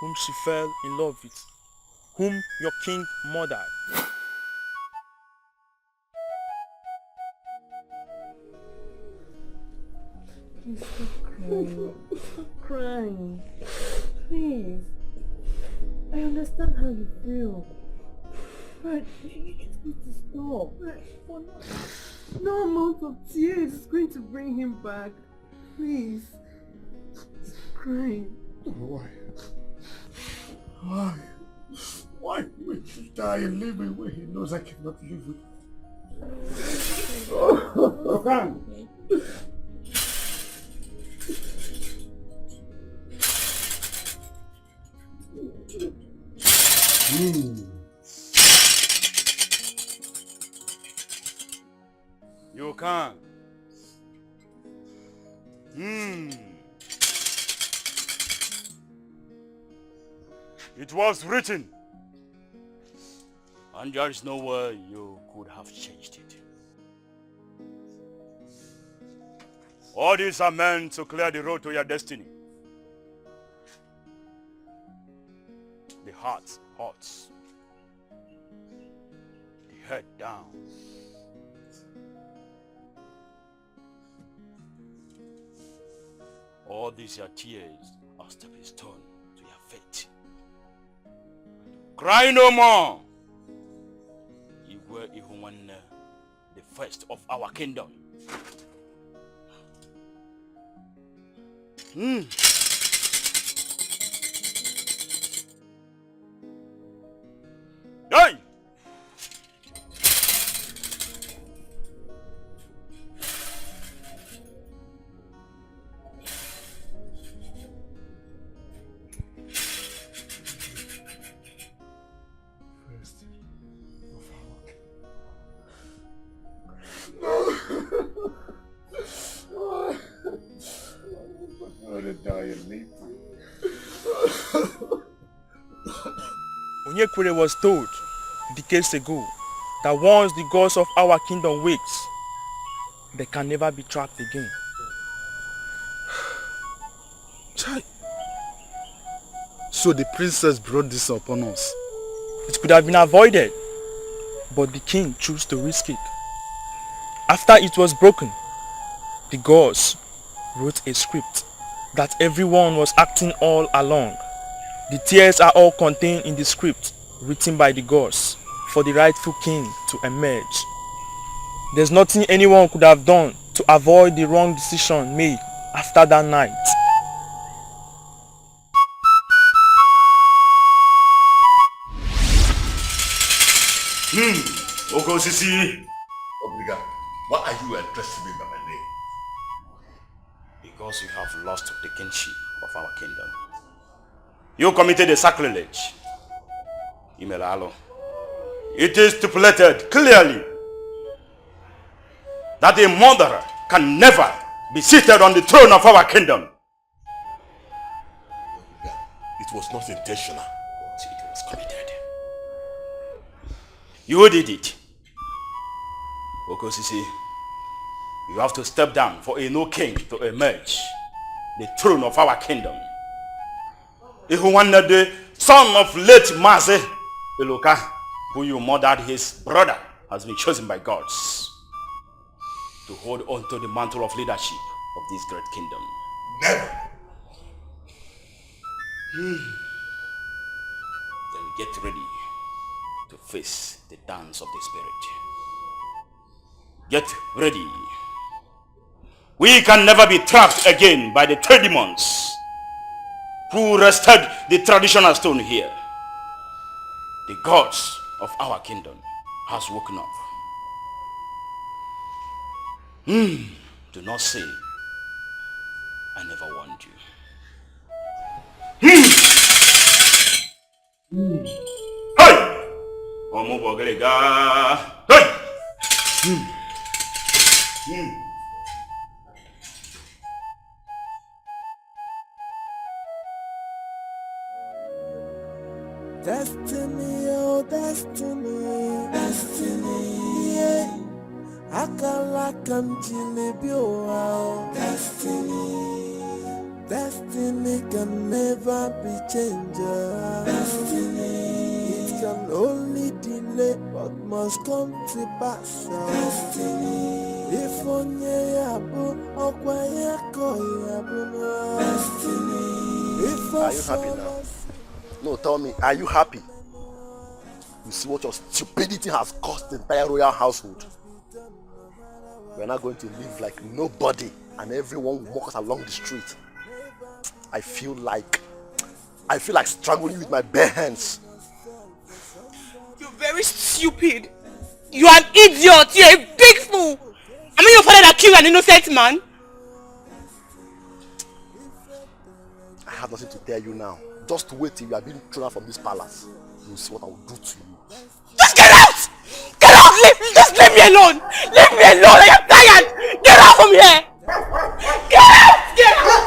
whom she fell in love with, whom your king murdered. Stop crying. Please. I understand how you feel. But you just need to stop. No amount of tears is going to bring him back. Please. Stop crying. Why? Why? Why would you die and leave me where he knows I cannot live with? Orphan! You can. It was written. And there is no way you could have changed it. All these are meant to clear the road to your destiny. The heart hurts. The head down. All these your tears are stepping stone to your fate. Cry no more! You were even the first of our kingdom. Die! Onyekwere was told decades ago that once the gods of our kingdom wakes, they can never be trapped again. Chai. So the princess brought this upon us. It could have been avoided, but the king chose to risk it. After it was broken, the gods wrote a script that everyone was acting all along. The tears are all contained in the script written by the gods for the rightful king to emerge. There's nothing anyone could have done to avoid the wrong decision made after that night. Okosisi. Obriga, why are you addressing me by my name? Because you have lost the kingship of our kingdom. You committed a sacrilege. Imelalo. It is stipulated clearly that a murderer can never be seated on the throne of our kingdom. It was not intentional. It was committed. You did it. Okosisi, you have to step down for a new king to emerge the throne of our kingdom. Ihuwana, the son of late Maze Eloka, who you murdered his brother, has been chosen by gods to hold on to the mantle of leadership of this great kingdom. Never. Then get ready to face the dance of the spirit. Get ready. We can never be trapped again by the three demons who wrested the traditional stone here. The gods of our kingdom has woken up. Do not say I never warned you. Hey! Hey! Destiny, oh destiny, destiny, yeah. Akala kamjilibi oh destiny, destiny can never be changed. Destiny, it can only delay but must come to pass. Destiny, if only yabu okwa yako yabu no. Destiny, if are you happy now? No, tell me, are you happy? You see what your stupidity has cost the entire royal household. We're not going to live like nobody and everyone walks along the street. I feel like strangling you with my bare hands. You're very stupid. You are an idiot. You're a big fool. I mean your father that killed an innocent man. I have nothing to tell you now. Just wait till you are being thrown out from this palace. You'll see what I will do to you. Just get out! Get out! Just leave me alone! Leave me alone! I am tired! Get out from here! Get out! Get out!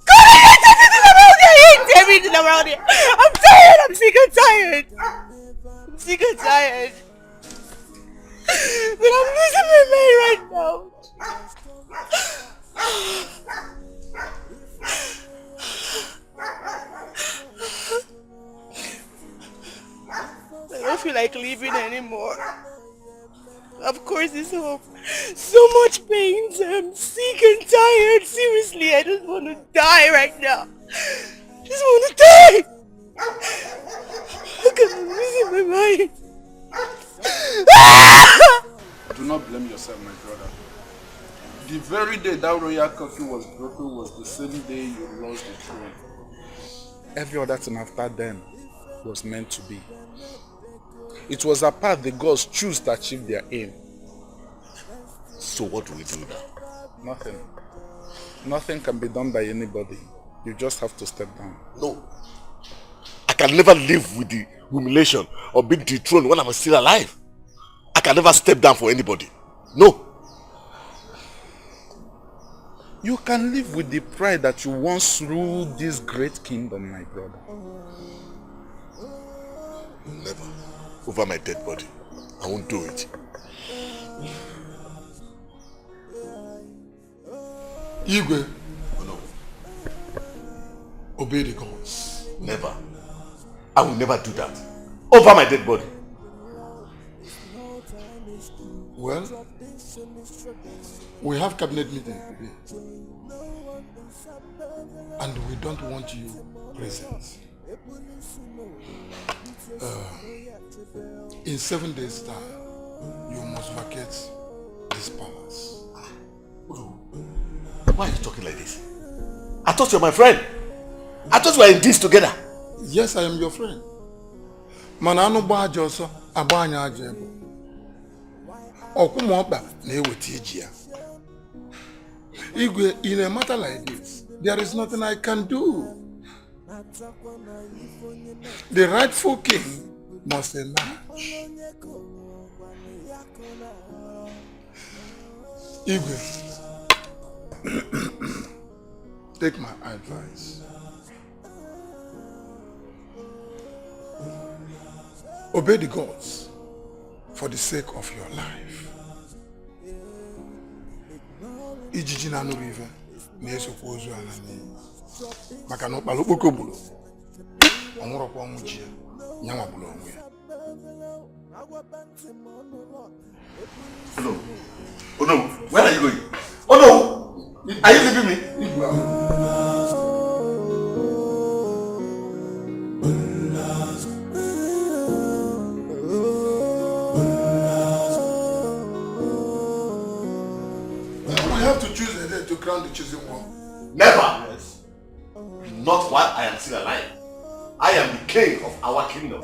God, I hate everything around here! I hate everything around here! I'm tired! I'm sick and tired! I'm sick and tired! But I'm losing my mind right now! I don't feel like living anymore. Of course it's home. So much pain. I'm sick and tired. Seriously, I just want to die right now. I just want to die. Look at me losing my mind. Do not blame yourself, my brother. The very day that royal curfew was broken was the same day you lost the throne. Every other thing after then was meant to be. It was a path the gods choose to achieve their aim. So what do we do now? Nothing. Nothing can be done by anybody. You just have to step down. No. I can never live with the humiliation of being dethroned when I'm still alive. I can never step down for anybody. No. You can live with the pride that you once ruled this great kingdom, my brother. Never. Over my dead body. I won't do it. Igwe. Oh no. Obey the gods. Never. I will never do that. Over my dead body. Well, we have cabinet meeting today. And we don't want you present. In 7 days' time, you must vacate this palace. Why are you talking like this? I thought you were my friend. I thought we were in this together. Yes, I am your friend. Manano ba joso abanya ajebo. Okumoba na eweti ejia. Igwe, in a matter like this, there is nothing I can do. The rightful king must emerge. Igwe, take my advice. Obey the gods for the sake of your life. Ijiji na no river, na-esokwa ozu ala n'iyi. Maka na ọkpala okpoko gburu. Ọ nwụrụkwa ọnwụ ji ya, nyanwa gburu onwe ya. Oh no. Oh no. Where are you going? Oh no. Are you leaving me? To crown the chosen one. Never. Yes. Not while I am still alive. I am the king of our kingdom.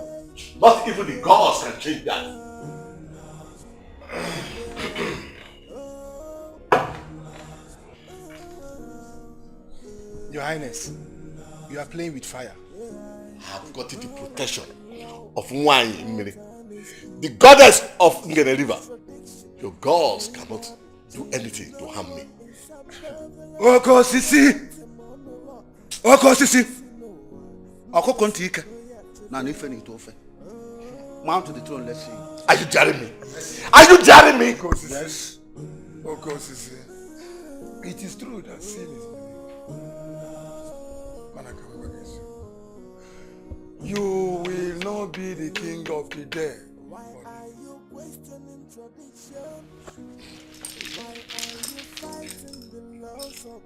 Not even the gods can change that. Your Highness, you are playing with fire. I have gotten the protection of Nwanyị, the goddess of Ngene River. Your gods cannot do anything to harm me. Oko sisi. Oko sisi. Oko kontika. Na nife ni tofe. Mount to the throne, let's see. Are you daring me? Are you daring me? Yes. Oko sisi. It is true that sin is you will not be the king of the dead. Why are you questioning tradition? Why are you fighting the laws of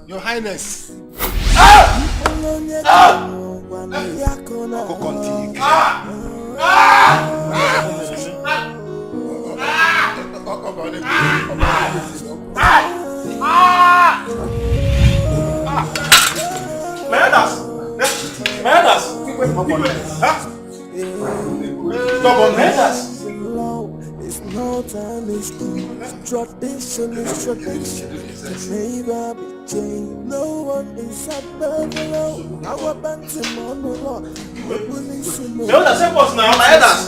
Your Highness. No time is tradition is tradition. Never be changed. No one is above the law. Our bantam on the law. The police in the law. Say what's now, my elders.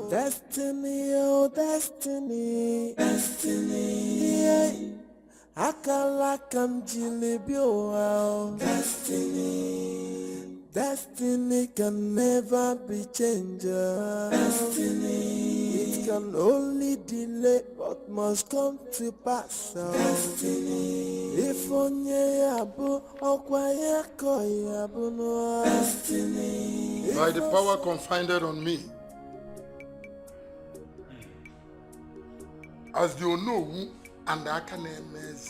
Destiny, oh destiny, destiny. Yeah. Akala kamjilibio, oh destiny. Destiny can never be changed. Destiny. It can only delay but must come to pass. Destiny. If only abu okwaya koyabu no. Destiny. By the power confided on me, as the Onowu and the Akanemeze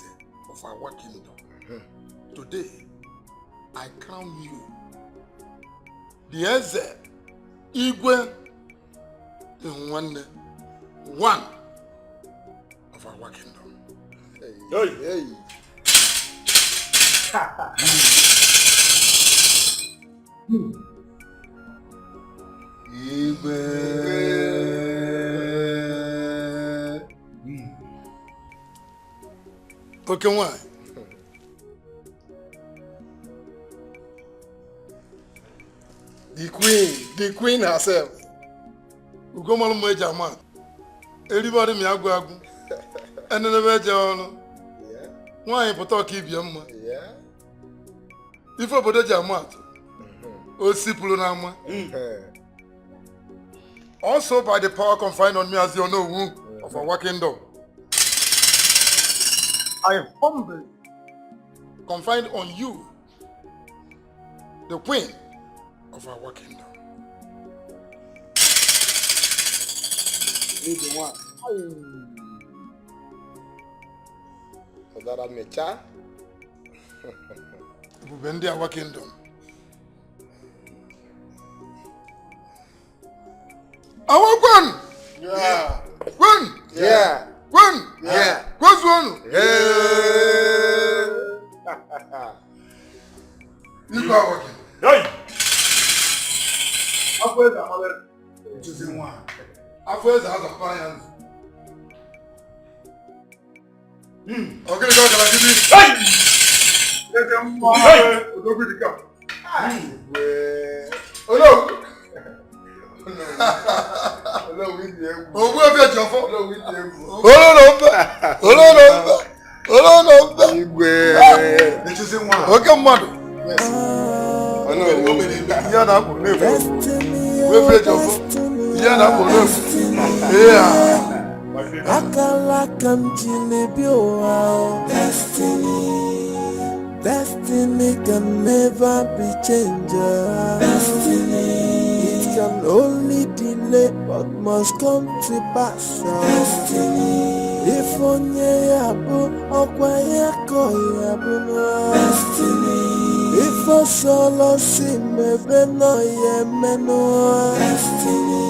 of our kingdom, today I crown you the Eze Igwe in one of our kingdom. Hey, hey. Igwe. Okay, why? The queen herself. Ugomalo Meja man. Everybody me agu. And then the Meja. Yeah. Why you talk keep your man? Yeah. If I put a jamat. O sipulo nama. Also by the power confined on me as the Onowu of our kingdom, I humbly confined on you, the queen of our kingdom. Bubendi our kingdom. Our queen! Yeah. Queen! Yeah. Queen! Yeah. What's one? You go working. Hey! After the mother, choosing one. After the other appliance. Okay, go to the TV. Hey! Let them go with the cup. Oh no! Owó ẹ̀fẹ̀ jọ̀fọ́. Olóòlò Igwe. Oke mmadụ. Ihe na-apụ n'efu. Wefere jọfọ. Ihe na-apụ n'efu. Akala kamjilibi owa. Destiny can never be changed. Destiny. Can only delay but must come to pass. Destiny. If onye yabu okwa yako yabu no. Destiny. If a solo si mebe no yeme no. Destiny.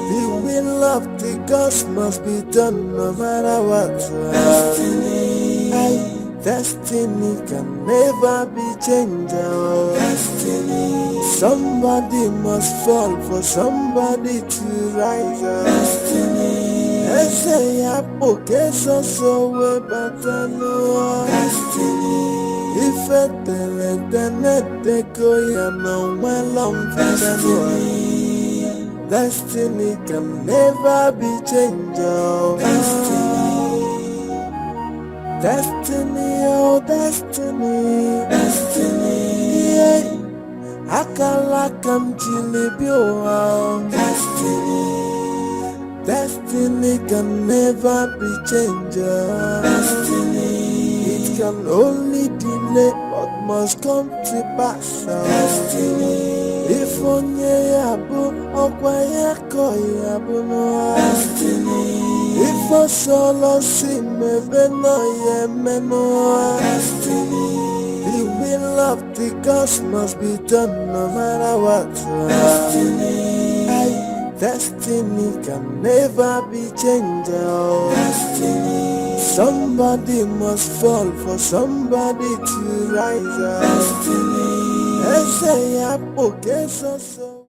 The will of the gods must be done no matter what. Destiny. Destiny can never be changed. Destiny. Somebody must fall for somebody to rise. Destiny. Ese ya pokeso so we batano. Destiny. Ife tele ko ya no welom Destiny. Destiny can never be changed. Destiny. Destiny, oh destiny, destiny, yeah. Akala kam jilibi oh destiny. Destiny can never be changed. Destiny. It can only delay but must come to pass. Destiny. If onye yabu okwa yako yabu no. Destiny. If a solo si mebe no yeme no. Destiny. The will of the gods must be done no matter what. Destiny. Destiny can never be changed. Destiny. Somebody must fall for somebody to rise. Destiny. Ese ya pokeso so.